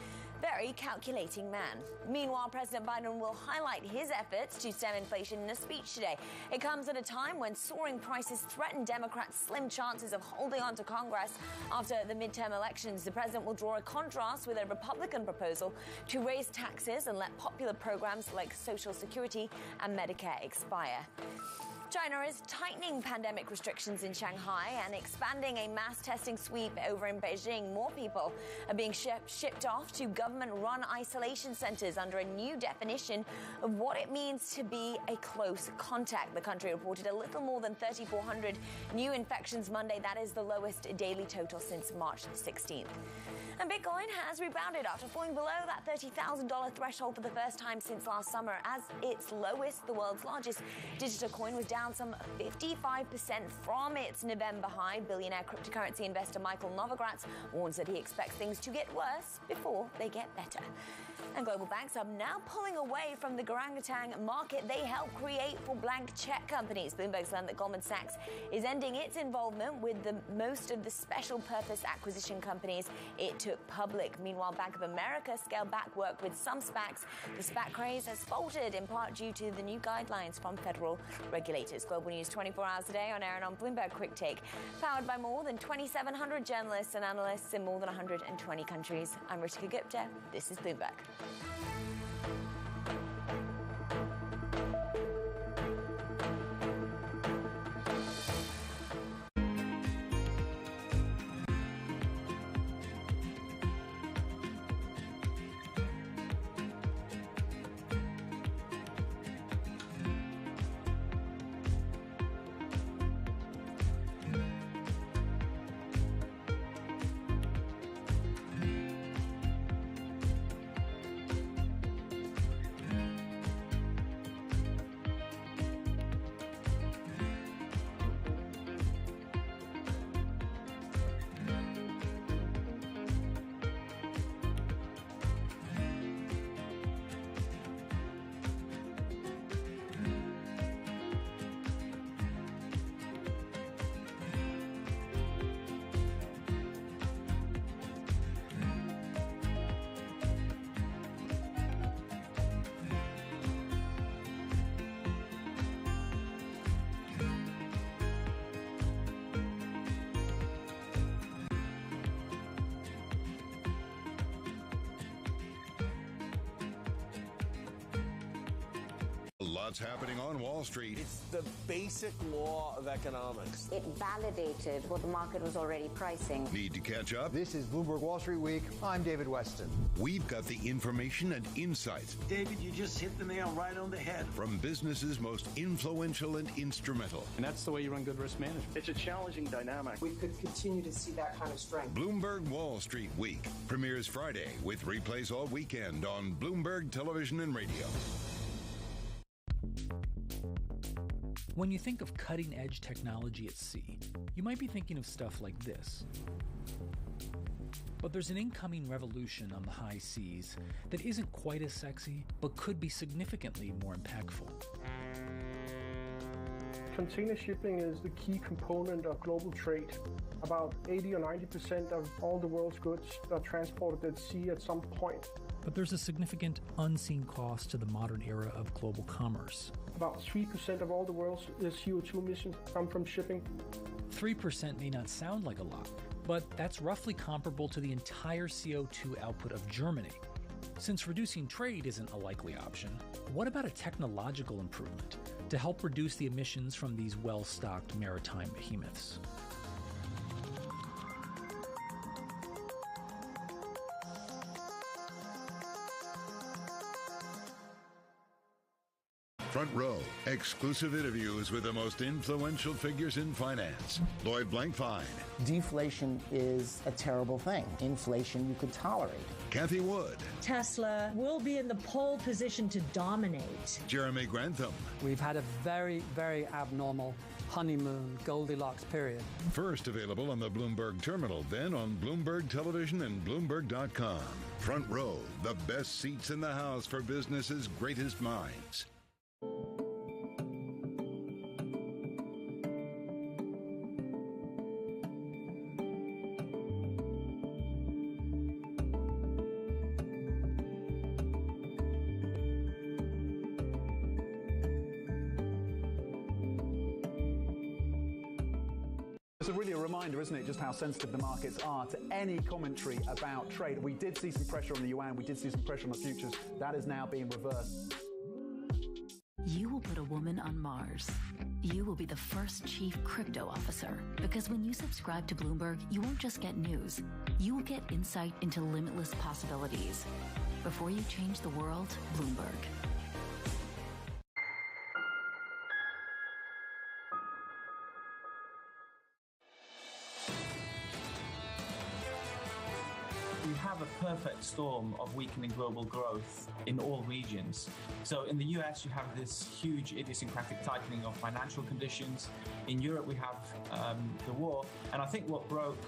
calculating man. Meanwhile, President Biden will highlight his efforts to stem inflation in a speech today. It comes at a time when soaring prices threaten Democrats' slim chances of holding on to Congress after the midterm elections. The president will draw a contrast with a Republican proposal to raise taxes and let popular programs like Social Security and Medicare expire. China is tightening pandemic restrictions in Shanghai and expanding a mass testing sweep over in Beijing. More people are being shipped off to government-run isolation centers under a new definition of what it means to be a close contact. The country reported a little more than 3,400 new infections Monday. That is the lowest daily total since March 16th. And Bitcoin has rebounded after falling below that $30,000 threshold for the first time since last summer. As its lowest, the world's largest digital coin was down some 55% from its November high. Billionaire cryptocurrency investor Michael Novogratz warns that he expects things to get worse before they get better. And global banks are now pulling away from the orangutan market they helped create for blank check companies. Bloomberg's learned that Goldman Sachs is ending its involvement with most of the special purpose acquisition companies it took public. Meanwhile, Bank of America scaled back work with some SPACs. The SPAC craze has faltered in part due to the new guidelines from federal regulators. Global news 24 hours a day on air and on Bloomberg Quick Take, powered by more than 2,700 journalists and analysts in more than 120 countries. I'm Ritika Gupta. This is Bloomberg. Lots happening on Wall Street. It's the basic law of economics. It validated what the market was already pricing. Need to catch up? This is Bloomberg Wall Street Week. I'm David Weston. We've got the information and insights. David, you just hit the nail right on the head. From businesses most influential and instrumental. And that's the way you run good risk management. It's a challenging dynamic. We could continue to see that kind of strength. Bloomberg Wall Street Week premieres Friday with replays all weekend on Bloomberg Television and Radio. When you think of cutting-edge technology at sea, you might be thinking of stuff like this. But there's an incoming revolution on the high seas that isn't quite as sexy, but could be significantly more impactful. Container shipping is the key component of global trade. About 80 or 90% of all the world's goods are transported at sea at some point. But there's a significant unseen cost to the modern era of global commerce. About 3% of all the world's CO2 emissions come from shipping. 3% may not sound like a lot, but that's roughly comparable to the entire CO2 output of Germany. Since reducing trade isn't a likely option, what about a technological improvement to help reduce the emissions from these well-stocked maritime behemoths? Front Row, exclusive interviews with the most influential figures in finance. Lloyd Blankfein. Deflation is a terrible thing. Inflation you could tolerate. Kathy Wood. Tesla will be in the pole position to dominate. Jeremy Grantham. We've had a very, very abnormal honeymoon Goldilocks period. First available on the Bloomberg Terminal, then on Bloomberg Television and Bloomberg.com. Front Row, the best seats in the house for business's greatest minds. It's really a reminder, isn't it, just how sensitive the markets are to any commentary about trade. We did see some pressure on the yuan, we did see some pressure on the futures. That is now being reversed. You will put a woman on Mars. You will be the first chief crypto officer, because when you subscribe to Bloomberg, you won't just get news. You will get insight into limitless possibilities. Before you change the world, Bloomberg. We have a perfect storm of weakening global growth in all regions. So in the US, you have this huge idiosyncratic tightening of financial conditions. In Europe, we have the war. And I think what broke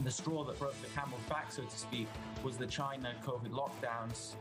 the straw that broke the camel's back, so to speak, was the China COVID lockdowns.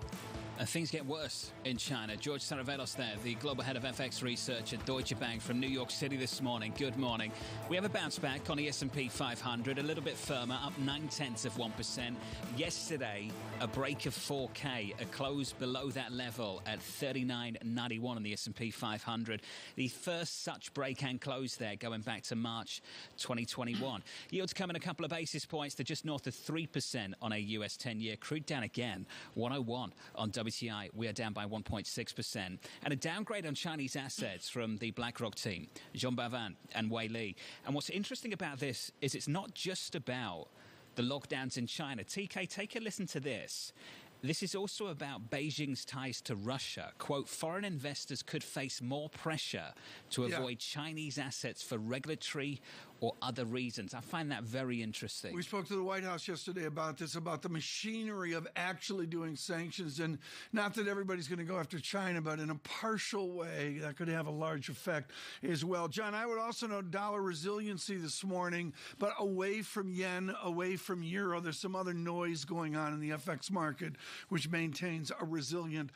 Things get worse in China. George Saravelos there, the global head of FX research at Deutsche Bank from New York City this morning. Good morning. We have a bounce back on the S&P 500, a little bit firmer, up 0.9%. Yesterday, a break of 4K, a close below that level at 39.91 on the S&P 500. The first such break and close there going back to March 2021. Yields coming a couple of basis points to just north of 3% on a US 10-year. Crude down again, 101 on WTI. We are down by 1.6%. And a downgrade on Chinese assets from the BlackRock team, Jean Bavin and Wei Li. And what's interesting about this is it's not just about the lockdowns in China. TK, take a listen to this. This is also about Beijing's ties to Russia. Quote, foreign investors could face more pressure to avoid Chinese assets for regulatory or other reasons. I find that very interesting. We spoke to the White House yesterday about this, about the machinery of actually doing sanctions, and not that everybody's going to go after China, but in a partial way, that could have a large effect as well. John, I would also note dollar resiliency this morning, but away from yen, away from euro. There's some other noise going on in the FX market, which maintains a resilient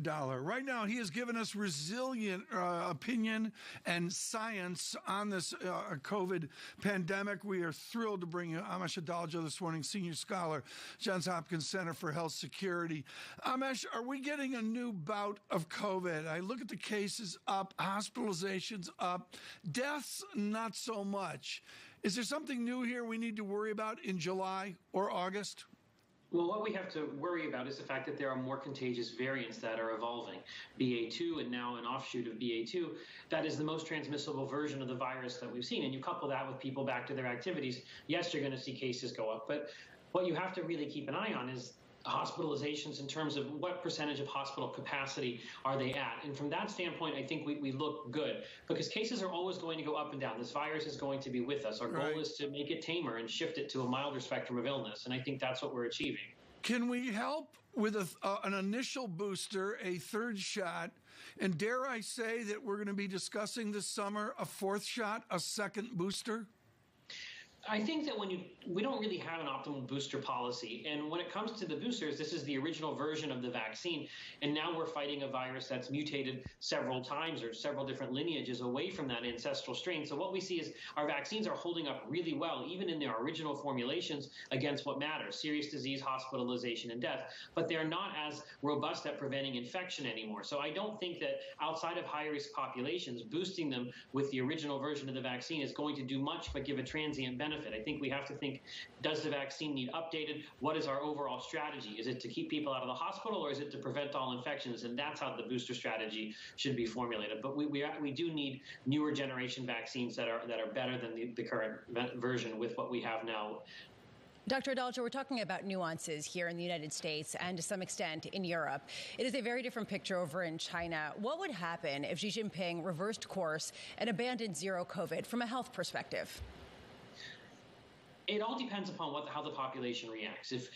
dollar. Right now, he has given us resilient opinion and science on this COVID pandemic. We are thrilled to bring you Amesh Adalja this morning, senior scholar, Johns Hopkins Center for Health Security. Amesh, are we getting a new bout of COVID? I look at the cases up, hospitalizations up, deaths not so much. Is there something new here we need to worry about in July or August? Well, what we have to worry about is the fact that there are more contagious variants that are evolving. BA2 and now an offshoot of BA2, that is the most transmissible version of the virus that we've seen. And you couple that with people back to their activities, yes, you're going to see cases go up. But what you have to really keep an eye on is hospitalizations in terms of what percentage of hospital capacity are they at. And from that standpoint, I think we look good because cases are always going to go up and down. This virus is going to be with us. Our goal is to make it tamer and shift it to a milder spectrum of illness. And I think that's what we're achieving. Can we help with an initial booster, a third shot? And dare I say that we're going to be discussing this summer a fourth shot, a second booster? I think that we don't really have an optimal booster policy. And when it comes to the boosters, this is the original version of the vaccine. And now we're fighting a virus that's mutated several times or several different lineages away from that ancestral strain. So what we see is our vaccines are holding up really well, even in their original formulations, against what matters, serious disease, hospitalization, and death. But they're not as robust at preventing infection anymore. So I don't think that outside of high-risk populations, boosting them with the original version of the vaccine is going to do much but give a transient benefit. I think we have to think, does the vaccine need updated? What is our overall strategy? Is it to keep people out of the hospital or is it to prevent all infections? And that's how the booster strategy should be formulated. But we do need newer generation vaccines that are better than the current version with what we have now. Dr. Adalja, we're talking about nuances here in the United States and to some extent in Europe. It is a very different picture over in China. What would happen if Xi Jinping reversed course and abandoned zero COVID from a health perspective? It all depends upon how the population reacts. If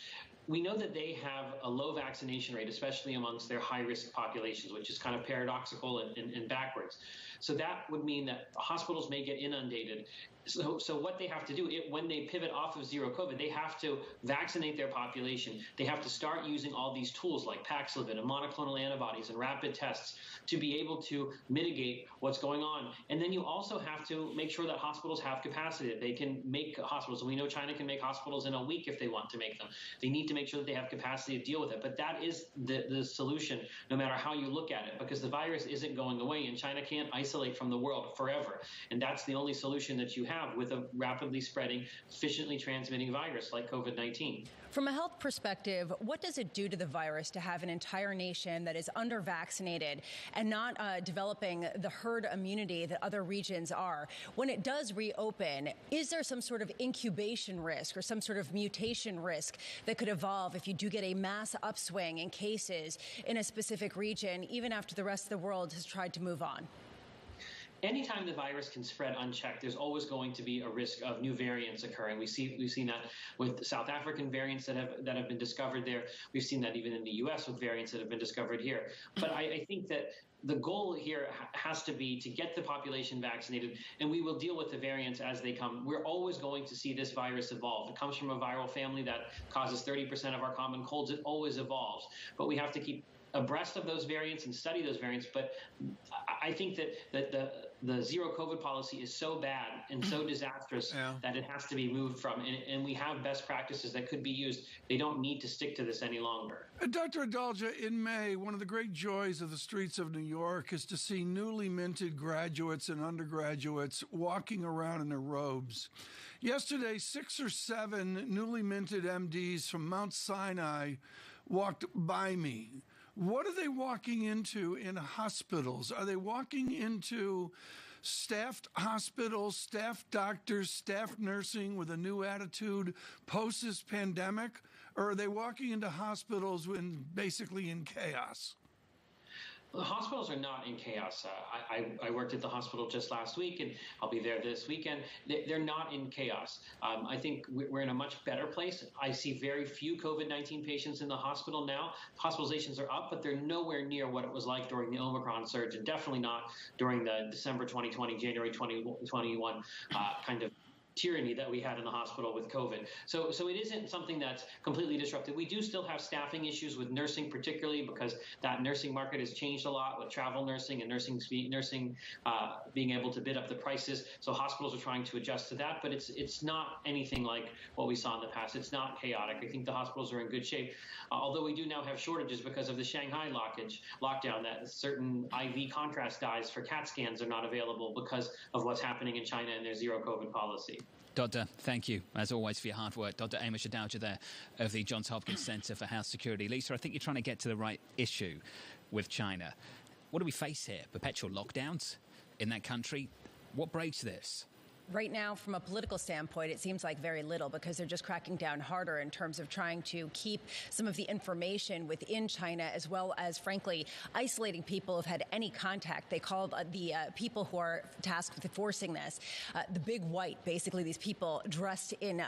we know that they have a low vaccination rate, especially amongst their high-risk populations, which is kind of paradoxical and backwards. So that would mean that hospitals may get inundated. So what they have to do, when they pivot off of zero COVID, they have to vaccinate their population. They have to start using all these tools like Paxlovid and monoclonal antibodies and rapid tests to be able to mitigate what's going on. And then you also have to make sure that hospitals have capacity, that they can make hospitals. And we know China can make hospitals in a week if they want to make them. They need to make sure that they have capacity to deal with it. But that is the solution, no matter how you look at it, because the virus isn't going away and China can't isolate from the world forever. And that's the only solution that you have with a rapidly spreading, efficiently transmitting virus like COVID-19. From a health perspective, what does it do to the virus to have an entire nation that is under-vaccinated and not developing the herd immunity that other regions are? When it does reopen, is there some sort of incubation risk or some sort of mutation risk that could evolve if you do get a mass upswing in cases in a specific region, even after the rest of the world has tried to move on? Anytime the virus can spread unchecked, there's always going to be a risk of new variants occurring. We've seen that with the South African variants that have been discovered there. We've seen that even in the U.S. with variants that have been discovered here. But I think that the goal here has to be to get the population vaccinated, and we will deal with the variants as they come. We're always going to see this virus evolve. It comes from a viral family that causes 30% of our common colds. It always evolves, but we have to keep abreast of those variants and study those variants. But I think that the zero COVID policy is so bad and so disastrous that it has to be moved from, and we have best practices that could be used. They don't need to stick to this any longer. Dr. Adalja, in May, one of the great joys of the streets of New York is to see newly minted graduates and undergraduates walking around in their robes. Yesterday, 6 or 7 newly minted MDs from Mount Sinai walked by me. What are they walking into in hospitals? Are they walking into staffed hospitals, staffed doctors, staffed nursing with a new attitude post this pandemic? Or are they walking into hospitals basically in chaos? The hospitals are not in chaos. I worked at the hospital just last week, and I'll be there this weekend. They're not in chaos. I think we're in a much better place. I see very few COVID-19 patients in the hospital now. Hospitalizations are up, but they're nowhere near what it was like during the Omicron surge, and definitely not during the December 2020, January 2021 kind of tyranny that we had in the hospital with COVID. So it isn't something that's completely disrupted. We do still have staffing issues with nursing, particularly because that nursing market has changed a lot with travel nursing and nursing being able to bid up the prices. So hospitals are trying to adjust to that, but it's not anything like what we saw in the past. It's not chaotic. I think the hospitals are in good shape, although we do now have shortages because of the Shanghai lockdown, that certain IV contrast dyes for CAT scans are not available because of what's happening in China and their zero COVID policy. Doctor, thank you, as always, for your hard work. Dr. Amish Adalja there of the Johns Hopkins Center for Health Security. Lisa, I think you're trying to get to the right issue with China. What do we face here? Perpetual lockdowns in that country? What breaks this? Right now, from a political standpoint, it seems like very little because they're just cracking down harder in terms of trying to keep some of the information within China, as well as, frankly, isolating people who've had any contact. They call the people who are tasked with enforcing this the big white, basically these people dressed in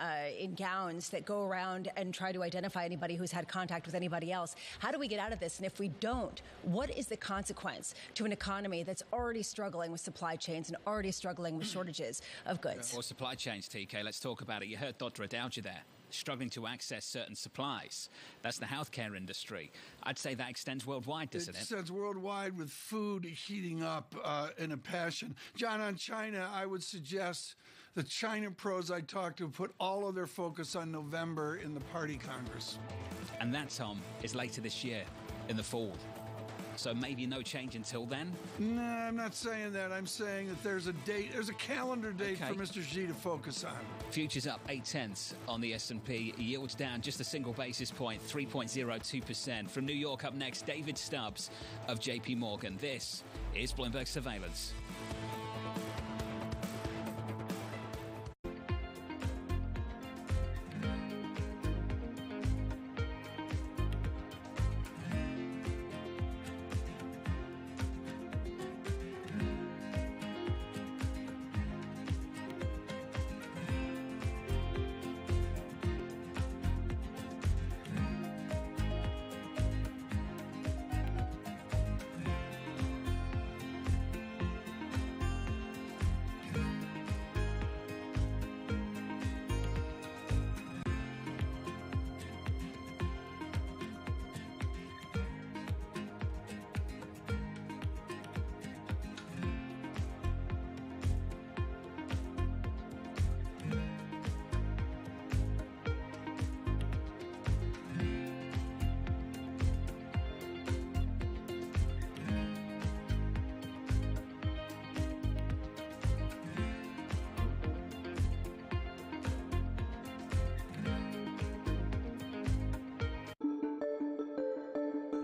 gowns that go around and try to identify anybody who's had contact with anybody else. How do we get out of this? And if we don't, what is the consequence to an economy that's already struggling with supply chains and already struggling with shortages of goods? Well, supply chains, TK, let's talk about it. You heard Dr. Adalja there, struggling to access certain supplies. That's the healthcare industry. I'd say that extends worldwide, doesn't it? It extends worldwide with food heating up in a passion. John, on China, I would suggest the China pros I talked to put all of their focus on November in the Party Congress. And that, Tom, is later this year, in the fall. So maybe no change until then? No, I'm not saying that. I'm saying that there's a date, there's a calendar date for Mr. Xi to focus on. Futures up 0.8 on the S&P. Yields down just a single basis point, 3.02%. From New York up next, David Stubbs of JP Morgan. This is Bloomberg Surveillance.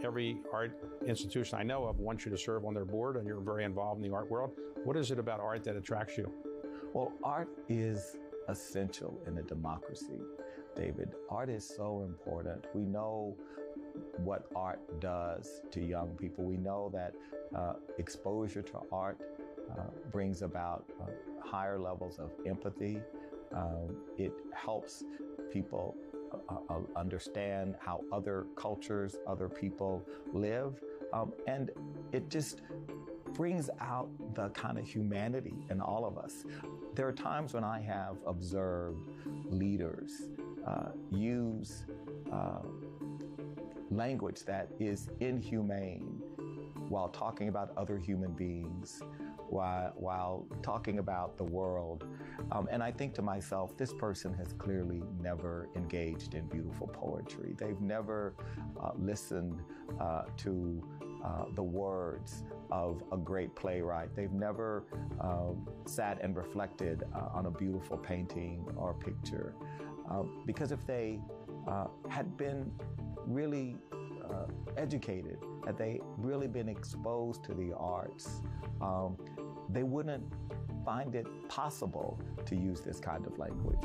Every art institution I know of wants you to serve on their board, and you're very involved in the art world. What is it about art that attracts you? Well, art is essential in a democracy, David. Art is so important. We know what art does to young people. We know that exposure to art brings about higher levels of empathy. It helps people understand how other cultures, other people live. And it just brings out the kind of humanity in all of us. There are times when I have observed leaders use language that is inhumane while talking about other human beings, while talking about the world. And I think to myself, this person has clearly never engaged in beautiful poetry. They've never listened to the words of a great playwright. They've never sat and reflected on a beautiful painting or picture. Because if they had been really educated, had they really been exposed to the arts, they wouldn't find it possible to use this kind of language.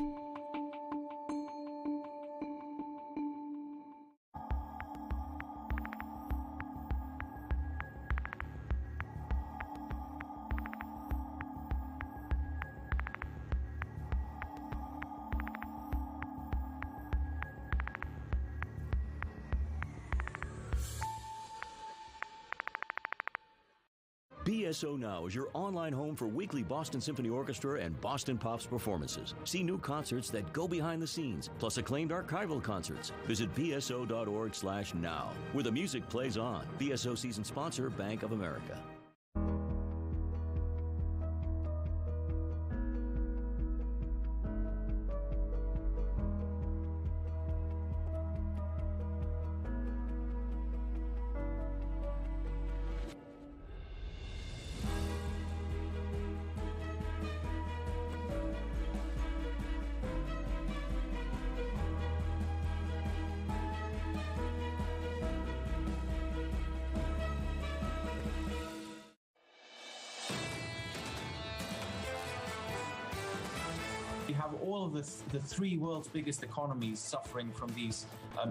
BSO Now is your online home for weekly Boston Symphony Orchestra and Boston Pops performances. See new concerts that go behind the scenes, plus acclaimed archival concerts. Visit bso.org/now, where the music plays on. BSO season sponsor, Bank of America. You have all of the three world's biggest economies suffering from these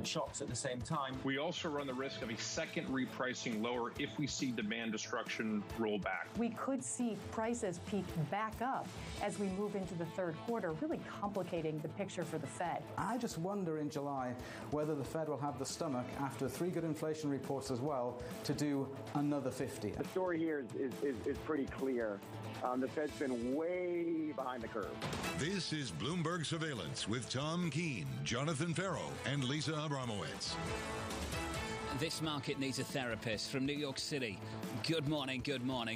shocks at the same time. We also run the risk of a second repricing lower if we see demand destruction roll back. We could see prices peak back up as we move into the third quarter, really complicating the picture for the Fed. I just wonder in July whether the Fed will have the stomach, after 3 good inflation reports as well, to do another 50. The story here is pretty clear. The Fed's been way behind the curve. This is Bloomberg Surveillance with Tom Keene, Jonathan Ferro, and Lisa Abramowitz. This market needs a therapist from New York City. Good morning,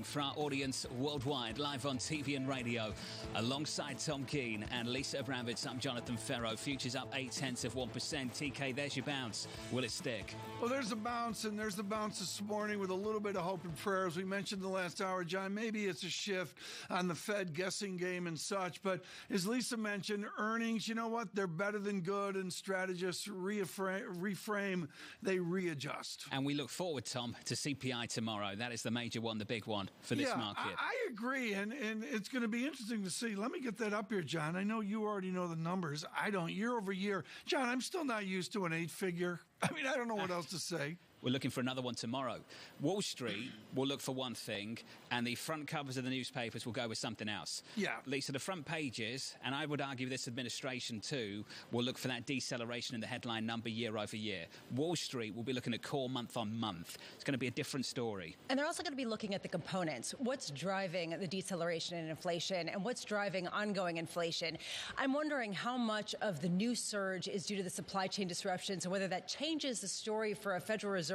for our audience worldwide, live on TV and radio. Alongside Tom Keene and Lisa Abramowitz, I'm Jonathan Ferro. Futures up 0.8%. TK, there's your bounce. Will it stick? Well, there's a bounce, and there's the bounce this morning with a little bit of hope and prayer. As we mentioned the last hour, John, maybe it's a shift on the Fed guessing game and such. But as Lisa mentioned, earnings, you know what? They're better than good, and strategists reframe, they readjust. And we look forward, Tom, to CPI tomorrow. That is the major one, the big one for this market. I agree, and it's going to be interesting to see. Let me get that up here, John. I know you already know the numbers. I don't. Year over year. John, I'm still not used to an 8-figure. I mean, I don't know what else to say. We're looking for another one tomorrow. Wall Street will look for one thing, and the front covers of the newspapers will go with something else. Yeah. Lisa, the front pages, and I would argue this administration too, will look for that deceleration in the headline number year over year. Wall Street will be looking at core month on month. It's going to be a different story. And they're also going to be looking at the components. What's driving the deceleration in inflation, and what's driving ongoing inflation? I'm wondering how much of the new surge is due to the supply chain disruptions, and whether that changes the story for a Federal Reserve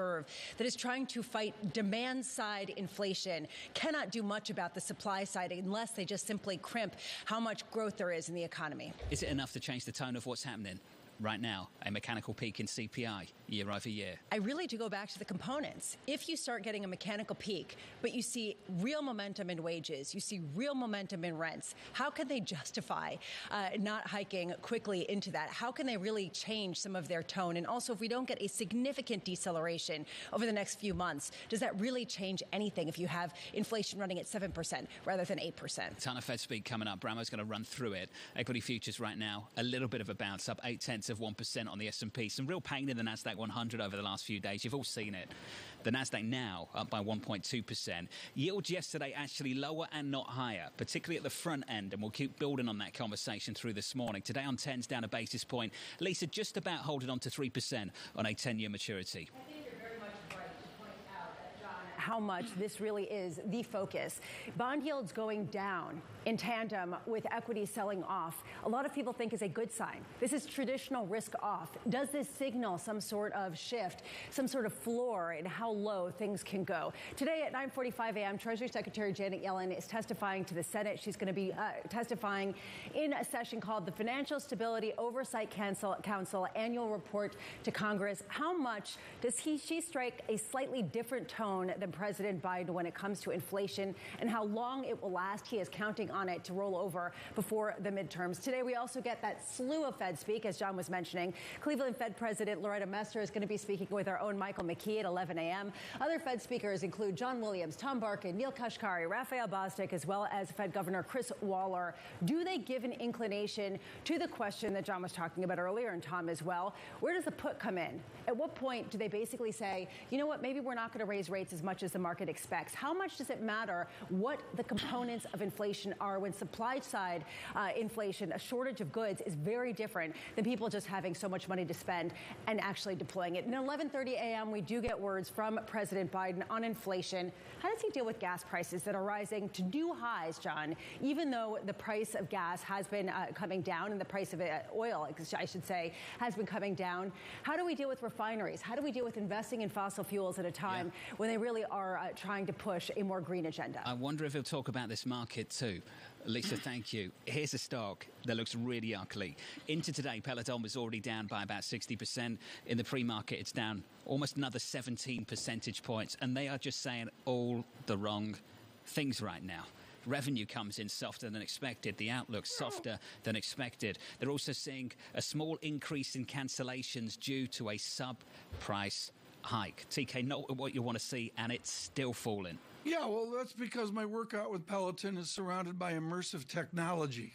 that is trying to fight demand-side inflation, cannot do much about the supply side unless they just simply crimp how much growth there is in the economy. Is it enough to change the tone of what's happening right now? A mechanical peak in CPI year over year. I really do go back to the components. If you start getting a mechanical peak, but you see real momentum in wages, you see real momentum in rents, how can they justify not hiking quickly into that? How can they really change some of their tone? And also, if we don't get a significant deceleration over the next few months, does that really change anything if you have inflation running at 7% rather than 8%? A ton of Fed speak coming up. Bramo's going to run through it. Equity futures right now, a little bit of a bounce, up 0.8% on the S&P. Some real pain in the Nasdaq 100 over the last few days. You've all seen it. The Nasdaq now up by 1.2%. Yields yesterday actually lower and not higher, particularly at the front end, and we'll keep building on that conversation through this morning. Today on 10s down a basis point. Lisa, just about holding on to 3% on a 10-year maturity. I think you're very much right to point out that how much this really is the focus. Bond yields going down in tandem with equities selling off, a lot of people think is a good sign. This is traditional risk off. Does this signal some sort of shift, some sort of floor in how low things can go? Today at 9:45 a.m., Treasury Secretary Janet Yellen is testifying to the Senate. She's going to be testifying in a session called the Financial Stability Oversight Council Annual Report to Congress. How much does she strike a slightly different tone than President Biden when it comes to inflation and how long it will last? He is counting on it to roll over before the midterms. Today, we also get that slew of Fed speak, as John was mentioning. Cleveland Fed President Loretta Mester is going to be speaking with our own Michael McKee at 11 a.m. Other Fed speakers include John Williams, Tom Barkin, Neil Kashkari, Raphael Bostic, as well as Fed Governor Chris Waller. Do they give an inclination to the question that John was talking about earlier, and Tom as well? Where does the put come in? At what point do they basically say, you know what, maybe we're not going to raise rates as much as the market expects? How much does it matter what the components of inflation are when supply side inflation, a shortage of goods, is very different than people just having so much money to spend and actually deploying it? And at 11:30 a.m., we do get words from President Biden on inflation. How does he deal with gas prices that are rising to new highs, John, even though the price of gas has been coming down and the price of oil, I should say, has been coming down? How do we deal with refineries? How do we deal with investing in fossil fuels at a time when they really are trying to push a more green agenda? I wonder if he'll talk about this market too. Lisa, thank you. Here's a stock that looks really ugly. Into today, Peloton was already down by about 60%. In the pre-market, it's down almost another 17 percentage points. And they are just saying all the wrong things right now. Revenue comes in softer than expected. The outlook softer than expected. They're also seeing a small increase in cancellations due to a sub-price hike. TK, not what you want to see, and it's still falling. Yeah, well, that's because my workout with Peloton is surrounded by immersive technology.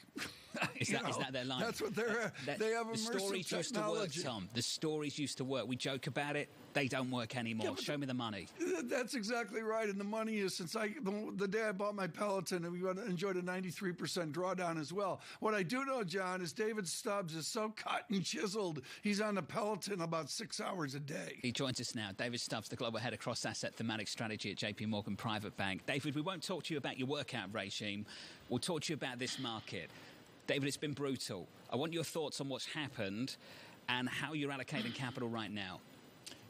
Is that their line? That's what they have immersive technology. The stories used to work, Tom. The stories used to work. We joke about it. They don't work anymore. Show me the money. That's exactly right. And the money is, since the day I bought my Peloton, and we enjoyed a 93% drawdown as well. What I do know, John, is David Stubbs is so cut and chiseled. He's on the Peloton about 6 hours a day. He joins us now. David Stubbs, the Global Head of Cross-Asset Thematic Strategy at JP Morgan Private Bank. David, we won't talk to you about your workout regime. We'll talk to you about this market. David, it's been brutal. I want your thoughts on what's happened and how you're allocating capital right now.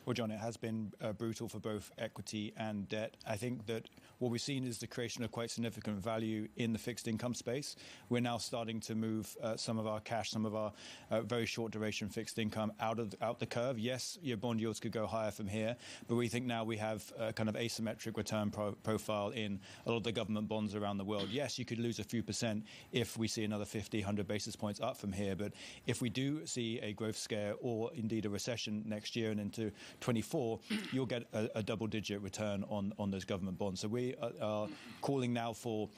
Well, John, it has been brutal for both equity and debt. I think that what we've seen is the creation of quite significant value in the fixed income space. We're now starting to move some of our cash, some of our very short duration fixed income out the curve. Yes, your bond yields could go higher from here, but we think now we have a kind of asymmetric return profile in a lot of the government bonds around the world. Yes, you could lose a few percent if we see another 50, 100 basis points up from here. But if we do see a growth scare or indeed a recession next year and into 24, you'll get a double-digit return on those government bonds. So we are calling now for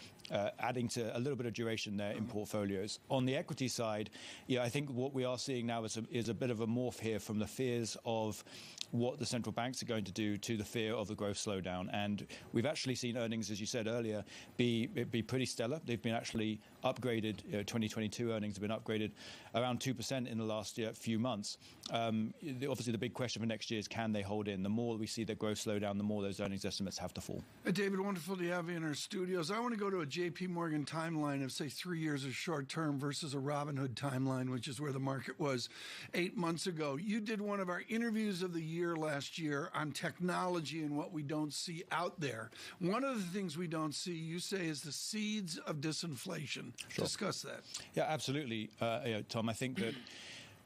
adding to a little bit of duration there in portfolios. On the equity side, I think what we are seeing now is a bit of a morph here from the fears of what the central banks are going to do to the fear of the growth slowdown. And we've actually seen earnings, as you said earlier, be pretty stellar. They've been actually upgraded. 2022 earnings have been upgraded around 2% in the last few months. Obviously, the big question for next year is, can they hold in? The more we see the growth slow down, the more those earnings estimates have to fall. Hey, David, wonderful to have you in our studios. I want to go to a JP Morgan timeline of, say, 3 years of short term versus a Robinhood timeline, which is where the market was 8 months ago. You did one of our interviews of the year last year on technology and what we don't see out there. One of the things we don't see, you say, is the seeds of disinflation. Sure. Discuss that. Yeah, absolutely, Tom. I think that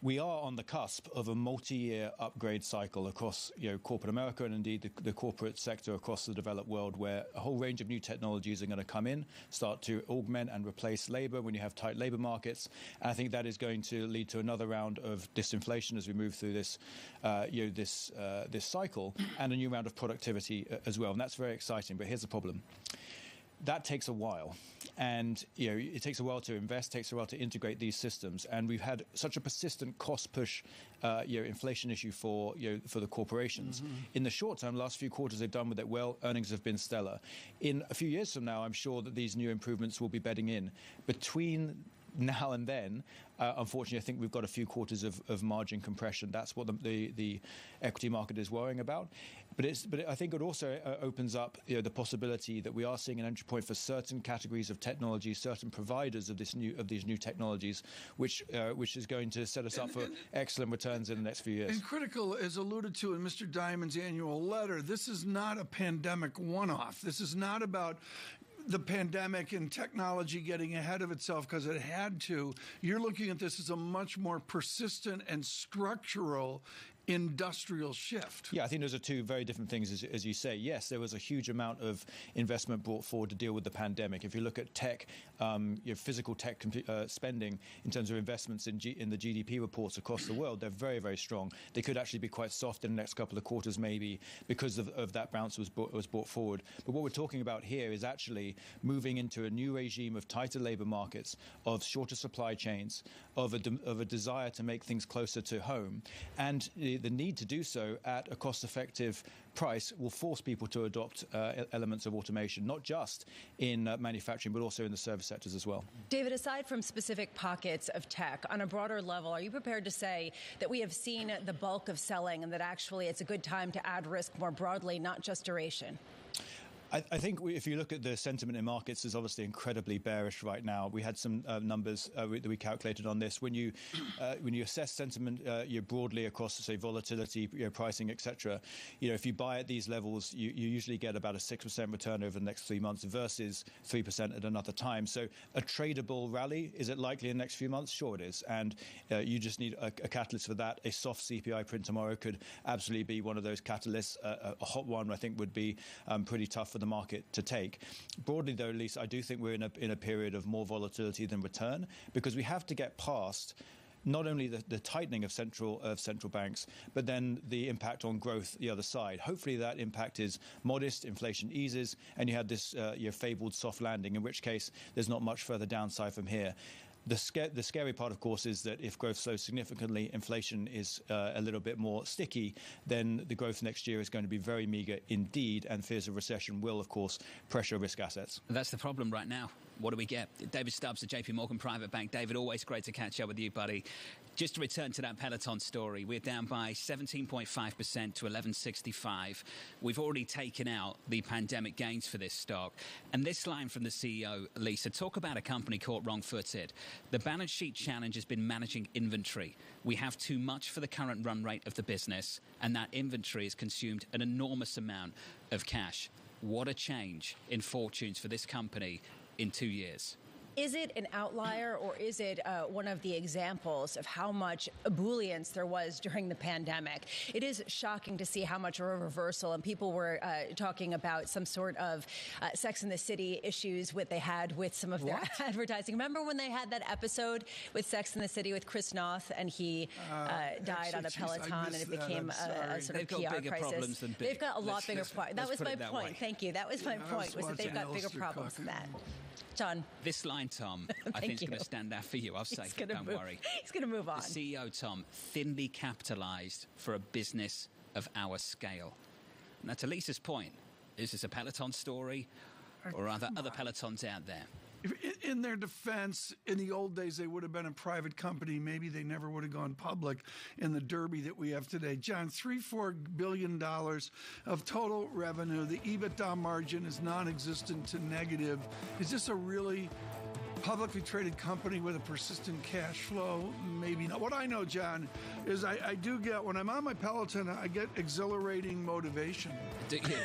we are on the cusp of a multi-year upgrade cycle across corporate America and indeed the corporate sector across the developed world, where a whole range of new technologies are going to come in, start to augment and replace labor when you have tight labor markets. And I think that is going to lead to another round of disinflation as we move through this cycle, and a new round of productivity as well. And that's very exciting. But here's the problem. That takes a while, and it takes a while to invest, takes a while to integrate these systems, and we've had such a persistent cost push, inflation issue for the corporations. Mm-hmm. In the short term, last few quarters they've done with it well. Earnings have been stellar. In a few years from now, I'm sure that these new improvements will be bedding in. Between now and then, unfortunately, I think we've got a few quarters of margin compression. That's what the equity market is worrying about. But I think it also opens up the possibility that we are seeing an entry point for certain categories of technology, certain providers of these new technologies, which is going to set us up for excellent returns in the next few years. And critical, as alluded to in Mr. Diamond's annual letter, this is not a pandemic one-off. This is not about the pandemic and technology getting ahead of itself because it had to. You're looking at this as a much more persistent and structural industrial shift. Yeah, I think those are two very different things, as you say. Yes, there was a huge amount of investment brought forward to deal with the pandemic. If you look at tech, physical tech spending in terms of investments in the GDP reports across the world, they're very, very strong. They could actually be quite soft in the next couple of quarters, maybe, because of that bounce was brought forward. But what we're talking about here is actually moving into a new regime of tighter labor markets, of shorter supply chains, of a desire to make things closer to home, and the need to do so at a cost-effective price will force people to adopt elements of automation, not just in manufacturing, but also in the service sectors as well. David, aside from specific pockets of tech, on a broader level, are you prepared to say that we have seen the bulk of selling and that actually it's a good time to add risk more broadly, not just duration? I think if you look at the sentiment in markets, is obviously incredibly bearish right now. We had some numbers that we calculated on this. When you assess sentiment broadly across, say, volatility, pricing, etc., if you buy at these levels, you usually get about a 6% return over the next 3 months versus 3% at another time. So a tradable rally, is it likely in the next few months? Sure it is. And you just need a catalyst for that. A soft CPI print tomorrow could absolutely be one of those catalysts. A hot one, I think, would be pretty tough for the market to take. Broadly, though, at least I do think we're in a period of more volatility than return, because we have to get past not only the tightening of central banks, but then the impact on growth the other side. Hopefully that impact is modest, inflation eases, and you have this fabled soft landing, in which case there's not much further downside from here. The scary part, of course, is that if growth slows significantly, inflation is a little bit more sticky, then the growth next year is going to be very meager indeed, and fears of recession will, of course, pressure risk assets. That's the problem right now. What do we get? David Stubbs at JP Morgan Private Bank. David, always great to catch up with you, buddy. Just to return to that Peloton story, we're down by 17.5% to 1165. We've already taken out the pandemic gains for this stock. And this line from the CEO, Lisa, talk about a company caught wrong-footed. The balance sheet challenge has been managing inventory. We have too much for the current run rate of the business, and that inventory has consumed an enormous amount of cash. What a change in fortunes for this company in 2 years. Is it an outlier, or is it one of the examples of how much ebullience there was during the pandemic? It is shocking to see how much of a reversal, and people were talking about some sort of Sex and the City issues they had with some of their advertising. Remember when they had that episode with Sex and the City with Chris Noth, and he died on a Peloton, and it became a sort of PR crisis? They've got a lot bigger problems. That was my point. Thank you. That was my point, was that they've got bigger problems than that. John. This line, Tom, I think is going to stand out for you. I'll say, don't worry. He's going to move on. The CEO, Tom, thinly capitalized for a business of our scale. Now, to Lisa's point, is this a Peloton story, or are there other Pelotons out there? In their defense, in the old days, they would have been a private company. Maybe they never would have gone public in the derby that we have today. John, $3-4 billion of total revenue. The EBITDA margin is non-existent to negative. Is this a really publicly traded company with a persistent cash flow? Maybe not. What I know, John, is I do get, when I'm on my Peloton, I get exhilarating motivation. Do you?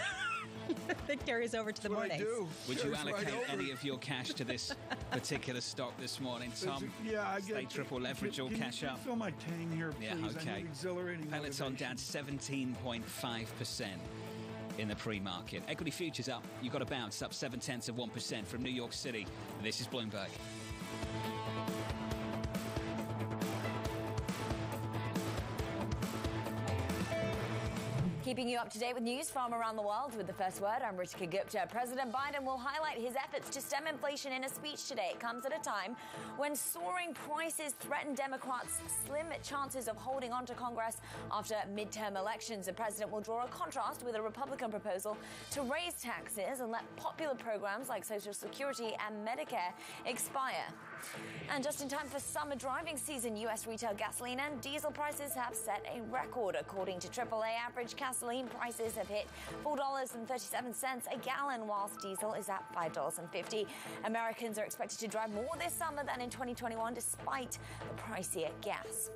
That carries over to the mornings. Would you allocate any of your cash to this particular stock this morning, Tom? Yeah, I get triple leverage or cash up. Fill my tang here, please. Yeah, okay. I need exhilarating Peloton down 17.5% in the pre-market. Equity futures up. You've got a bounce up 0.7% from New York City. This is Bloomberg. Keeping you up to date with news from around the world with the first word, I'm Ritika Gupta. President Biden will highlight his efforts to stem inflation in a speech today. It comes at a time when soaring prices threaten Democrats' slim chances of holding on to Congress after midterm elections. The president will draw a contrast with a Republican proposal to raise taxes and let popular programs like Social Security and Medicare expire. And just in time for summer driving season, U.S. retail gasoline and diesel prices have set a record. According to AAA, average gasoline prices have hit $4.37 a gallon, whilst diesel is at $5.50. Americans are expected to drive more this summer than in 2021, despite the pricier gas.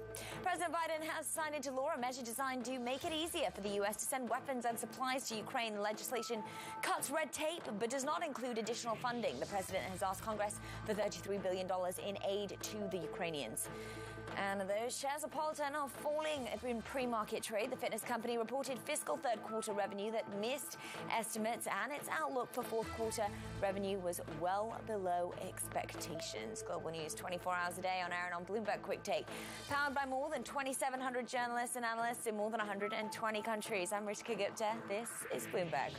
President Biden has signed into law a measure designed to make it easier for the U.S. to send weapons and supplies to Ukraine. The legislation cuts red tape but does not include additional funding. The president has asked Congress for $33 billion in aid to the Ukrainians. And those shares of Peloton are falling in pre-market trade. The fitness company reported fiscal third quarter revenue that missed estimates, and its outlook for fourth quarter revenue was well below expectations. Global news 24 hours a day on air and on Bloomberg Quick Take. Powered by more than 2,700 journalists and analysts in more than 120 countries. I'm Ritika Gupta. This is Bloomberg.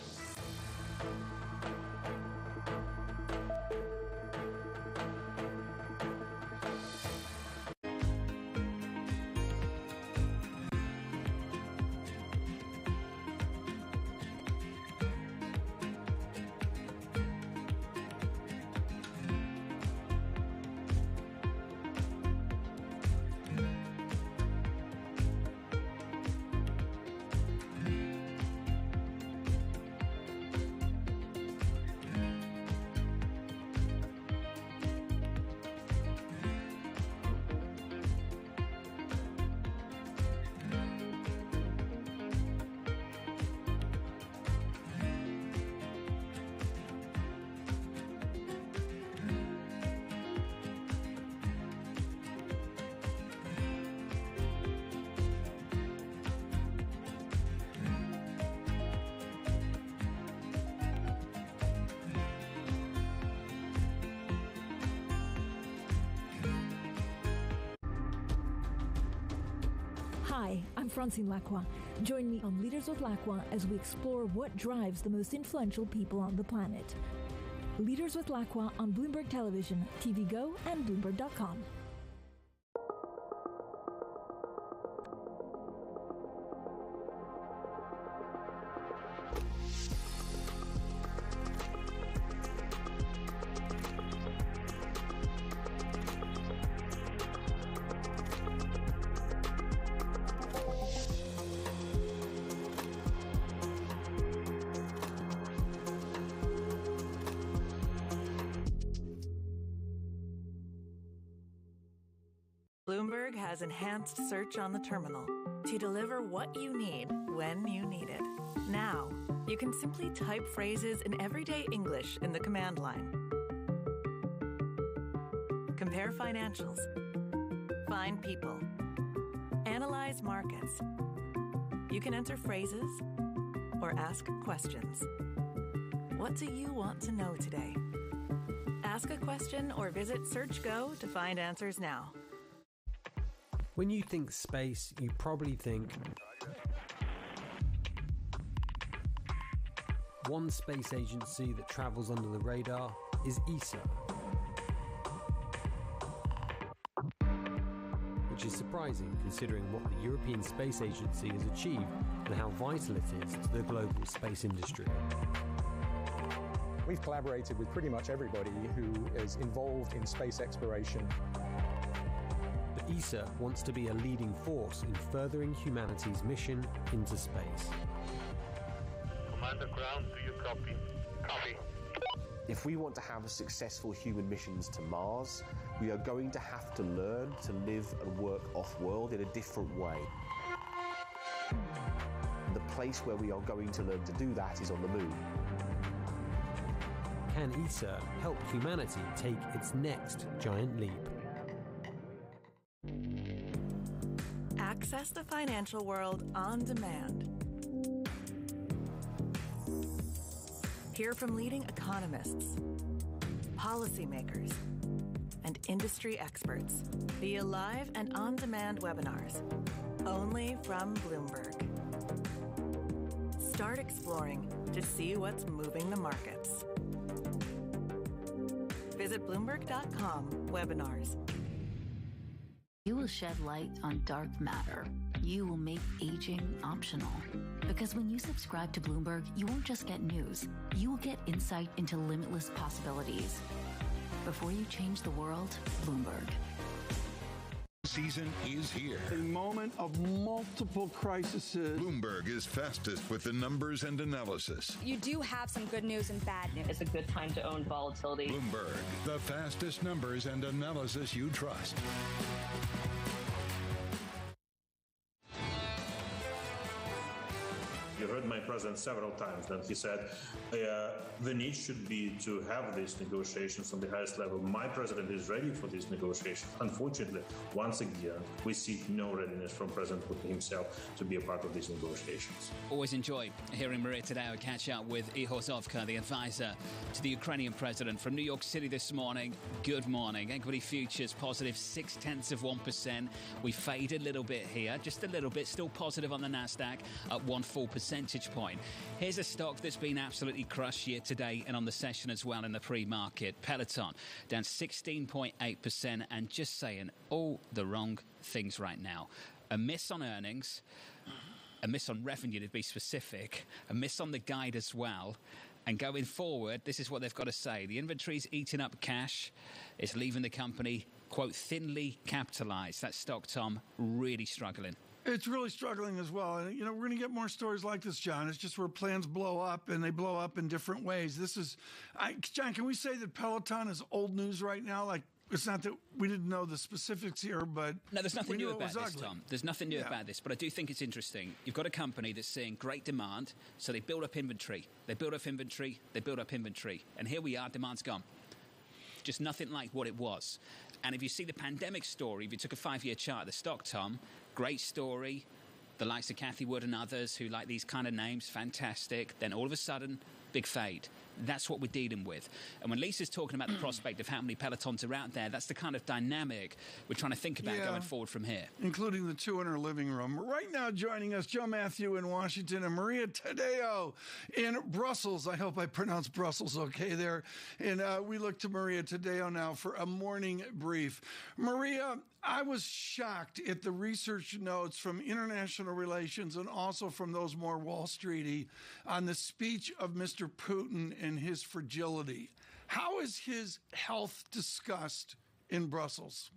Hi, I'm Francine Lacroix. Join me on Leaders with Lacroix as we explore what drives the most influential people on the planet. Leaders with Lacroix on Bloomberg Television, TV Go, and Bloomberg.com. Bloomberg has enhanced search on the terminal to deliver what you need when you need it. Now, you can simply type phrases in everyday English in the command line. Compare financials. Find people. Analyze markets. You can enter phrases or ask questions. What do you want to know today? Ask a question or visit SearchGo to find answers now. When you think space, you probably think one space agency that travels under the radar is ESA, which is surprising considering what the European Space Agency has achieved and how vital it is to the global space industry. We've collaborated with pretty much everybody who is involved in space exploration. ESA wants to be a leading force in furthering humanity's mission into space. Commander Ground, do you copy? Copy. If we want to have successful human missions to Mars, we are going to have to learn to live and work off-world in a different way. The place where we are going to learn to do that is on the moon. Can ESA help humanity take its next giant leap? Access the financial world on demand. Hear from leading economists, policymakers, and industry experts via live and on-demand webinars, only from Bloomberg. Start exploring to see what's moving the markets. Visit Bloomberg.com/webinars. You will shed light on dark matter. You will make aging optional. Because when you subscribe to Bloomberg, you won't just get news. You will get insight into limitless possibilities. Before you change the world, Bloomberg. Season is here. A moment of multiple crises. Bloomberg is fastest with the numbers and analysis. You do have some good news and bad news. It's a good time to own volatility. Bloomberg, the fastest numbers and analysis you trust. You heard my president several times that he said the need should be to have these negotiations on the highest level. My president is ready for these negotiations. Unfortunately, once again, we see no readiness from President Putin himself to be a part of these negotiations. Always enjoy hearing Maria Tadeo catch up with Ihor Zovka, the advisor to the Ukrainian president from New York City this morning. Good morning. Equity futures positive 0.6%. We fade a little bit here, just a little bit, still positive on the NASDAQ at 1 full percentage point. Here's a stock that's been absolutely crushed year to date and on the session as well in the pre-market. Peloton down 16.8% and just saying all the wrong things right now. A miss on earnings, a miss on revenue to be specific, a miss on the guide as well. And going forward, this is what they've got to say. The inventory's eating up cash. It's leaving the company, quote, thinly capitalized. That stock, Tom, really struggling. It's really struggling as well. And, we're going to get more stories like this, John. It's just where plans blow up, and they blow up in different ways. John, can we say that Peloton is old news right now? Like, it's not that we didn't know the specifics here, but no, there's nothing new about this, Tom. There's nothing new about this, but I do think it's interesting. You've got a company that's seeing great demand, so they build up inventory. They build up inventory. They build up inventory. And here we are, demand's gone. Just nothing like what it was. And if you see the pandemic story, if you took a 5-year chart of the stock, Tom, great story. The likes of Cathie Wood and others who like these kind of names, fantastic. Then all of a sudden, big fade. That's what we're dealing with. And when Lisa's talking about the prospect of how many Pelotons are out there, that's the kind of dynamic we're trying to think about going forward from here. Including the two in her living room. Right now joining us, Joe Matthew in Washington and Maria Tadeo in Brussels. I hope I pronounced Brussels okay there. And we look to Maria Tadeo now for a morning brief. Maria, I was shocked at the research notes from international relations and also from those more Wall Streety on the speech of Mr. Putin and his fragility. How is his health discussed in Brussels?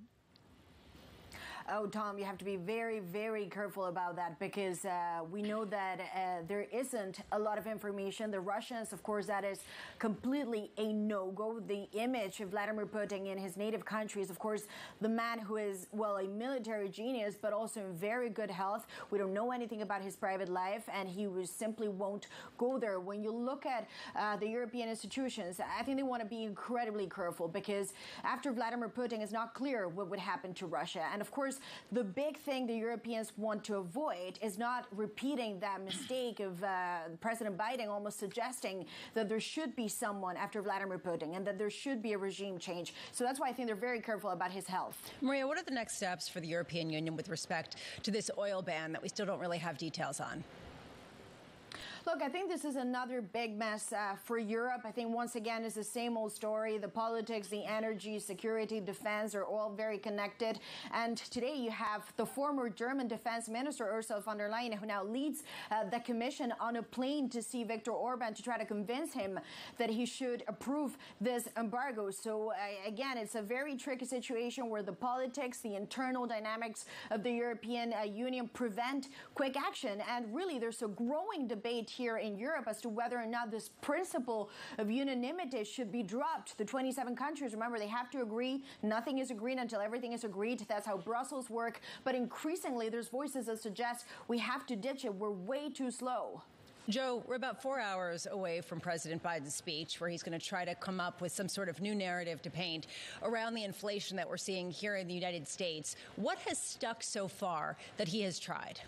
Oh, Tom, you have to be very, very careful about that because we know that there isn't a lot of information. The Russians, of course, that is completely a no-go. The image of Vladimir Putin in his native country is, of course, the man who is, well, a military genius, but also in very good health. We don't know anything about his private life, and he simply won't go there. When you look at the European institutions, I think they want to be incredibly careful because after Vladimir Putin, it's not clear what would happen to Russia. And, of course, the big thing the Europeans want to avoid is not repeating that mistake of President Biden almost suggesting that there should be someone after Vladimir Putin and that there should be a regime change. So that's why I think they're very careful about his health. Maria, what are the next steps for the European Union with respect to this oil ban that we still don't really have details on? Look, I think this is another big mess for Europe. I think once again it's the same old story. The politics, the energy, security, defense are all very connected. And today you have the former German defense minister, Ursula von der Leyen, who now leads the commission on a plane to see Viktor Orban to try to convince him that he should approve this embargo. So again, it's a very tricky situation where the politics, the internal dynamics of the European Union prevent quick action. And really, there's a growing debate here in Europe as to whether or not this principle of unanimity should be dropped. The 27 countries, remember, they have to agree. Nothing is agreed until everything is agreed. That's how Brussels work. But increasingly, there's voices that suggest we have to ditch it. We're way too slow. Joe, we're about 4 hours away from President Biden's speech, where he's going to try to come up with some sort of new narrative to paint around the inflation that we're seeing here in the United States. What has stuck so far that he has tried?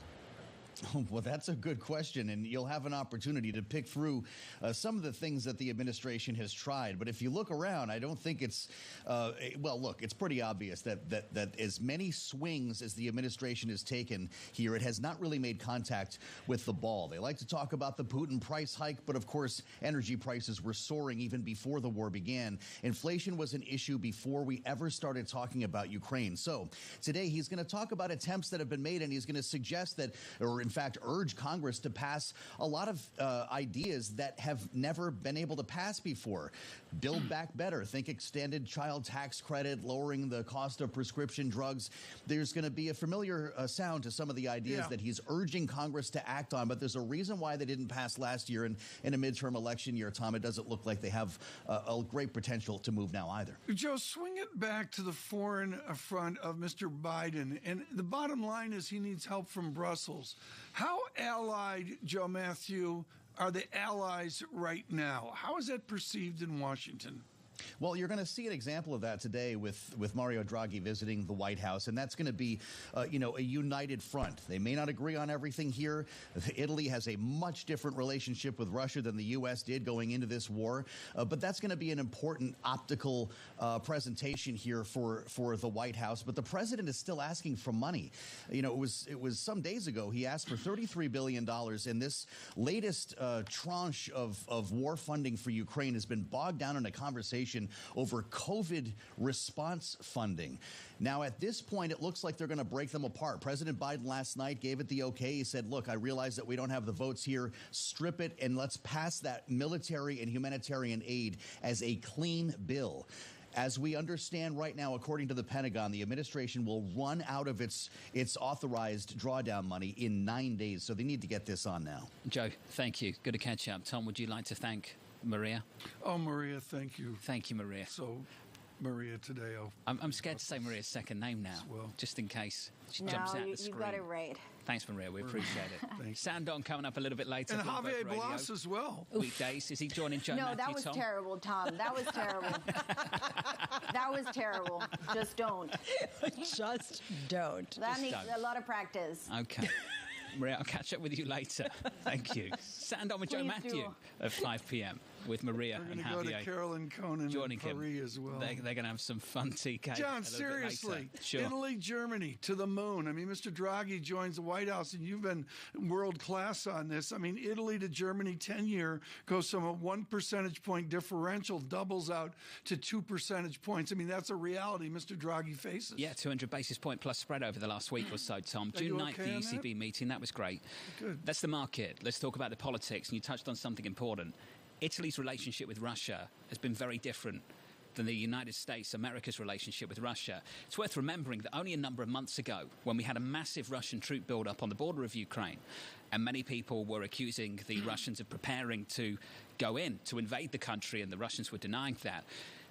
Well, that's a good question, and you'll have an opportunity to pick through some of the things that the administration has tried. But if you look around, I don't think it's well, look, it's pretty obvious that as many swings as the administration has taken here, it has not really made contact with the ball. They like to talk about the Putin price hike, but of course, energy prices were soaring even before the war began. Inflation was an issue before we ever started talking about Ukraine. So today he's going to talk about attempts that have been made, and he's going to suggest that, or in fact, urge Congress to pass a lot of ideas that have never been able to pass before. Build Back Better. Think extended child tax credit, lowering the cost of prescription drugs. There's going to be a familiar sound to some of the ideas that he's urging Congress to act on, but there's a reason why they didn't pass last year in a midterm election year, Tom. It doesn't look like they have a great potential to move now either. Joe, swing it back to the foreign front of Mr. Biden. And the bottom line is he needs help from Brussels. How allied, Joe Matthew, are the allies right now? How is that perceived in Washington? Well, you're going to see an example of that today with Mario Draghi visiting the White House, and that's going to be, a united front. They may not agree on everything here. Italy has a much different relationship with Russia than the U.S. did going into this war, but that's going to be an important optical presentation here for the White House. But the president is still asking for money. It was some days ago he asked for $33 billion, and this latest tranche of war funding for Ukraine has been bogged down in a conversation over COVID response funding. Now, at this point, it looks like they're going to break them apart. President Biden last night gave it the okay. He said, look, I realize that we don't have the votes here. Strip it and let's pass that military and humanitarian aid as a clean bill. As we understand right now, according to the Pentagon, the administration will run out of its authorized drawdown money in 9 days. So they need to get this on now. Joe, thank you. Good to catch up. Tom, would you like to thank Maria? Oh, Maria, thank you. Thank you, Maria. So, Maria Tadeo. I'm scared to say Maria's second name now, just in case she jumps out the screen. You got it right. Thanks, Maria. We appreciate it. Thanks. Sandon coming up a little bit later. And Javier Blas as well. Weekdays. Is he joining Joe Matthew, that was Tom? terrible, Tom. That was terrible. That was terrible. Just don't. Just don't. That needs a lot of practice. Okay. Maria, I'll catch up with you later. Thank you. Sand on with Joe Matthew at 5 p.m. with Maria and Javier. We're going to go to Carolyn Conan joining in Paris as well. They're going to have some fun TK. John, seriously, sure. Italy, Germany, to the moon. I mean, Mr. Draghi joins the White House, and you've been world class on this. I mean, Italy to Germany 10-year goes from a 1 percentage point differential, doubles out to 2 percentage points. I mean, that's a reality Mr. Draghi faces. Yeah, 200 basis point plus spread over the last week or so, Tom. June 9th, the ECB meeting, that was great. Good. That's the market. Let's talk about the politics. And you touched on something important. Italy's relationship with Russia has been very different than the United States, America's relationship with Russia. It's worth remembering that only a number of months ago, when we had a massive Russian troop build-up on the border of Ukraine, and many people were accusing the Russians of preparing to go in, to invade the country, and the Russians were denying that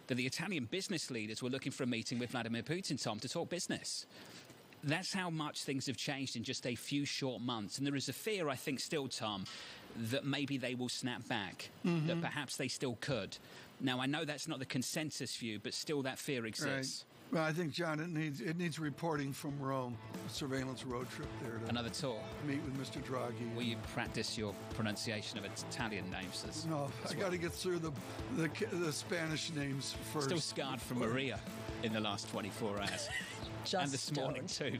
the Italian business leaders were looking for a meeting with Vladimir Putin, Tom, to talk business. That's how much things have changed in just a few short months. And there is a fear, I think, still, Tom, that maybe they will snap back, that perhaps they still could. Now, I know that's not the consensus view, but still that fear exists. Right. Well, I think, John, it needs reporting from Rome, a surveillance road trip there. To another tour. Meet with Mr. Draghi. Will you practice your pronunciation of Italian names? No, I got to get through the Spanish names first. Still scarred from Maria in the last 24 hours. And this morning too.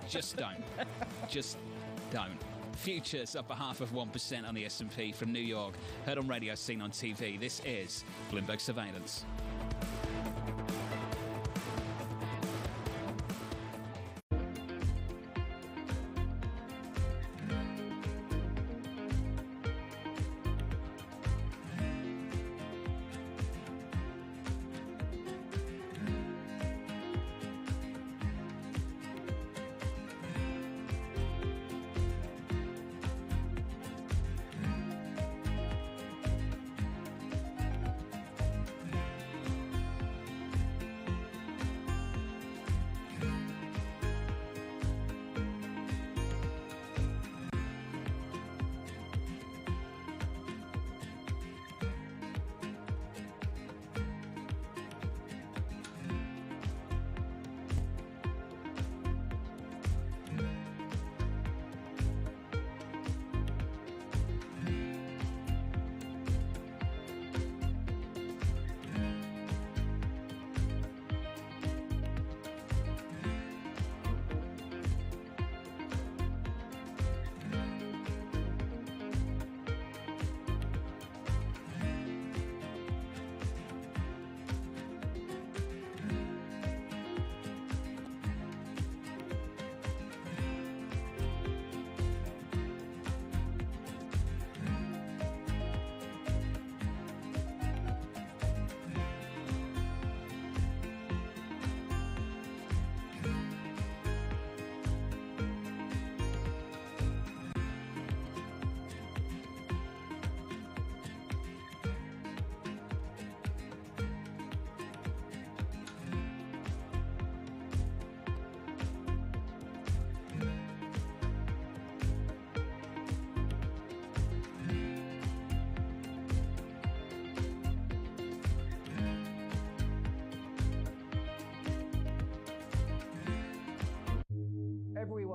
Just don't. Just don't. Futures up 0.5% on the S&P from New York. Heard on radio, seen on TV. This is Bloomberg Surveillance.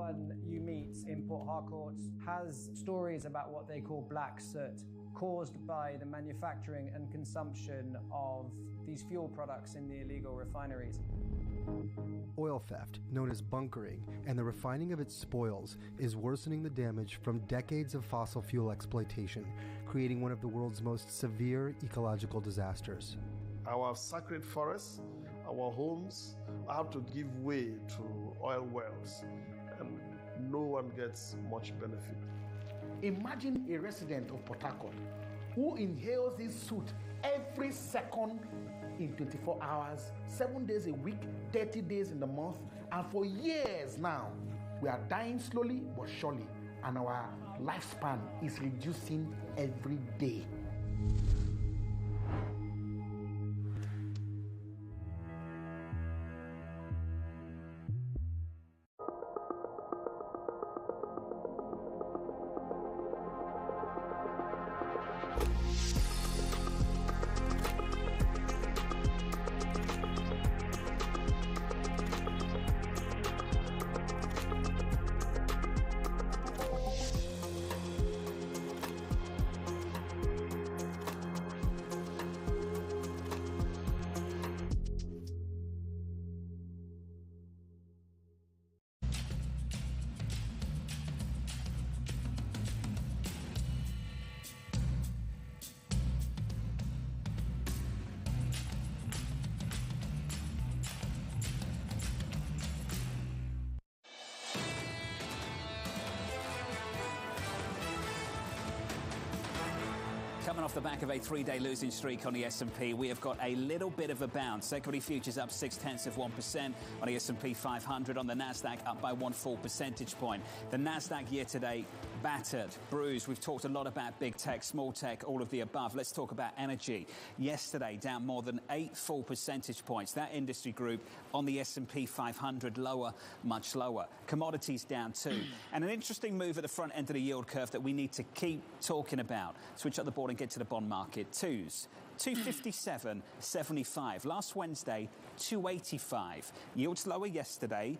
everyone you meet in Port Harcourt has stories about what they call black soot, caused by the manufacturing and consumption of these fuel products in the illegal refineries. Oil theft, known as bunkering, and the refining of its spoils is worsening the damage from decades of fossil fuel exploitation, creating one of the world's most severe ecological disasters. Our sacred forests, our homes have to give way to oil wells, and no one gets much benefit. Imagine a resident of Port Harcourt who inhales this soot every second in 24 hours, 7 days a week, 30 days in the month, and for years now, we are dying slowly but surely, and our lifespan is reducing every day. Coming off the back of a three-day losing streak on the S&P, we have got a little bit of a bounce. Equity futures up 0.6% on the S&P 500. On the Nasdaq, up by 1 full percentage point. The Nasdaq year-to-date battered, bruised. We've talked a lot about big tech, small tech, all of the above. Let's talk about energy. Yesterday, down more than 8 full percentage points. That industry group on the S&P 500 lower, much lower. Commodities down too. And an interesting move at the front end of the yield curve that we need to keep talking about. Switch up the board and get to the bond market. Twos. 257.75. Last Wednesday, 285. Yields lower yesterday.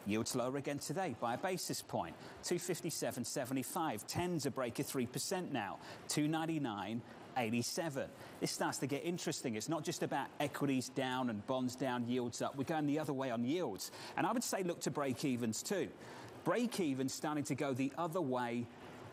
Yields lower again today by a basis point. 257.75. Tens a break of 3% now. 299.87. This starts to get interesting. It's not just about equities down and bonds down, yields up. We're going the other way on yields. And I would say look to break-evens too. Break-evens starting to go the other way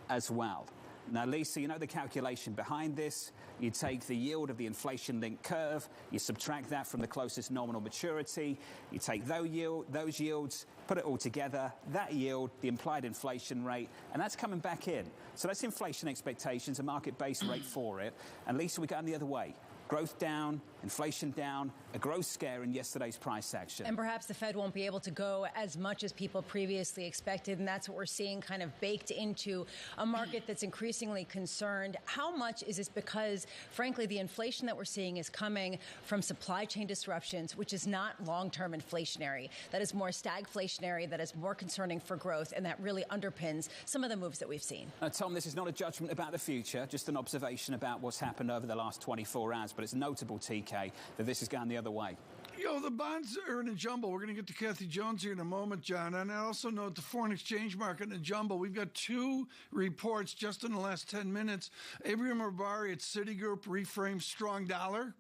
as well. Now, Lisa, you know the calculation behind this. You take the yield of the inflation-linked curve, you subtract that from the closest nominal maturity, you take those yields, put it all together, that yield, the implied inflation rate, and that's coming back in. So that's inflation expectations, a market-based rate for it. And Lisa, we're going the other way. Growth down, inflation down, a growth scare in yesterday's price action. And perhaps the Fed won't be able to go as much as people previously expected, and that's what we're seeing kind of baked into a market that's increasingly concerned. How much is this because, frankly, the inflation that we're seeing is coming from supply chain disruptions, which is not long-term inflationary. That is more stagflationary, that is more concerning for growth, and that really underpins some of the moves that we've seen. Tom, this is not a judgment about the future, just an observation about what's happened over the last 24 hours. But it's notable, TK, that this is going the other way. You know, the bonds are in a jumble. We're going to get to Kathy Jones here in a moment, John. And I also note the foreign exchange market in a jumble. We've got two reports just in the last 10 minutes. Abraham Rabari at Citigroup reframes strong dollar.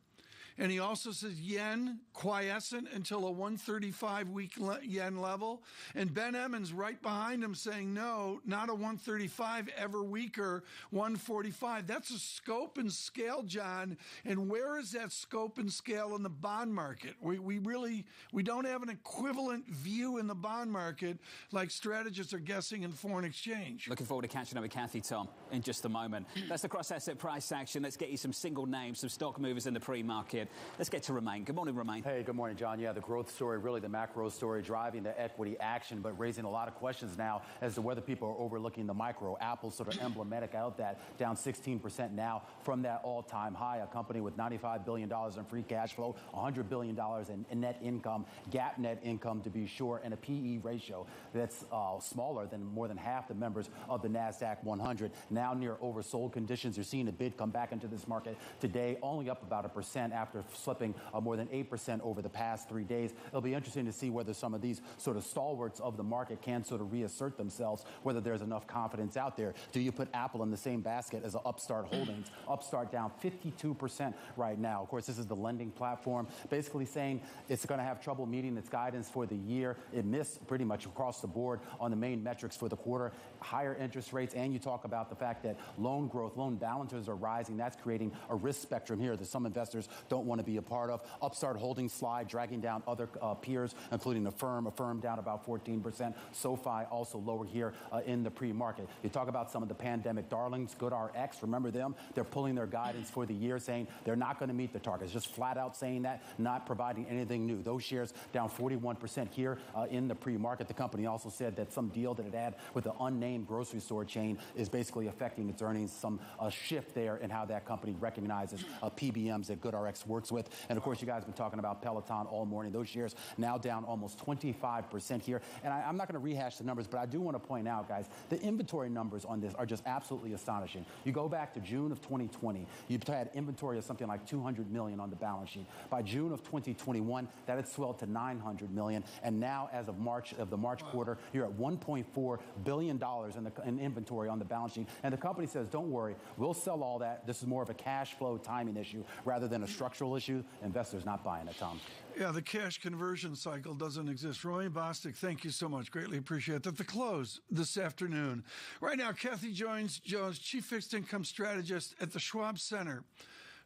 And he also says yen quiescent until a 135-week yen level. And Ben Emmons right behind him saying, no, not a 135, ever weaker, 145. That's a scope and scale, John. And where is that scope and scale in the bond market? We don't have an equivalent view in the bond market like strategists are guessing in foreign exchange. Looking forward to catching up with Kathy, Tom, in just a moment. That's the cross-asset price action. Let's get you some single names, some stock movers in the pre-market. Let's get to Romain. Good morning, Romain. Hey, good morning, John. Yeah, the growth story, really the macro story driving the equity action, but raising a lot of questions now as to whether people are overlooking the micro. Apple's sort of emblematic out that, down 16% now from that all-time high. A company with $95 billion in free cash flow, $100 billion in net income, GAAP net income to be sure, and a PE ratio that's smaller than more than half the members of the NASDAQ 100. Now near oversold conditions. You're seeing a bid come back into this market today, only up about 1% after after slipping more than 8% over the past 3 days. It'll be interesting to see whether some of these sort of stalwarts of the market can sort of reassert themselves, whether there's enough confidence out there. Do you put Apple in the same basket as Upstart Holdings? Upstart down 52% right now. Of course, this is the lending platform, basically saying it's going to have trouble meeting its guidance for the year. It missed pretty much across the board on the main metrics for the quarter. Higher interest rates, and you talk about the fact that loan growth, loan balances are rising. That's creating a risk spectrum here that some investors don't want to be a part of. Upstart Holdings slide, dragging down other peers, including Affirm down about 14%. SoFi also lower here in the pre-market. You talk about some of the pandemic darlings, GoodRx, remember them? They're pulling their guidance for the year, saying they're not going to meet the targets, just flat out saying that, not providing anything new. Those shares down 41% here in the pre-market. The company also said that some deal that it had with an unnamed grocery store chain is basically affecting its earnings, some shift there in how that company recognizes PBMs that GoodRx works with. And of course, you guys have been talking about Peloton all morning. Those shares now down almost 25% here. And I'm not going to rehash the numbers, but I do want to point out, guys, the inventory numbers on this are just absolutely astonishing. You go back to June of 2020, you had inventory of something like $200 million on the balance sheet. By June of 2021, that had swelled to $900 million. And now, as of the March quarter, you're at $1.4 billion in inventory on the balance sheet. And the company says, don't worry, we'll sell all that. This is more of a cash flow timing issue rather than a structural issue. Investors not buying it, Tom. Yeah, the cash conversion cycle doesn't exist. Roy Bostic, thank you so much. Greatly appreciate that. The close this afternoon. Right now, Kathy Jones, Chief Fixed Income Strategist at the Schwab Center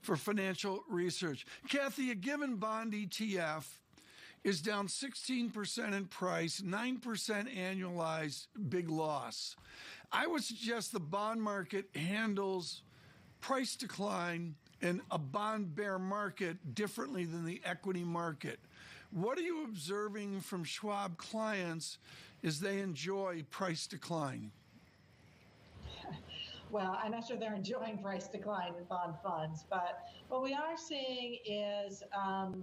for Financial Research. Kathy, a given bond ETF is down 16% in price, 9% annualized, big loss. I would suggest the bond market handles price decline in a bond bear market differently than the equity market. What are you observing from Schwab clients as they enjoy price decline? Well, I'm not sure they're enjoying price decline in bond funds, but what we are seeing is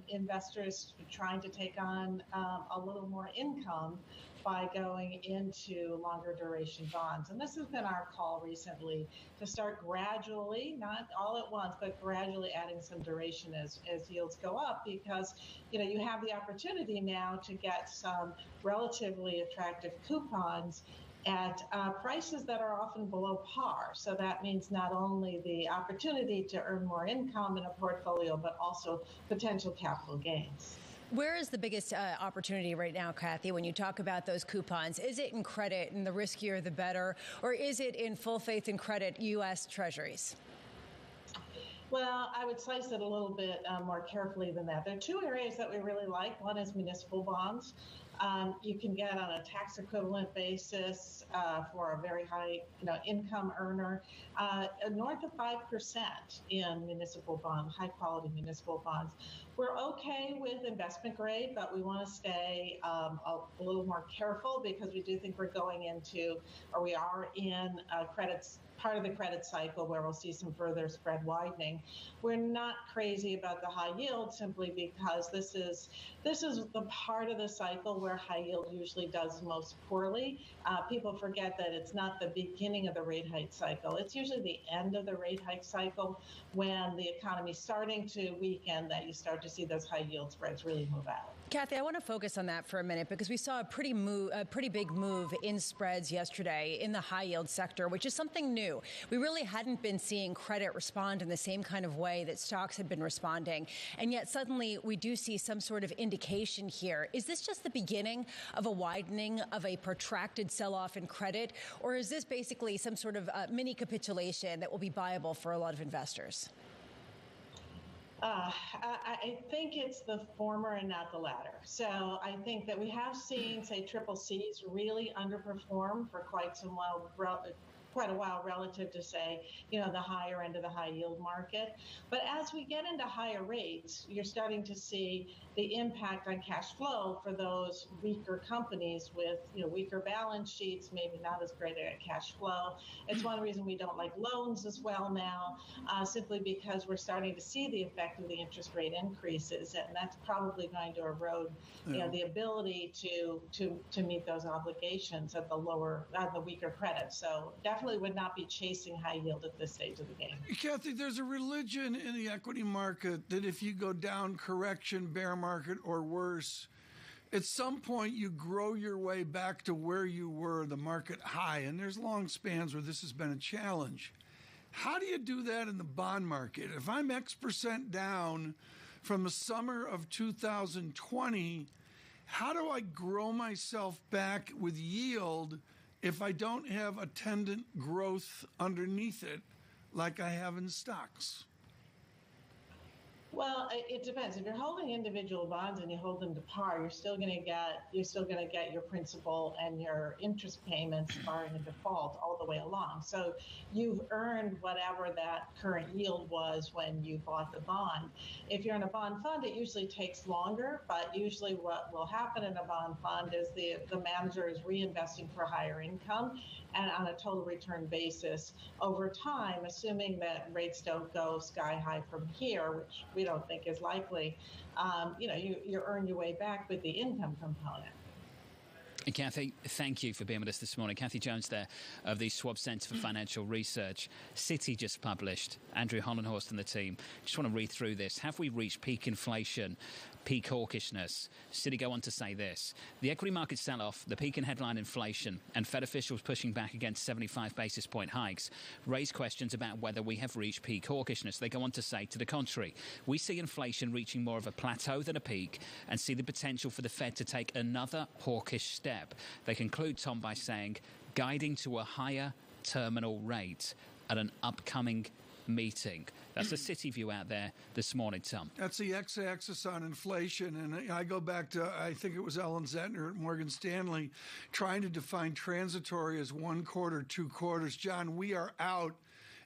investors trying to take on a little more income by going into longer duration bonds. And this has been our call recently to start gradually, not all at once, but gradually adding some duration as yields go up, because you have the opportunity now to get some relatively attractive coupons at prices that are often below par. So that means not only the opportunity to earn more income in a portfolio, but also potential capital gains. Where is the biggest opportunity right now, Kathy, when you talk about those coupons? Is it in credit, and the riskier the better, or is it in full faith and credit U.S. Treasuries? Well, I would slice it a little bit more carefully than that. There are two areas that we really like. One is municipal bonds. You can get on a tax equivalent basis for a very high income earner north of 5% in municipal bonds, high quality municipal bonds. We're okay with investment grade, but we want to stay a little more careful because we do think we're going into, or we are in part of the credit cycle where we'll see some further spread widening. We're not crazy about the high yield simply because this is the part of the cycle where high yield usually does most poorly. People forget that it's not the beginning of the rate hike cycle. It's usually the end of the rate hike cycle when the economy's starting to weaken that you start to see those high yield spreads really move out. Kathy, I want to focus on that for a minute because we saw a pretty big move in spreads yesterday in the high yield sector, which is something new. We really hadn't been seeing credit respond in the same kind of way that stocks had been responding. And yet suddenly we do see some sort of indication here. Is this just the beginning of a widening of a protracted sell-off in credit? Or is this basically some sort of mini capitulation that will be viable for a lot of investors? I think it's the former and not the latter. So I think that we have seen, say, triple C's really underperform for quite a while relative to, say, the higher end of the high yield market. But as we get into higher rates, you're starting to see the impact on cash flow for those weaker companies with weaker balance sheets, maybe not as great at cash flow. It's one reason we don't like loans as well now, simply because we're starting to see the effect of the interest rate increases, and that's probably going to erode the ability to meet those obligations at the weaker credit. So definitely definitely would not be chasing high yield at this stage of the game. Kathy, there's a religion in the equity market that if you go down correction, bear market, or worse, at some point you grow your way back to where you were, the market high. And there's long spans where this has been a challenge. How do you do that in the bond market? If I'm X% down from the summer of 2020, how do I grow myself back with yield if I don't have attendant growth underneath it like I have in stocks? Well, it depends. If you're holding individual bonds and you hold them to par, you're still going to get your principal and your interest payments barring a default all the way along. So you've earned whatever that current yield was when you bought the bond. If you're in a bond fund, it usually takes longer, but usually what will happen in a bond fund is the manager is reinvesting for higher income and on a total return basis over time, assuming that rates don't go sky high from here, which we don't think is likely, you earn your way back with the income component. Kathy, thank you for being with us this morning. Kathy Jones there of the Schwab Center for Financial Research. Citi just published, Andrew Hollenhorst and the team. Just want to read through this. Have we reached peak inflation? Peak hawkishness. Citi go on to say this. The equity market sell-off, the peak in headline inflation, and Fed officials pushing back against 75 basis point hikes raise questions about whether we have reached peak hawkishness. They go on to say, to the contrary, we see inflation reaching more of a plateau than a peak and see the potential for the Fed to take another hawkish step. They conclude, Tom, by saying, guiding to a higher terminal rate at an upcoming meeting. That's the Citi view out there this morning, Tom. That's the x-axis on inflation. And I go back to, I think it was Ellen Zentner at Morgan Stanley, trying to define transitory as 1 quarter, 2 quarters. John, we are out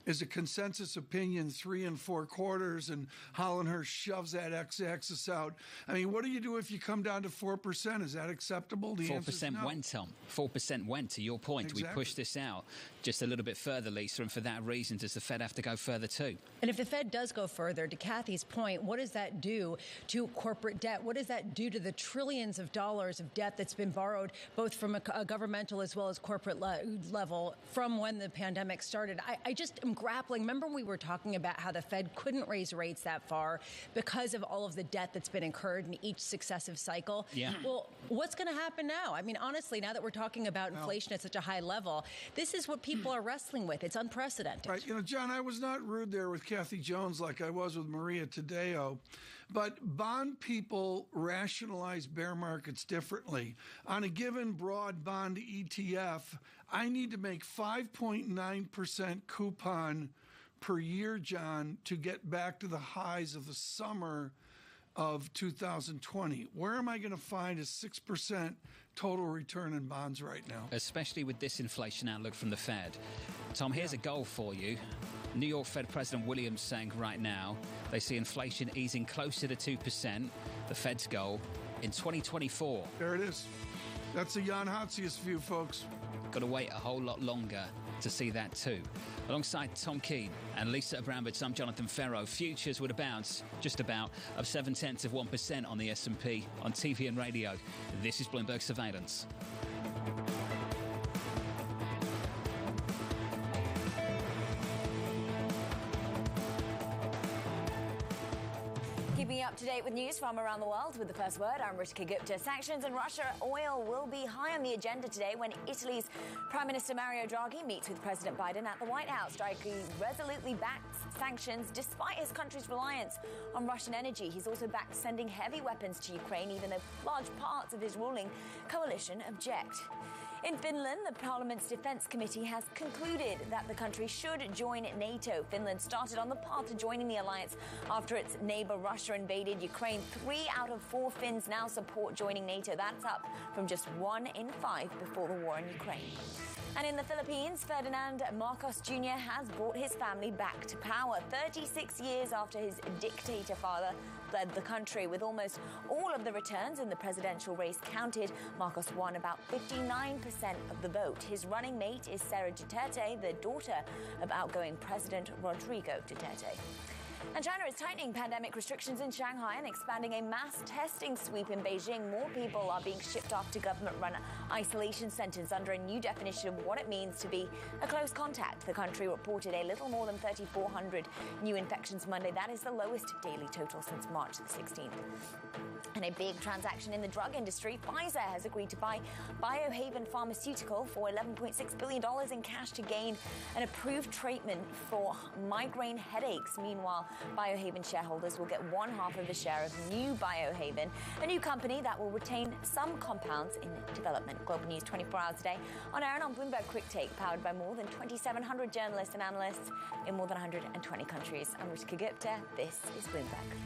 is a consensus opinion 3 and 4 quarters, and Hollenhurst shoves that x-axis out. I mean, what do you do if you come down to 4%? Is that acceptable? The 4% no. went, Tom. 4% went, to your point. Exactly. We pushed this out just a little bit further, Lisa, and for that reason, does the Fed have to go further too? And if the Fed does go further, to Kathy's point, what does that do to corporate debt? What does that do to the trillions of dollars of debt that's been borrowed, both from a governmental as well as corporate level from when the pandemic started? I just am grappling. Remember, we were talking about how the Fed couldn't raise rates that far because of all of the debt that's been incurred in each successive cycle. Yeah. Well, what's going to happen now? I mean, honestly, now that we're talking about inflation at such a high level, this is what people are wrestling with. It's unprecedented. Right. You know, John, I was not rude there with Kathy Jones like I was with Maria Tadeo, but bond people rationalize bear markets differently. On a given broad bond ETF, I need to make 5.9% coupon per year, John, to get back to the highs of the summer of 2020. Where am I going to find a 6% total return in bonds right now? Especially with this inflation outlook from the Fed. Tom, here's a goal for you. New York Fed President Williams saying right now they see inflation easing closer to 2%, the Fed's goal, in 2024. There it is. That's the Jan Hatzius view, folks. Got to wait a whole lot longer to see that too. Alongside Tom Keene and Lisa Abramowitz, I'm Jonathan Ferro. Futures with a bounce, just about, of 0.7% on the S&P on TV and radio. This is Bloomberg Surveillance. Keeping you up to date with news from around the world with the first word, I'm Ritika Gupta. Sanctions and Russia oil will be high on the agenda today when Italy's Prime Minister Mario Draghi meets with President Biden at the White House. Draghi resolutely backs sanctions despite his country's reliance on Russian energy. He's also backed sending heavy weapons to Ukraine, even though large parts of his ruling coalition object. In Finland, the Parliament's Defence Committee has concluded that the country should join NATO. Finland started on the path to joining the alliance after its neighbour Russia invaded Ukraine. 3 out of 4 Finns now support joining NATO. That's up from just 1 in 5 before the war in Ukraine. And in the Philippines, Ferdinand Marcos Jr. has brought his family back to power 36 years after his dictator father led the country. With almost all of the returns in the presidential race counted, Marcos won about 59% of the vote. His running mate is Sara Duterte, the daughter of outgoing President Rodrigo Duterte. And China is tightening pandemic restrictions in Shanghai and expanding a mass testing sweep in Beijing. More people are being shipped off to government-run isolation centers under a new definition of what it means to be a close contact. The country reported a little more than 3,400 new infections Monday. That is the lowest daily total since March the 16th. In a big transaction in the drug industry, Pfizer has agreed to buy Biohaven Pharmaceutical for $11.6 billion in cash to gain an approved treatment for migraine headaches. Meanwhile, Biohaven shareholders will get one half of a share of New Biohaven, a new company that will retain some compounds in development. Global News 24 hours a day on air and on Bloomberg Quick Take, powered by more than 2,700 journalists and analysts in more than 120 countries. I'm Ritika Gupta. This is Bloomberg.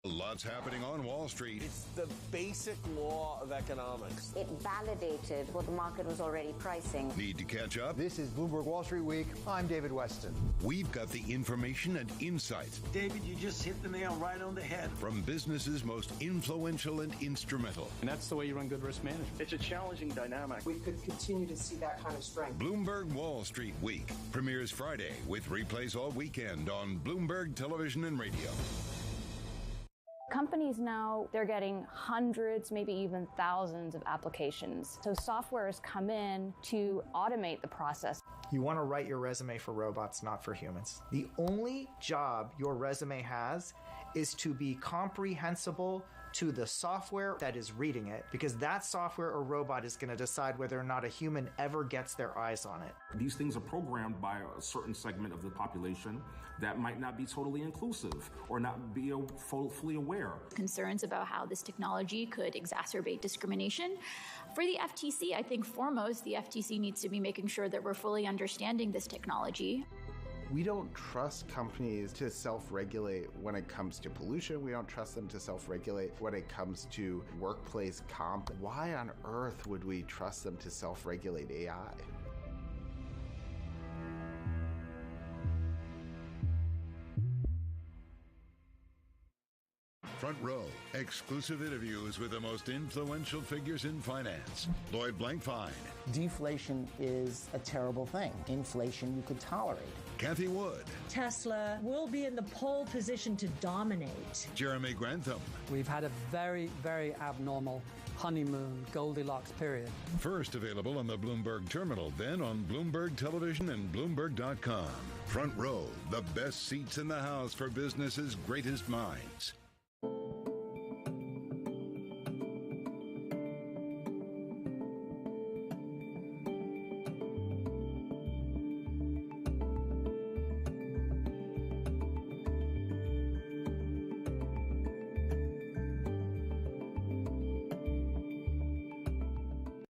Lots happening on Wall Street. It's the basic law of economics. It validated what the market was already pricing. Need to catch up? This is Bloomberg Wall Street Week. I'm David Weston. We've got the information and insight. David, you just hit the nail right on the head. From businesses most influential and instrumental. And that's the way you run good risk management. It's a challenging dynamic. We could continue to see that kind of strength. Bloomberg Wall Street Week premieres Friday with replays all weekend on Bloomberg Television and Radio. Companies now, they're getting hundreds, maybe even thousands of applications. So software has come in to automate the process. You want to write your resume for robots, not for humans. The only job your resume has is to be comprehensible to the software that is reading it, because that software or robot is going to decide whether or not a human ever gets their eyes on it. These things are programmed by a certain segment of the population that might not be totally inclusive or not be fully aware. Concerns about how this technology could exacerbate discrimination. For the FTC, I think foremost, the FTC needs to be making sure that we're fully understanding this technology. We don't trust companies to self-regulate when it comes to pollution. We don't trust them to self-regulate when it comes to workplace comp. Why on earth would we trust them to self-regulate AI? Front Row, exclusive interviews with the most influential figures in finance. Lloyd Blankfein. Deflation is a terrible thing. Inflation you could tolerate. Kathy Wood. Tesla will be in the pole position to dominate. Jeremy Grantham. We've had a very, very abnormal honeymoon Goldilocks period. First available on the Bloomberg Terminal, then on Bloomberg Television and Bloomberg.com. Front Row, the best seats in the house for business's greatest minds.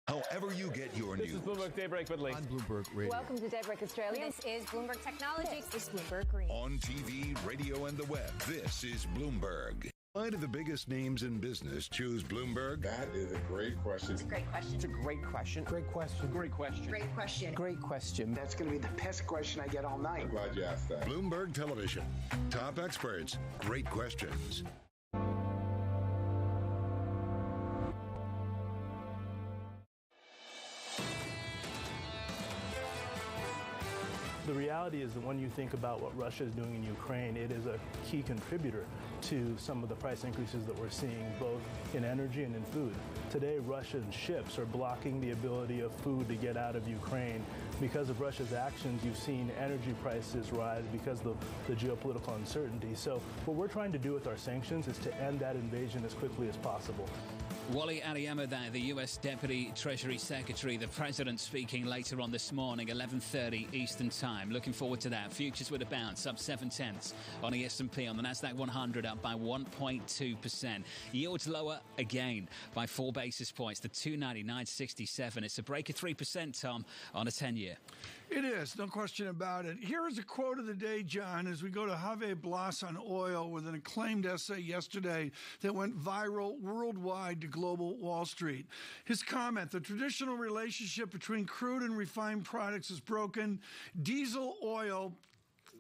However you get your news. This is Bloomberg Daybreak with Lee. On Bloomberg Radio. Welcome to Daybreak Australia. This is Bloomberg Technology. This is Bloomberg Green. On TV, radio, and the web, this is Bloomberg. Why do the biggest names in business choose Bloomberg? That is a great question. It's a great question. It's a great question. Great question. Great question. Great question. Great question. That's going to be the best question I get all night. I'm glad you asked that. Bloomberg Television. Top experts. Great questions. The reality is that when you think about what Russia is doing in Ukraine, it is a key contributor to some of the price increases that we're seeing both in energy and in food. Today, Russian ships are blocking the ability of food to get out of Ukraine. Because of Russia's actions, you've seen energy prices rise because of the geopolitical uncertainty. So what we're trying to do with our sanctions is to end that invasion as quickly as possible. Wally Adeyemo there, the US Deputy Treasury Secretary, the President speaking later on this morning, 11:30 Eastern Time. Looking forward to that. Futures with a bounce, up 0.7 on the S&P, on the Nasdaq 100 up by 1.2%. Yields lower again by 4 basis points to 299.67. It's a break of 3%, Tom, on a 10-year. It is, no question about it. Here is a quote of the day, John, as we go to Javier Blas on oil with an acclaimed essay yesterday that went viral worldwide to global Wall Street. His comment: the traditional relationship between crude and refined products is broken. Diesel oil,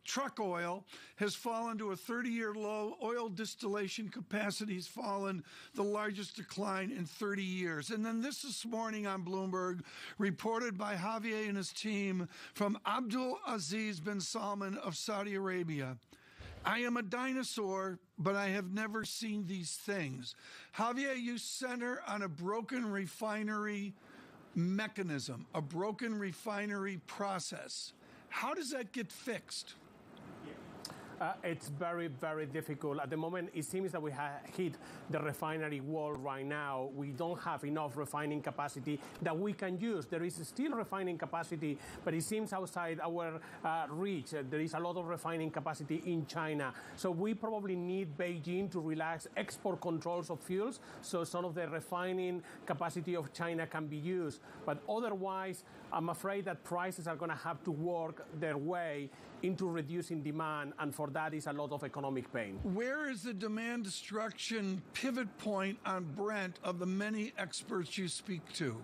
truck oil, has fallen to a 30-year low. Oil distillation capacity has fallen, the largest decline in 30 years. And then this morning on Bloomberg, reported by Javier and his team from Abdul Aziz bin Salman of Saudi Arabia. I am a dinosaur, but I have never seen these things. Javier, you center on a broken refinery mechanism, a broken refinery process. How does that get fixed? It's very, very difficult. At the moment, it seems that we have hit the refinery wall right now. We don't have enough refining capacity that we can use. There is still refining capacity, but it seems outside our reach. There is a lot of refining capacity in China. So we probably need Beijing to relax export controls of fuels so some of the refining capacity of China can be used. But otherwise, I'm afraid that prices are going to have to work their way into reducing demand, and for that is a lot of economic pain. Where is the demand destruction pivot point on Brent of the many experts you speak to?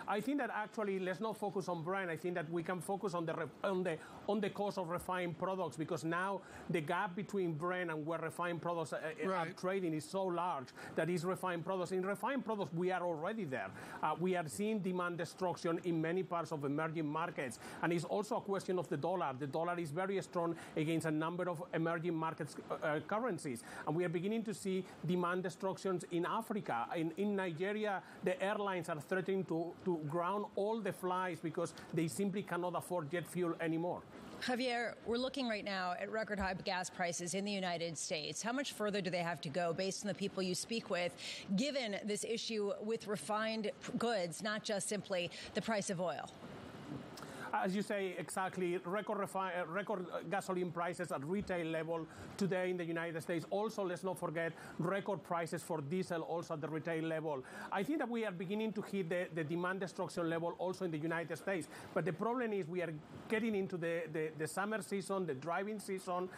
I think that actually let's not focus on Brent. I think that we can focus on the cost of refined products, because now the gap between Brent and where refined products are trading is so large that is refined products. In refined products, we are already there. We are seeing demand destruction in many parts of emerging markets, and it's also a question of the dollar. The dollar is very strong against a number of emerging markets currencies, and we are beginning to see demand destructions in Africa. In Nigeria, the airlines are threatening to ground all the flights because they simply cannot afford jet fuel anymore. Javier, we're looking right now at record high gas prices in the United States. How much further do they have to go based on the people you speak with, given this issue with refined goods, not just simply the price of oil? As you say, exactly, record gasoline prices at retail level today in the United States. Also, let's not forget record prices for diesel also at the retail level. I think that we are beginning to hit the demand destruction level also in the United States. But the problem is we are getting into the summer season, the driving season.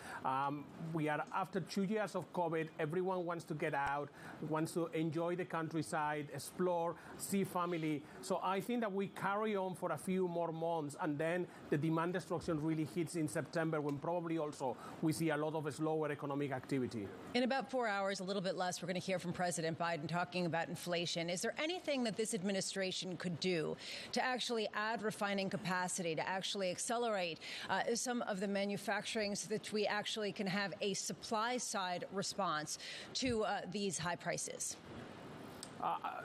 We are after 2 years of COVID. Everyone wants to get out, wants to enjoy the countryside, explore, see family. So I think that we carry on for a few more months, and then the demand destruction really hits in September, when probably also we see a lot of slower economic activity. In about 4 hours, a little bit less, we're going to hear from President Biden talking about inflation. Is there anything that this administration could do to actually add refining capacity, to actually accelerate some of the manufacturing so that we actually can have a supply side response to these high prices?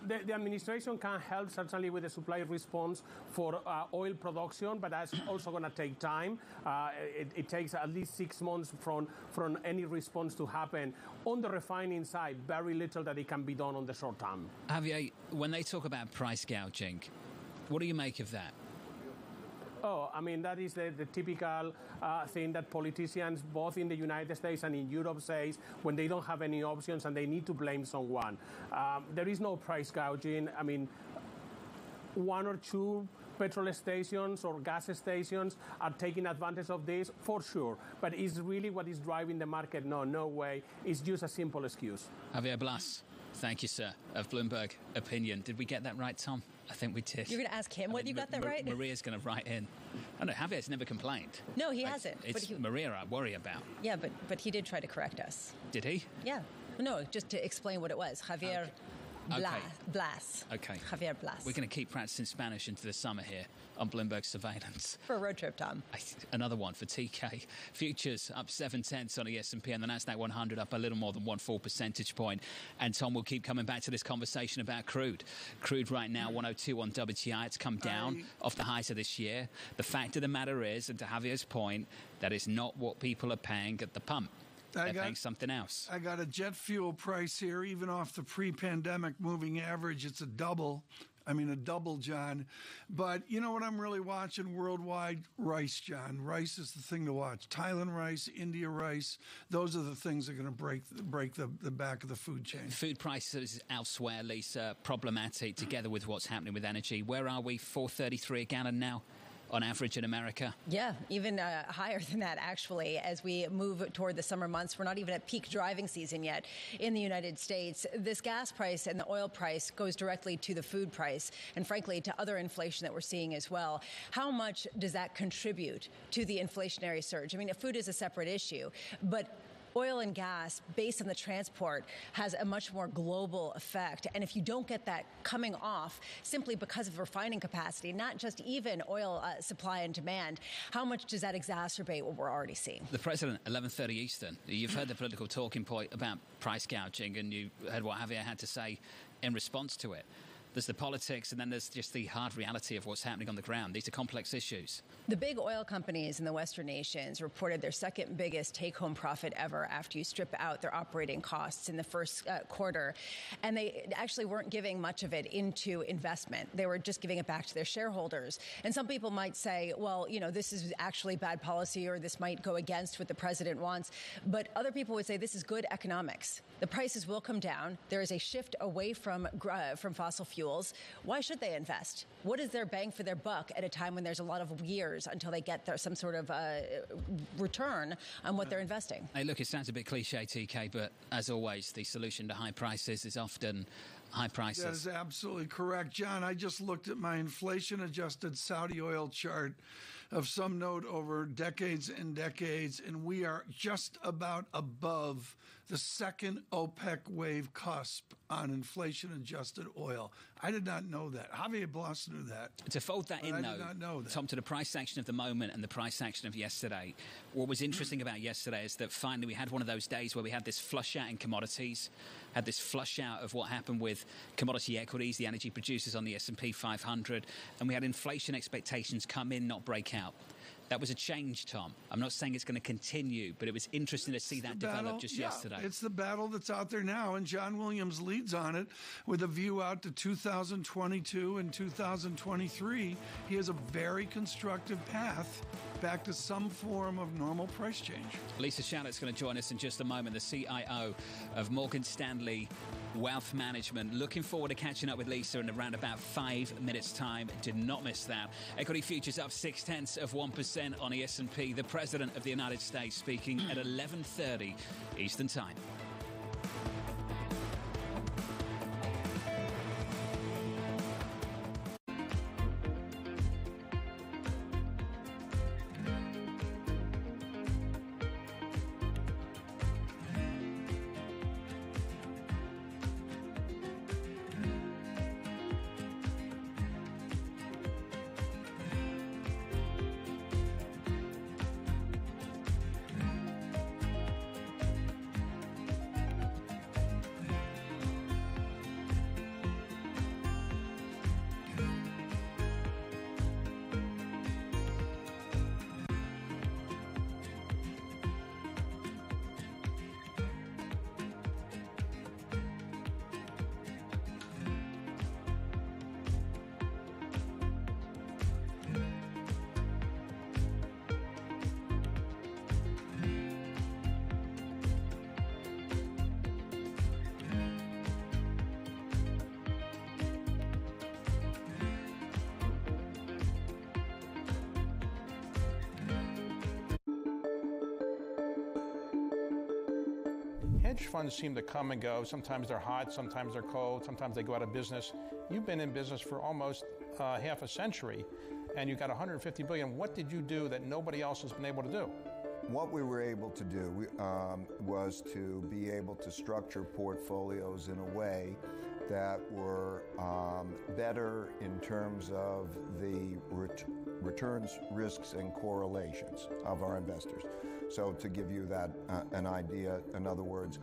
The administration can help certainly with the supply response for oil production, but that's also going to take time. It takes at least 6 months from any response to happen. On the refining side, very little that it can be done on the short term. Javier, when they talk about price gouging, what do you make of that? Oh, I mean, that is the typical thing that politicians, both in the United States and in Europe, say when they don't have any options and they need to blame someone. There is no price gouging. I mean, 1 or 2 petrol stations or gas stations are taking advantage of this, for sure. But is really what is driving the market? No way. It's just a simple excuse. Javier Blas, thank you, sir, of Bloomberg Opinion. Did we get that right, Tom? I think we did. You're going to ask him what you got that right? Maria's going to write in. I know, Javier's never complained. No, he hasn't. It's Maria I worry about. Yeah, but he did try to correct us. Did he? Yeah. No, just to explain what it was. Javier Blas. Okay. Javier Blas. We're going to keep practicing Spanish into the summer here on Bloomberg Surveillance. For a road trip, Tom. Another one for TK. Futures up 0.7 on the S&P and the Nasdaq 100 up a little more than 1 full percentage point. And Tom, we'll keep coming back to this conversation about crude. Crude right now, 102 on WTI. It's come down off the highs of this year. The fact of the matter is, and to Javier's point, that is not what people are paying at the pump. They're paying something else. I got a jet fuel price here, even off the pre-pandemic moving average. It's a double, John. But you know what I'm really watching worldwide? Rice, John. Rice is the thing to watch. Thailand rice, India rice. Those are the things that are going to break the back of the food chain. Food prices elsewhere, Lisa, problematic together with what's happening with energy. Where are we? $4.33 a gallon now? On average in America? Yeah, even higher than that, actually, as we move toward the summer months. We're not even at peak driving season yet in the United States. This gas price and the oil price goes directly to the food price and, frankly, to other inflation that we're seeing as well. How much does that contribute to the inflationary surge? I mean, food is a separate issue, but oil and gas, based on the transport, has a much more global effect. And if you don't get that coming off simply because of refining capacity, not just even oil supply and demand, how much does that exacerbate what we're already seeing? The president, 11:30 Eastern. You've heard the political talking point about price gouging, and you heard what Javier had to say in response to it. There's the politics, and then there's just the hard reality of what's happening on the ground. These are complex issues. The big oil companies in the Western nations reported their second biggest take-home profit ever after you strip out their operating costs in the first quarter. And they actually weren't giving much of it into investment. They were just giving it back to their shareholders. And some people might say, well, this is actually bad policy, or this might go against what the president wants. But other people would say this is good economics. The prices will come down. There is a shift away from fossil fuels. Why should they invest? What is their bang for their buck at a time when there's a lot of years until they get some sort of return on what they're investing? Hey, look, it sounds a bit cliche, TK, but as always, the solution to high prices is often high prices. That is absolutely correct. John, I just looked at my inflation-adjusted Saudi oil chart of some note over decades and decades, and we are just about above the second OPEC wave cusp on inflation-adjusted oil. I did not know that. Javier Blas knew that. To fold that in, though, I did not know that. Tom, to the price action of the moment and the price action of yesterday, what was interesting about yesterday is that finally we had one of those days where we had this flush out in commodities, had this flush out of what happened with commodity equities, the energy producers on the S&P 500, and we had inflation expectations come in, not break out. That was a change, Tom. I'm not saying it's going to continue, but it was interesting to see that develop just yesterday. It's the battle that's out there now, and John Williams leads on it with a view out to 2022 and 2023. He has a very constructive path back to some form of normal price change. Lisa Shallot's going to join us in just a moment, the CIO of Morgan Stanley Wealth Management. Looking forward to catching up with Lisa in around about 5 minutes' time. Do not miss that. Equity futures up 0.6% on the S&P. The President of the United States speaking at 11:30 Eastern Time. Hedge funds seem to come and go. Sometimes they're hot, sometimes they're cold, sometimes they go out of business. You've been in business for almost half a century, and you got $150 billion. What did you do that nobody else has been able to do? What we were able to do was to be able to structure portfolios in a way that were better in terms of the returns, risks, and correlations of our investors. So to give you that an idea, in other words,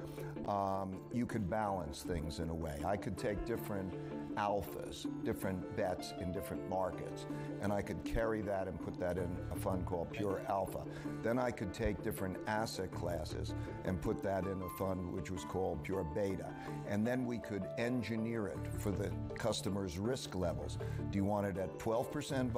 you could balance things in a way. I could take different alphas, different bets in different markets, and I could carry that and put that in a fund called Pure Alpha. Then I could take different asset classes and put that in a fund which was called Pure Beta. And then we could engineer it for the customer's risk levels. Do you want it at 12%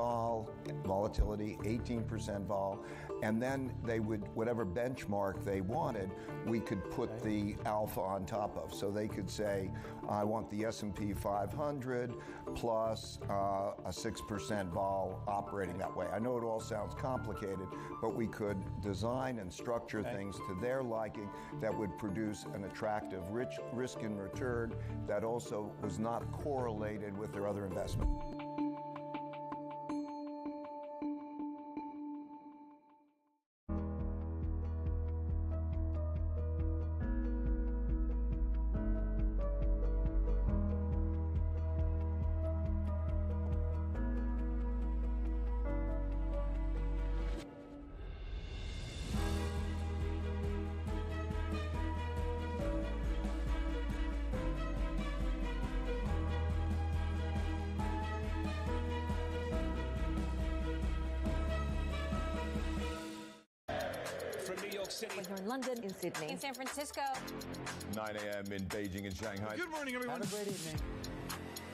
volatility, 18% vol? And then they would, whatever benchmark they wanted, we could put the alpha on top of. So they could say, I want the S&P 500 plus a 6% vol operating that way. I know it all sounds complicated, but we could design and structure things to their liking that would produce an attractive risk and return that also was not correlated with their other investment. Here in London, in Sydney, in San Francisco. 9 a.m. in Beijing and Shanghai. Good morning, everyone. Have a great evening.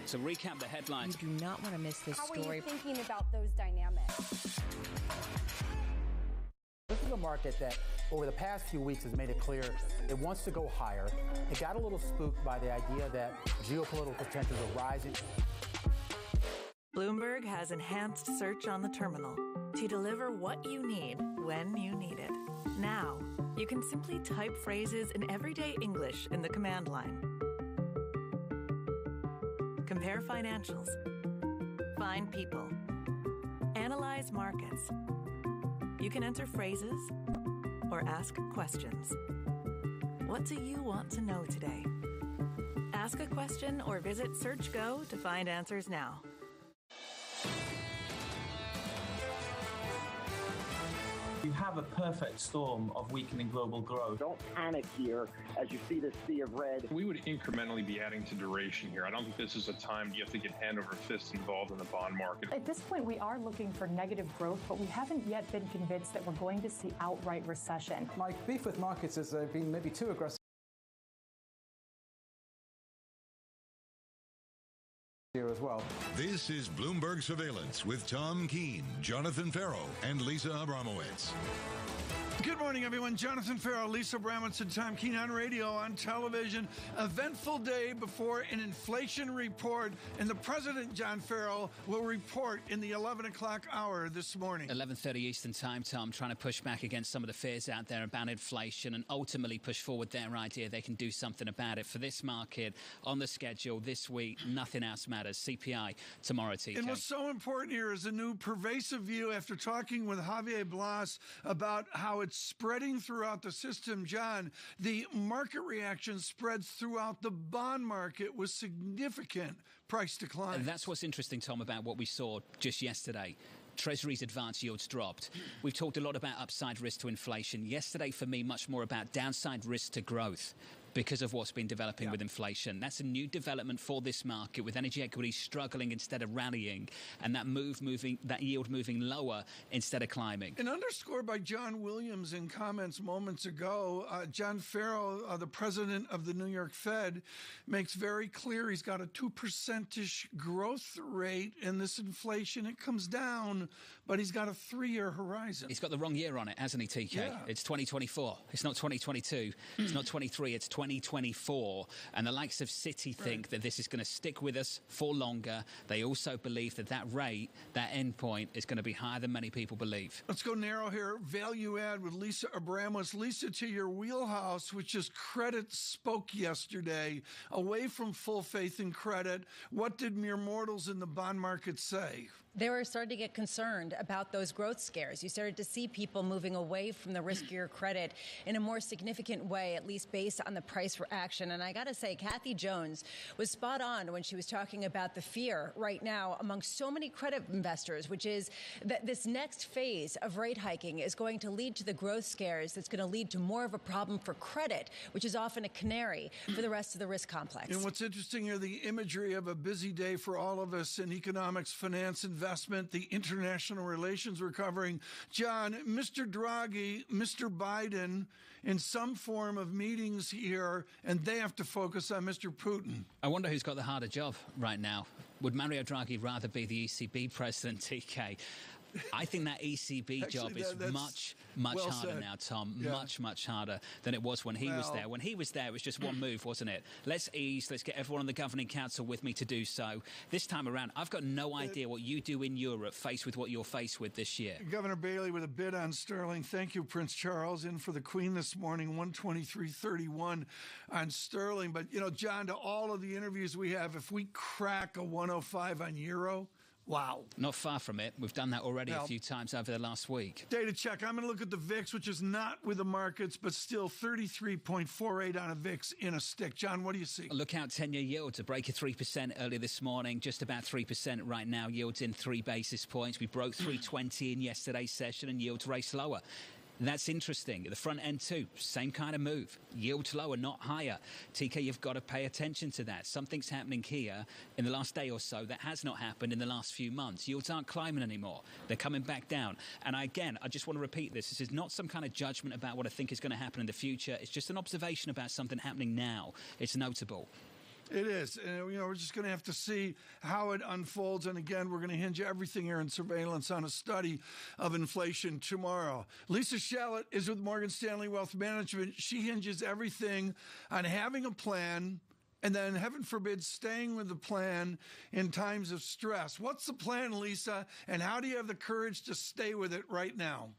To recap the headlines. You do not want to miss this story. How are you thinking about those dynamics? This is a market that over the past few weeks has made it clear it wants to go higher. It got a little spooked by the idea that geopolitical tensions are rising. Bloomberg has enhanced search on the terminal to deliver what you need when you need it. Now, you can simply type phrases in everyday English in the command line. Compare financials. Find people. Analyze markets. You can enter phrases or ask questions. What do you want to know today? Ask a question or visit SearchGo to find answers now. You have a perfect storm of weakening global growth. Don't panic here as you see this sea of red. We would incrementally be adding to duration here. I don't think this is a time you have to get hand over fist involved in the bond market. At this point, we are looking for negative growth, but we haven't yet been convinced that we're going to see outright recession. My beef with markets has been maybe too aggressive here as well. This is Bloomberg Surveillance with Tom Keene, Jonathan Farrow, and Lisa Abramowitz. Good morning, everyone. Jonathan Farrow, Lisa Abramowitz, and Tom Keene on radio, on television. Eventful day before an inflation report, and the president, John Farrow, will report in the 11 o'clock hour this morning. 11:30 Eastern Time, Tom, trying to push back against some of the fears out there about inflation and ultimately push forward their idea they can do something about it. For this market, on the schedule this week, nothing else matters. CPI tomorrow, TK. And what's so important here is a new pervasive view after talking with Javier Blas about how it's spreading throughout the system. John, the market reaction spreads throughout the bond market with significant price declines. And that's what's interesting, Tom, about what we saw just yesterday. Treasury's advance yields dropped. We've talked a lot about upside risk to inflation. Yesterday, for me, much more about downside risk to growth, because of what's been developing with inflation. That's a new development for this market, with energy equities struggling instead of rallying, and that yield moving lower instead of climbing. And underscored by John Williams in comments moments ago, John Farrow, the president of the New York Fed, makes very clear he's got a 2%-ish growth rate, and this inflation, it comes down, but he's got a 3-year horizon. He's got the wrong year on it, hasn't he, TK? Yeah. It's 2024. It's not 2022. It's not 23. It's 2024. And the likes of Citi think that this is going to stick with us for longer. They also believe that that rate, that end point, is going to be higher than many people believe. Let's go narrow here. Value add with Lisa Abramowitz. Lisa, to your wheelhouse, which is credit, spoke yesterday. Away from full faith in credit, what did mere mortals in the bond market say? they were starting to get concerned about those growth scares. You started to see people moving away from the riskier credit in a more significant way, at least based on the price for action. And I got to say, Kathy Jones was spot on when she was talking about the fear right now among so many credit investors, which is that this next phase of rate hiking is going to lead to the growth scares that's going to lead to more of a problem for credit, which is often a canary for the rest of the risk complex. And what's interesting here, the imagery of a busy day for all of us in economics, finance, investment, the international relations we're covering. John, Mr. Draghi, Mr. Biden in some form of meetings here, and they have to focus on Mr. Putin. I wonder who's got the harder job right now. Would Mario Draghi rather be the ECB president, TK? I think that ECB job is much harder now, Tom. Yeah. Much harder than it was when he was there. When he was there, it was just one move, wasn't it? Let's ease. Let's get everyone on the governing council with me to do so. This time around, I've got no idea what you do in Europe faced with what you're faced with this year. Governor Bailey with a bid on sterling. Thank you, Prince Charles. In for the Queen this morning, 123.31 on sterling. But, you know, John, to all of the interviews we have, if we crack a 105 on euro, wow. Not far from it. We've done that already a few times over the last week. Data check. I'm going to look at the VIX, which is not with the markets, but still 33.48 on a VIX in a stick. John, what do you see? Look out, 10-year yields. A break of 3% earlier this morning, just about 3% right now. Yields in 3 basis points. We broke 320 in yesterday's session and yields race lower. That's interesting. The front end too, same kind of move. Yields lower, not higher. TK, you've got to pay attention to that. Something's happening here in the last day or so that has not happened in the last few months. Yields aren't climbing anymore. They're coming back down. And I just want to repeat this. This is not some kind of judgment about what I think is going to happen in the future. It's just an observation about something happening now. It's notable. It is. And, you know, we're just going to have to see how it unfolds. And again, we're going to hinge everything here in surveillance on a study of inflation tomorrow. Lisa Shallett is with Morgan Stanley Wealth Management. She hinges everything on having a plan and then, heaven forbid, staying with the plan in times of stress. What's the plan, Lisa? And how do you have the courage to stay with it right now?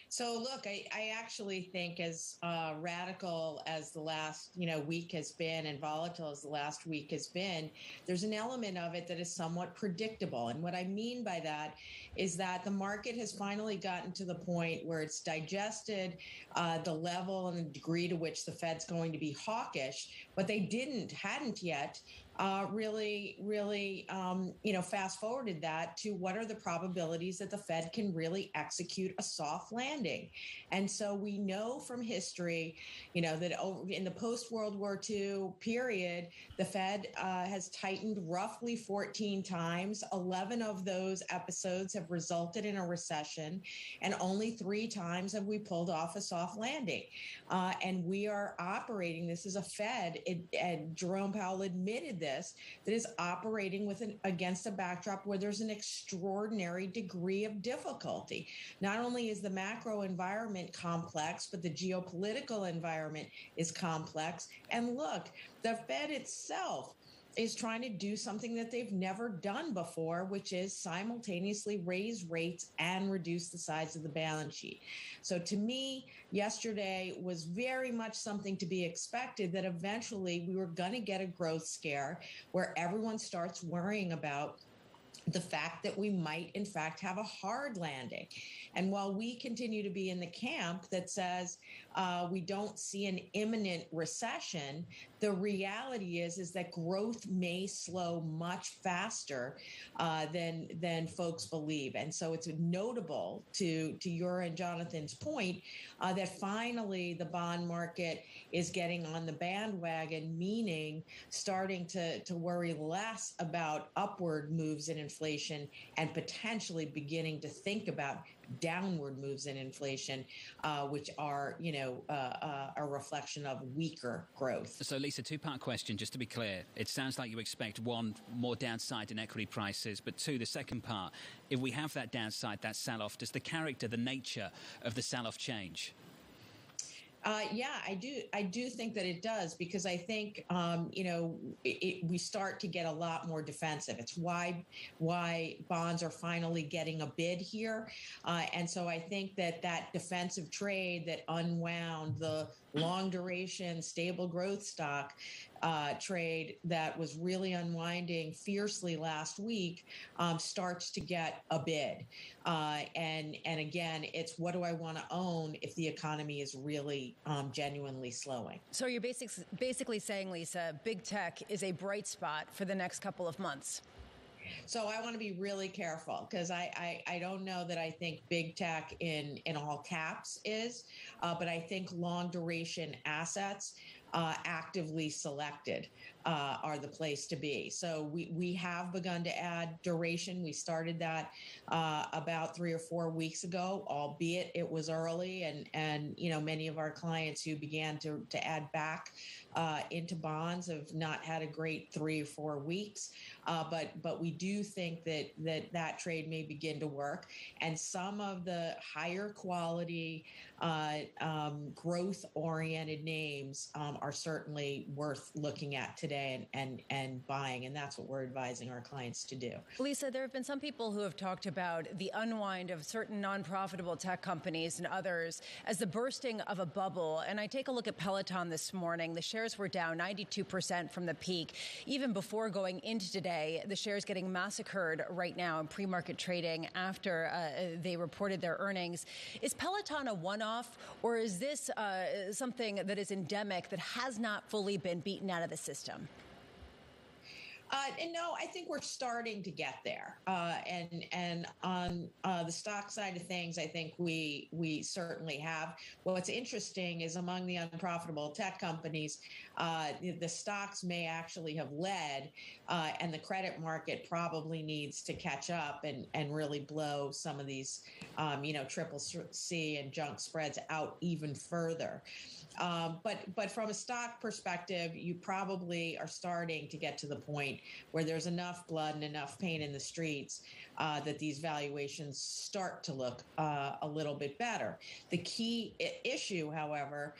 So, look, I actually think as radical as the last, week has been and volatile as the last week has been, there's an element of it that is somewhat predictable. And what I mean by that is that the market has finally gotten to the point where it's digested the level and the degree to which the Fed's going to be hawkish, but they hadn't yet really, fast forwarded that to what are the probabilities that the Fed can really execute a soft landing. And so we know from history, that in the post-World War II period, the Fed has tightened roughly 14 times. 11 of those episodes have resulted in a recession, and only 3 times have we pulled off a soft landing. And we are operating, this is a Fed, and Jerome Powell admitted this, that is operating against a backdrop where there's an extraordinary degree of difficulty. Not only is the macro environment complex, but the geopolitical environment is complex. And look, the Fed itself is trying to do something that they've never done before, which is simultaneously raise rates and reduce the size of the balance sheet. So to me, yesterday was very much something to be expected, that eventually we were going to get a growth scare where everyone starts worrying about the fact that we might, in fact, have a hard landing. And while we continue to be in the camp that says we don't see an imminent recession, the reality is that growth may slow much faster than folks believe. And so it's notable, to your and Jonathan's point, that finally the bond market is getting on the bandwagon, meaning starting to worry less about upward moves in inflation and potentially beginning to think about downward moves in inflation, which are, a reflection of weaker growth. So, Lisa, 2-part question, just to be clear. It sounds like you expect, 1, more downside in equity prices, but 2, the second part, if we have that downside, that sell-off, does the character, the nature of the sell-off change? Yeah, I do think that it does, because I think, we start to get a lot more defensive. It's why bonds are finally getting a bid here. And so I think that defensive trade that unwound the long duration, stable growth stock trade that was really unwinding fiercely last week starts to get a bid. And again, it's what do I want to own if the economy is really genuinely slowing? So you're basically saying, Lisa, big tech is a bright spot for the next couple of months. So I want to be really careful because I don't know that I think big tech in all caps is, but I think long duration assets actively selected are the place to be. So we have begun to add duration. We started that about 3 or 4 weeks ago, albeit it was early, and many of our clients who began to add back into bonds have not had a great 3 or 4 weeks. But we do think that trade may begin to work, and some of the higher quality growth oriented names are certainly worth looking at today and buying, and that's what we're advising our clients to do. Lisa, there have been some people who have talked about the unwind of certain non-profitable tech companies and others as the bursting of a bubble. And I take a look at Peloton this morning. The shares were down 92% from the peak. Even before going into today, the shares getting massacred right now in pre-market trading after they reported their earnings. Is Peloton a one-off, or is this something that is endemic that has not fully been beaten out of the system? And no, I think we're starting to get there. And on the stock side of things, I think we certainly have. What's interesting is among the unprofitable tech companies, the stocks may actually have led, and the credit market probably needs to catch up and really blow some of these, triple C and junk spreads out even further. But from a stock perspective, you probably are starting to get to the point where there's enough blood and enough pain in the streets that these valuations start to look a little bit better. The key issue, however,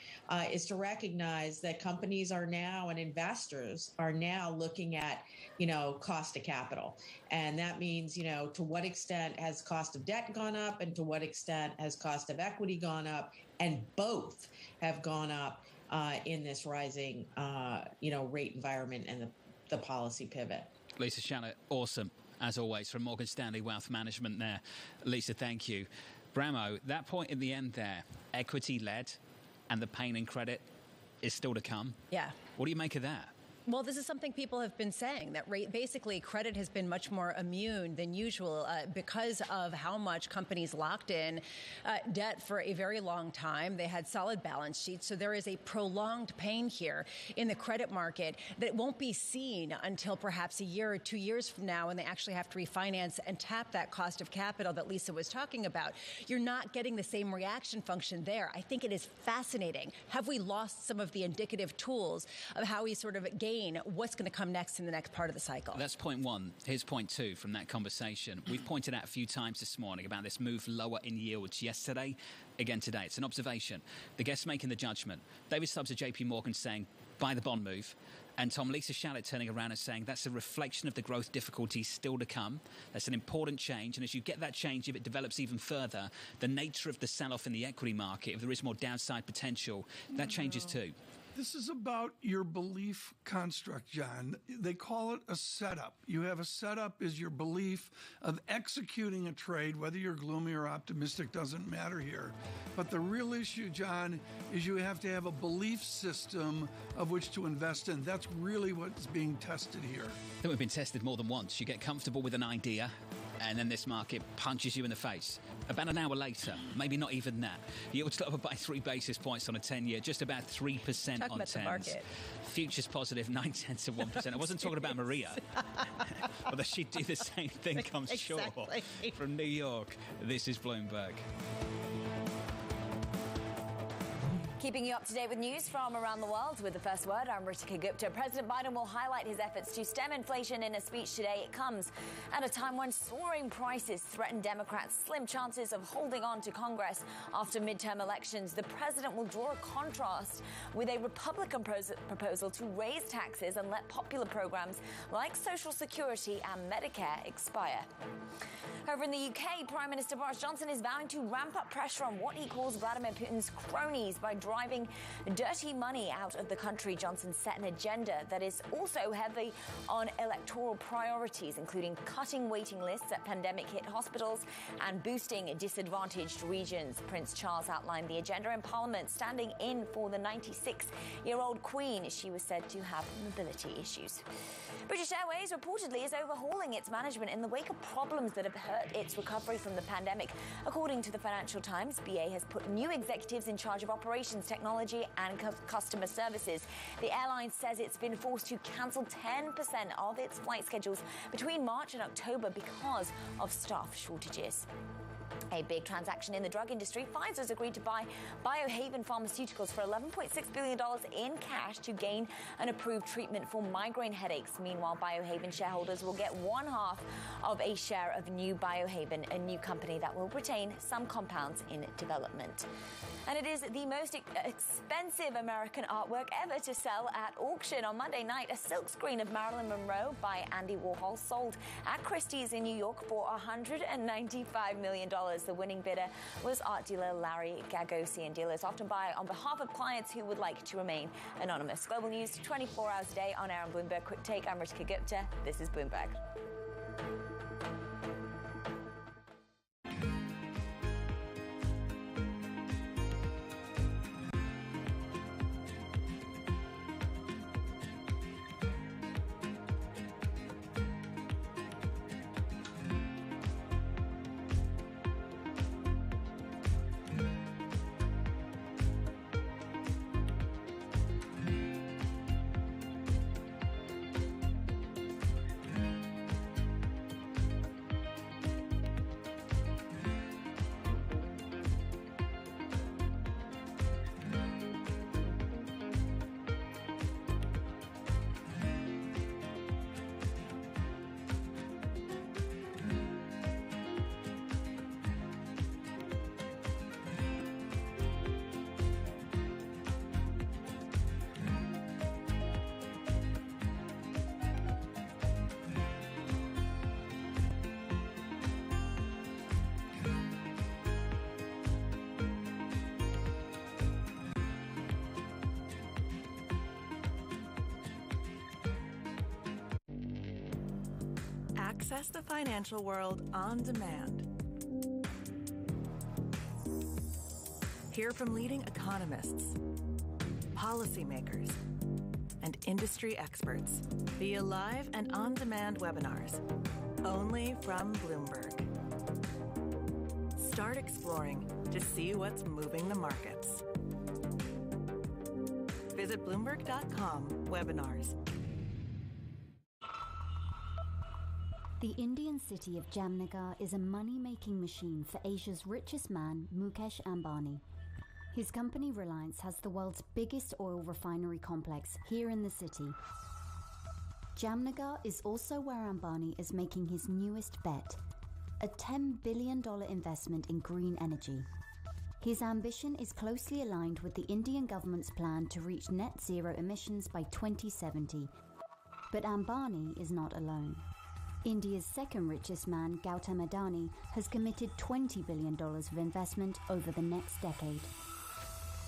is to recognize that companies are now and investors are now looking at, cost of capital. And that means, to what extent has cost of debt gone up and to what extent has cost of equity gone up, and both have gone up in this rising, rate environment and the policy pivot. Lisa Shallett, awesome, as always, from Morgan Stanley Wealth Management there. Lisa, thank you. Bramo, that point in the end there, equity-led, and the pain in credit is still to come. Yeah. What do you make of that? Well, this is something people have been saying, that basically credit has been much more immune than usual because of how much companies locked in debt for a very long time. They had solid balance sheets. So there is a prolonged pain here in the credit market that won't be seen until perhaps a year or 2 years from now when they actually have to refinance and tap that cost of capital that Lisa was talking about. You're not getting the same reaction function there. I think it is fascinating. Have we lost some of the indicative tools of how we sort of gain what's going to come next in the next part of the cycle? That's point one. Here's point two from that conversation. We've pointed out a few times this morning about this move lower in yields yesterday, again today. It's an observation. The guests making the judgment. David Stubbs of JP Morgan saying, buy the bond move. And Lisa Shallett turning around and saying that's a reflection of the growth difficulties still to come. That's an important change. And as you get that change, if it develops even further, the nature of the sell-off in the equity market, if there is more downside potential, that changes too. This is about your belief construct, John. They call it a setup. You have a setup is your belief of executing a trade, whether you're gloomy or optimistic doesn't matter here. But the real issue, John, is you have to have a belief system of which to invest in. That's really what's being tested here. I think we've been tested more than once. You get comfortable with an idea, and then this market punches you in the face. About an hour later, maybe not even that, yields up by 3 basis points on a 10-year, just about 3% Talk on about 10s. the market. Futures positive 0.9 of 1%. I wasn't talking about Maria, although she'd do the same thing, I'm sure. From New York, this is Bloomberg. Keeping you up to date with news from around the world with the first word, I'm Ritika Gupta. President Biden will highlight his efforts to stem inflation in a speech today. It comes at a time when soaring prices threaten Democrats' slim chances of holding on to Congress after midterm elections. The president will draw a contrast with a Republican proposal to raise taxes and let popular programs like Social Security and Medicare expire. Over in the UK, Prime Minister Boris Johnson is vowing to ramp up pressure on what he calls Vladimir Putin's cronies by driving dirty money out of the country, Johnson set an agenda that is also heavy on electoral priorities, including cutting waiting lists at pandemic-hit hospitals and boosting disadvantaged regions. Prince Charles outlined the agenda in Parliament, standing in for the 96-year-old Queen. She was said to have mobility issues. British Airways reportedly is overhauling its management in the wake of problems that have hurt its recovery from the pandemic. According to the Financial Times, BA has put new executives in charge of operations, technology and customer services. The airline says it's been forced to cancel 10% of its flight schedules between March and October because of staff shortages. A big transaction in the drug industry. Pfizer's agreed to buy Biohaven Pharmaceuticals for $11.6 billion in cash to gain an approved treatment for migraine headaches. Meanwhile, Biohaven shareholders will get 1/2 of a share of New Biohaven, a new company that will retain some compounds in development. And it is the most expensive American artwork ever to sell at auction. On Monday night, a silkscreen of Marilyn Monroe by Andy Warhol sold at Christie's in New York for $195 million. The winning bidder was art dealer Larry Gagosi, and dealers often buy on behalf of clients who would like to remain anonymous. Global news 24 hours a day on air on Bloomberg. Quick take, I'm Ritika Gupta. This is Bloomberg. Access the financial world on demand. Hear from leading economists, policymakers, and industry experts via live and on-demand webinars, only from Bloomberg. Start exploring to see what's moving the markets. Visit Bloomberg.com/webinars. The Indian city of Jamnagar is a money-making machine for Asia's richest man, Mukesh Ambani. His company Reliance has the world's biggest oil refinery complex here in the city. Jamnagar is also where Ambani is making his newest bet, a $10 billion investment in green energy. His ambition is closely aligned with the Indian government's plan to reach net zero emissions by 2070. But Ambani is not alone. India's second richest man, Gautam Adani, has committed $20 billion of investment over the next decade.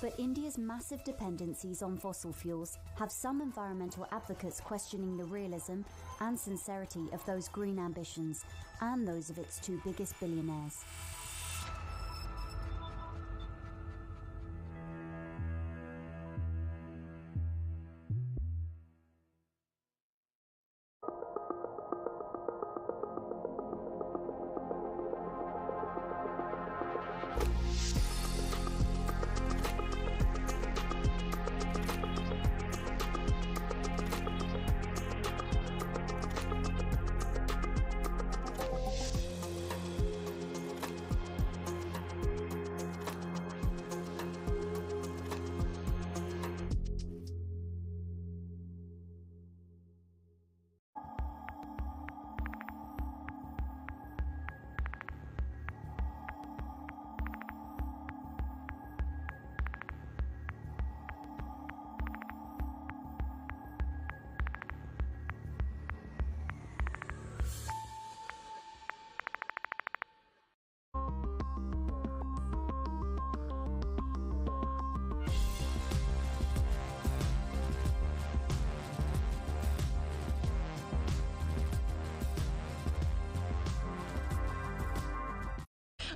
But India's massive dependencies on fossil fuels have some environmental advocates questioning the realism and sincerity of those green ambitions and those of its two biggest billionaires.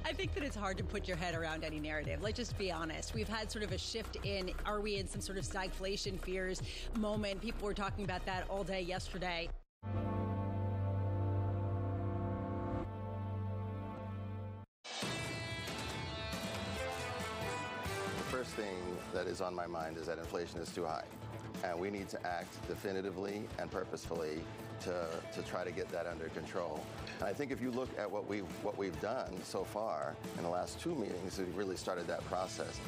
I think that it's hard to put your head around any narrative. Let's just be honest. We've had sort of a shift in, are we in some sort of stagflation fears moment? People were talking about that all day yesterday. The first thing that is on my mind is that inflation is too high. And we need to act definitively and purposefully to try to get that under control. And I think if you look at what we've done so far in the last two meetings, we've really started that process.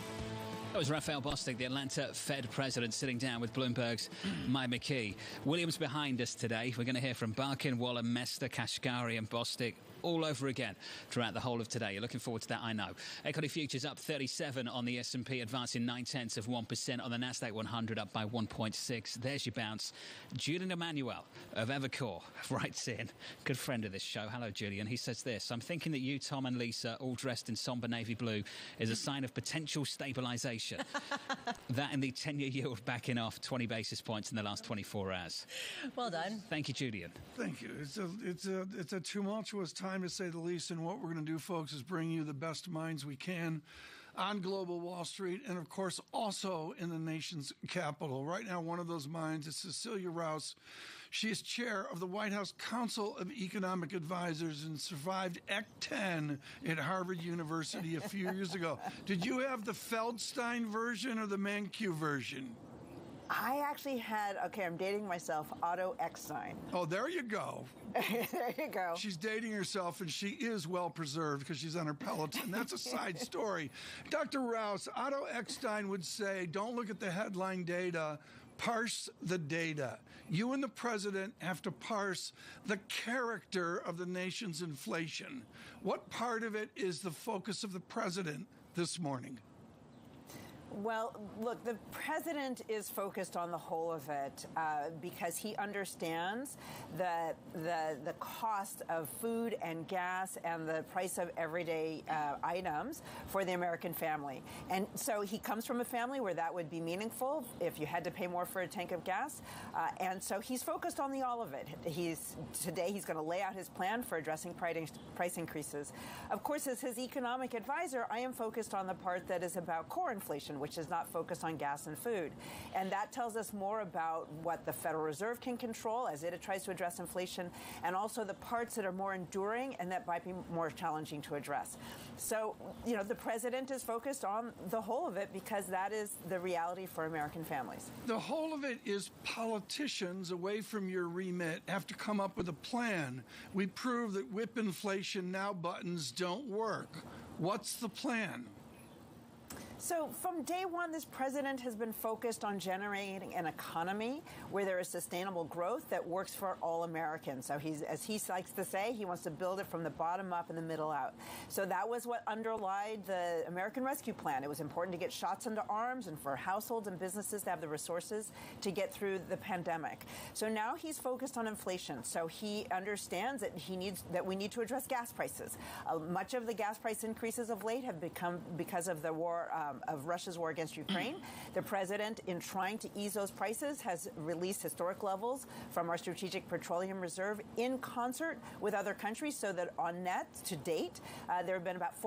That was Raphael Bostic, the Atlanta Fed president, sitting down with Bloomberg's Mike McKee. Williams behind us today. We're going to hear from Barkin, Waller, Mester, Kashkari and Bostic all over again throughout the whole of today. You're looking forward to that, I know. Equity futures up 37 on the S&P, advancing 0.9% on the Nasdaq 100, up by 1.6. There's your bounce. Julian Emanuel of Evercore writes in, good friend of this show. Hello, Julian. He says this: I'm thinking that you, Tom and Lisa, all dressed in somber navy blue, is a sign of potential stabilization. That and the 10-year yield backing off 20 basis points in the last 24 hours. Well done. Thank you, Julian. Thank you. It's a tumultuous time, to say the least, and what we're going to do, folks, is bring you the best minds we can on global Wall Street and, of course, also in the nation's capital. Right now, one of those minds is Cecilia Rouse. She is chair of the White House Council of Economic Advisors and survived EC10 at Harvard University a few years ago. Did you have the Feldstein version or the Mankiw version? I actually had, okay, I'm dating myself, Otto Eckstein. Oh, there you go. There you go. She's dating herself, and she is well preserved because she's on her Peloton. That's a side story. Dr. Rouse, Otto Eckstein would say, don't look at the headline data, parse the data. You and the president have to parse the character of the nation's inflation. What part of it is the focus of the president this morning? Well, look, the president is focused on the whole of it because he understands the cost of food and gas and the price of everyday items for the American family. And so he comes from a family where that would be meaningful if you had to pay more for a tank of gas. And so he's focused on the all of it. Today he's going to lay out his plan for addressing price increases. Of course, as his economic advisor, I am focused on the part that is about core inflation, which is not focused on gas and food. And that tells us more about what the Federal Reserve can control as it tries to address inflation, and also the parts that are more enduring and that might be more challenging to address. So, you know, the president is focused on the whole of it because that is the reality for American families. The whole of it is politicians away from your remit have to come up with a plan. We prove that whip inflation now buttons don't work. What's the plan? So from day one, this president has been focused on generating an economy where there is sustainable growth that works for all Americans. So as he likes to say, he wants to build it from the bottom up and the middle out. So that was what underlied the American Rescue Plan. It was important to get shots into arms and for households and businesses to have the resources to get through the pandemic. So now he's focused on inflation. So he understands that we need to address gas prices. Much of the gas price increases of late have become because of the war of Russia's war against Ukraine. The president, in trying to ease those prices, has released historic levels from our Strategic Petroleum Reserve in concert with other countries, so that on net to date, there have been about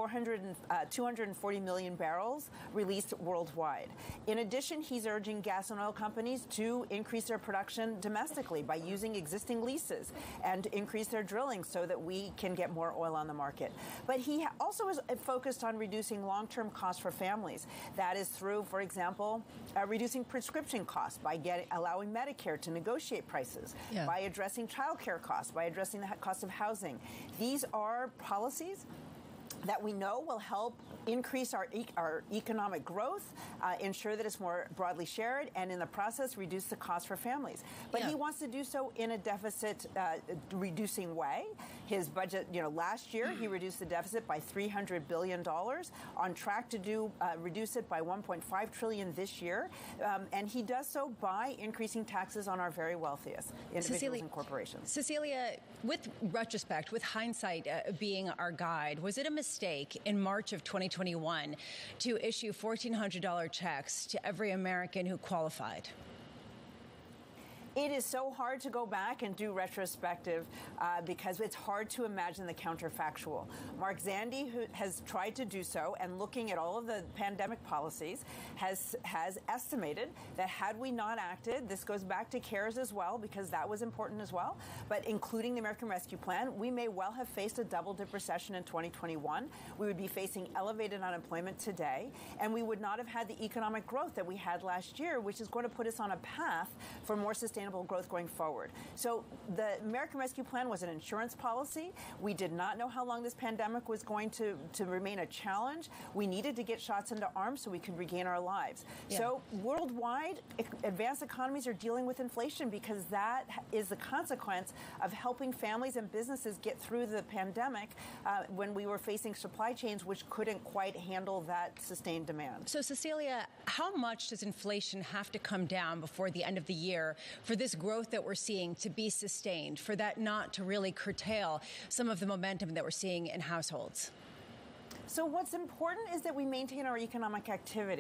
240 million barrels released worldwide. In addition, he's urging gas and oil companies to increase their production domestically by using existing leases and increase their drilling so that we can get more oil on the market. But he also is focused on reducing long-term costs for families. That is through, for example, reducing prescription costs by allowing Medicare to negotiate prices, by addressing child care costs, by addressing the cost of housing. These are policies that we know will help increase our economic growth, ensure that it's more broadly shared, and in the process reduce the cost for families. But he wants to do so in a deficit reducing way. His budget, last year he reduced the deficit by $300 billion, on track to reduce it by $1.5 trillion this year. And he does so by increasing taxes on our very wealthiest individuals and corporations. Cecilia, with retrospect, with hindsight being our guide, was it a mistake in March of 2021 to issue $1,400 checks to every American who qualified? It is so hard to go back and do retrospective because it's hard to imagine the counterfactual. Mark Zandi, who has tried to do so and looking at all of the pandemic policies, has estimated that had we not acted, this goes back to CARES as well because that was important as well, but including the American Rescue Plan, we may well have faced a double-dip recession in 2021. We would be facing elevated unemployment today, and we would not have had the economic growth that we had last year, which is going to put us on a path for more sustainable growth going forward. So the American Rescue Plan was an insurance policy. We did not know how long this pandemic was going to remain a challenge. We needed to get shots into arms so we could regain our lives. Yeah. So worldwide, advanced economies are dealing with inflation because that is the consequence of helping families and businesses get through the pandemic when we were facing supply chains which couldn't quite handle that sustained demand. So Cecilia, how much does inflation have to come down before the end of the year for this growth that we're seeing to be sustained, for that not to really curtail some of the momentum that we're seeing in households? So what's important is that we maintain our economic activity.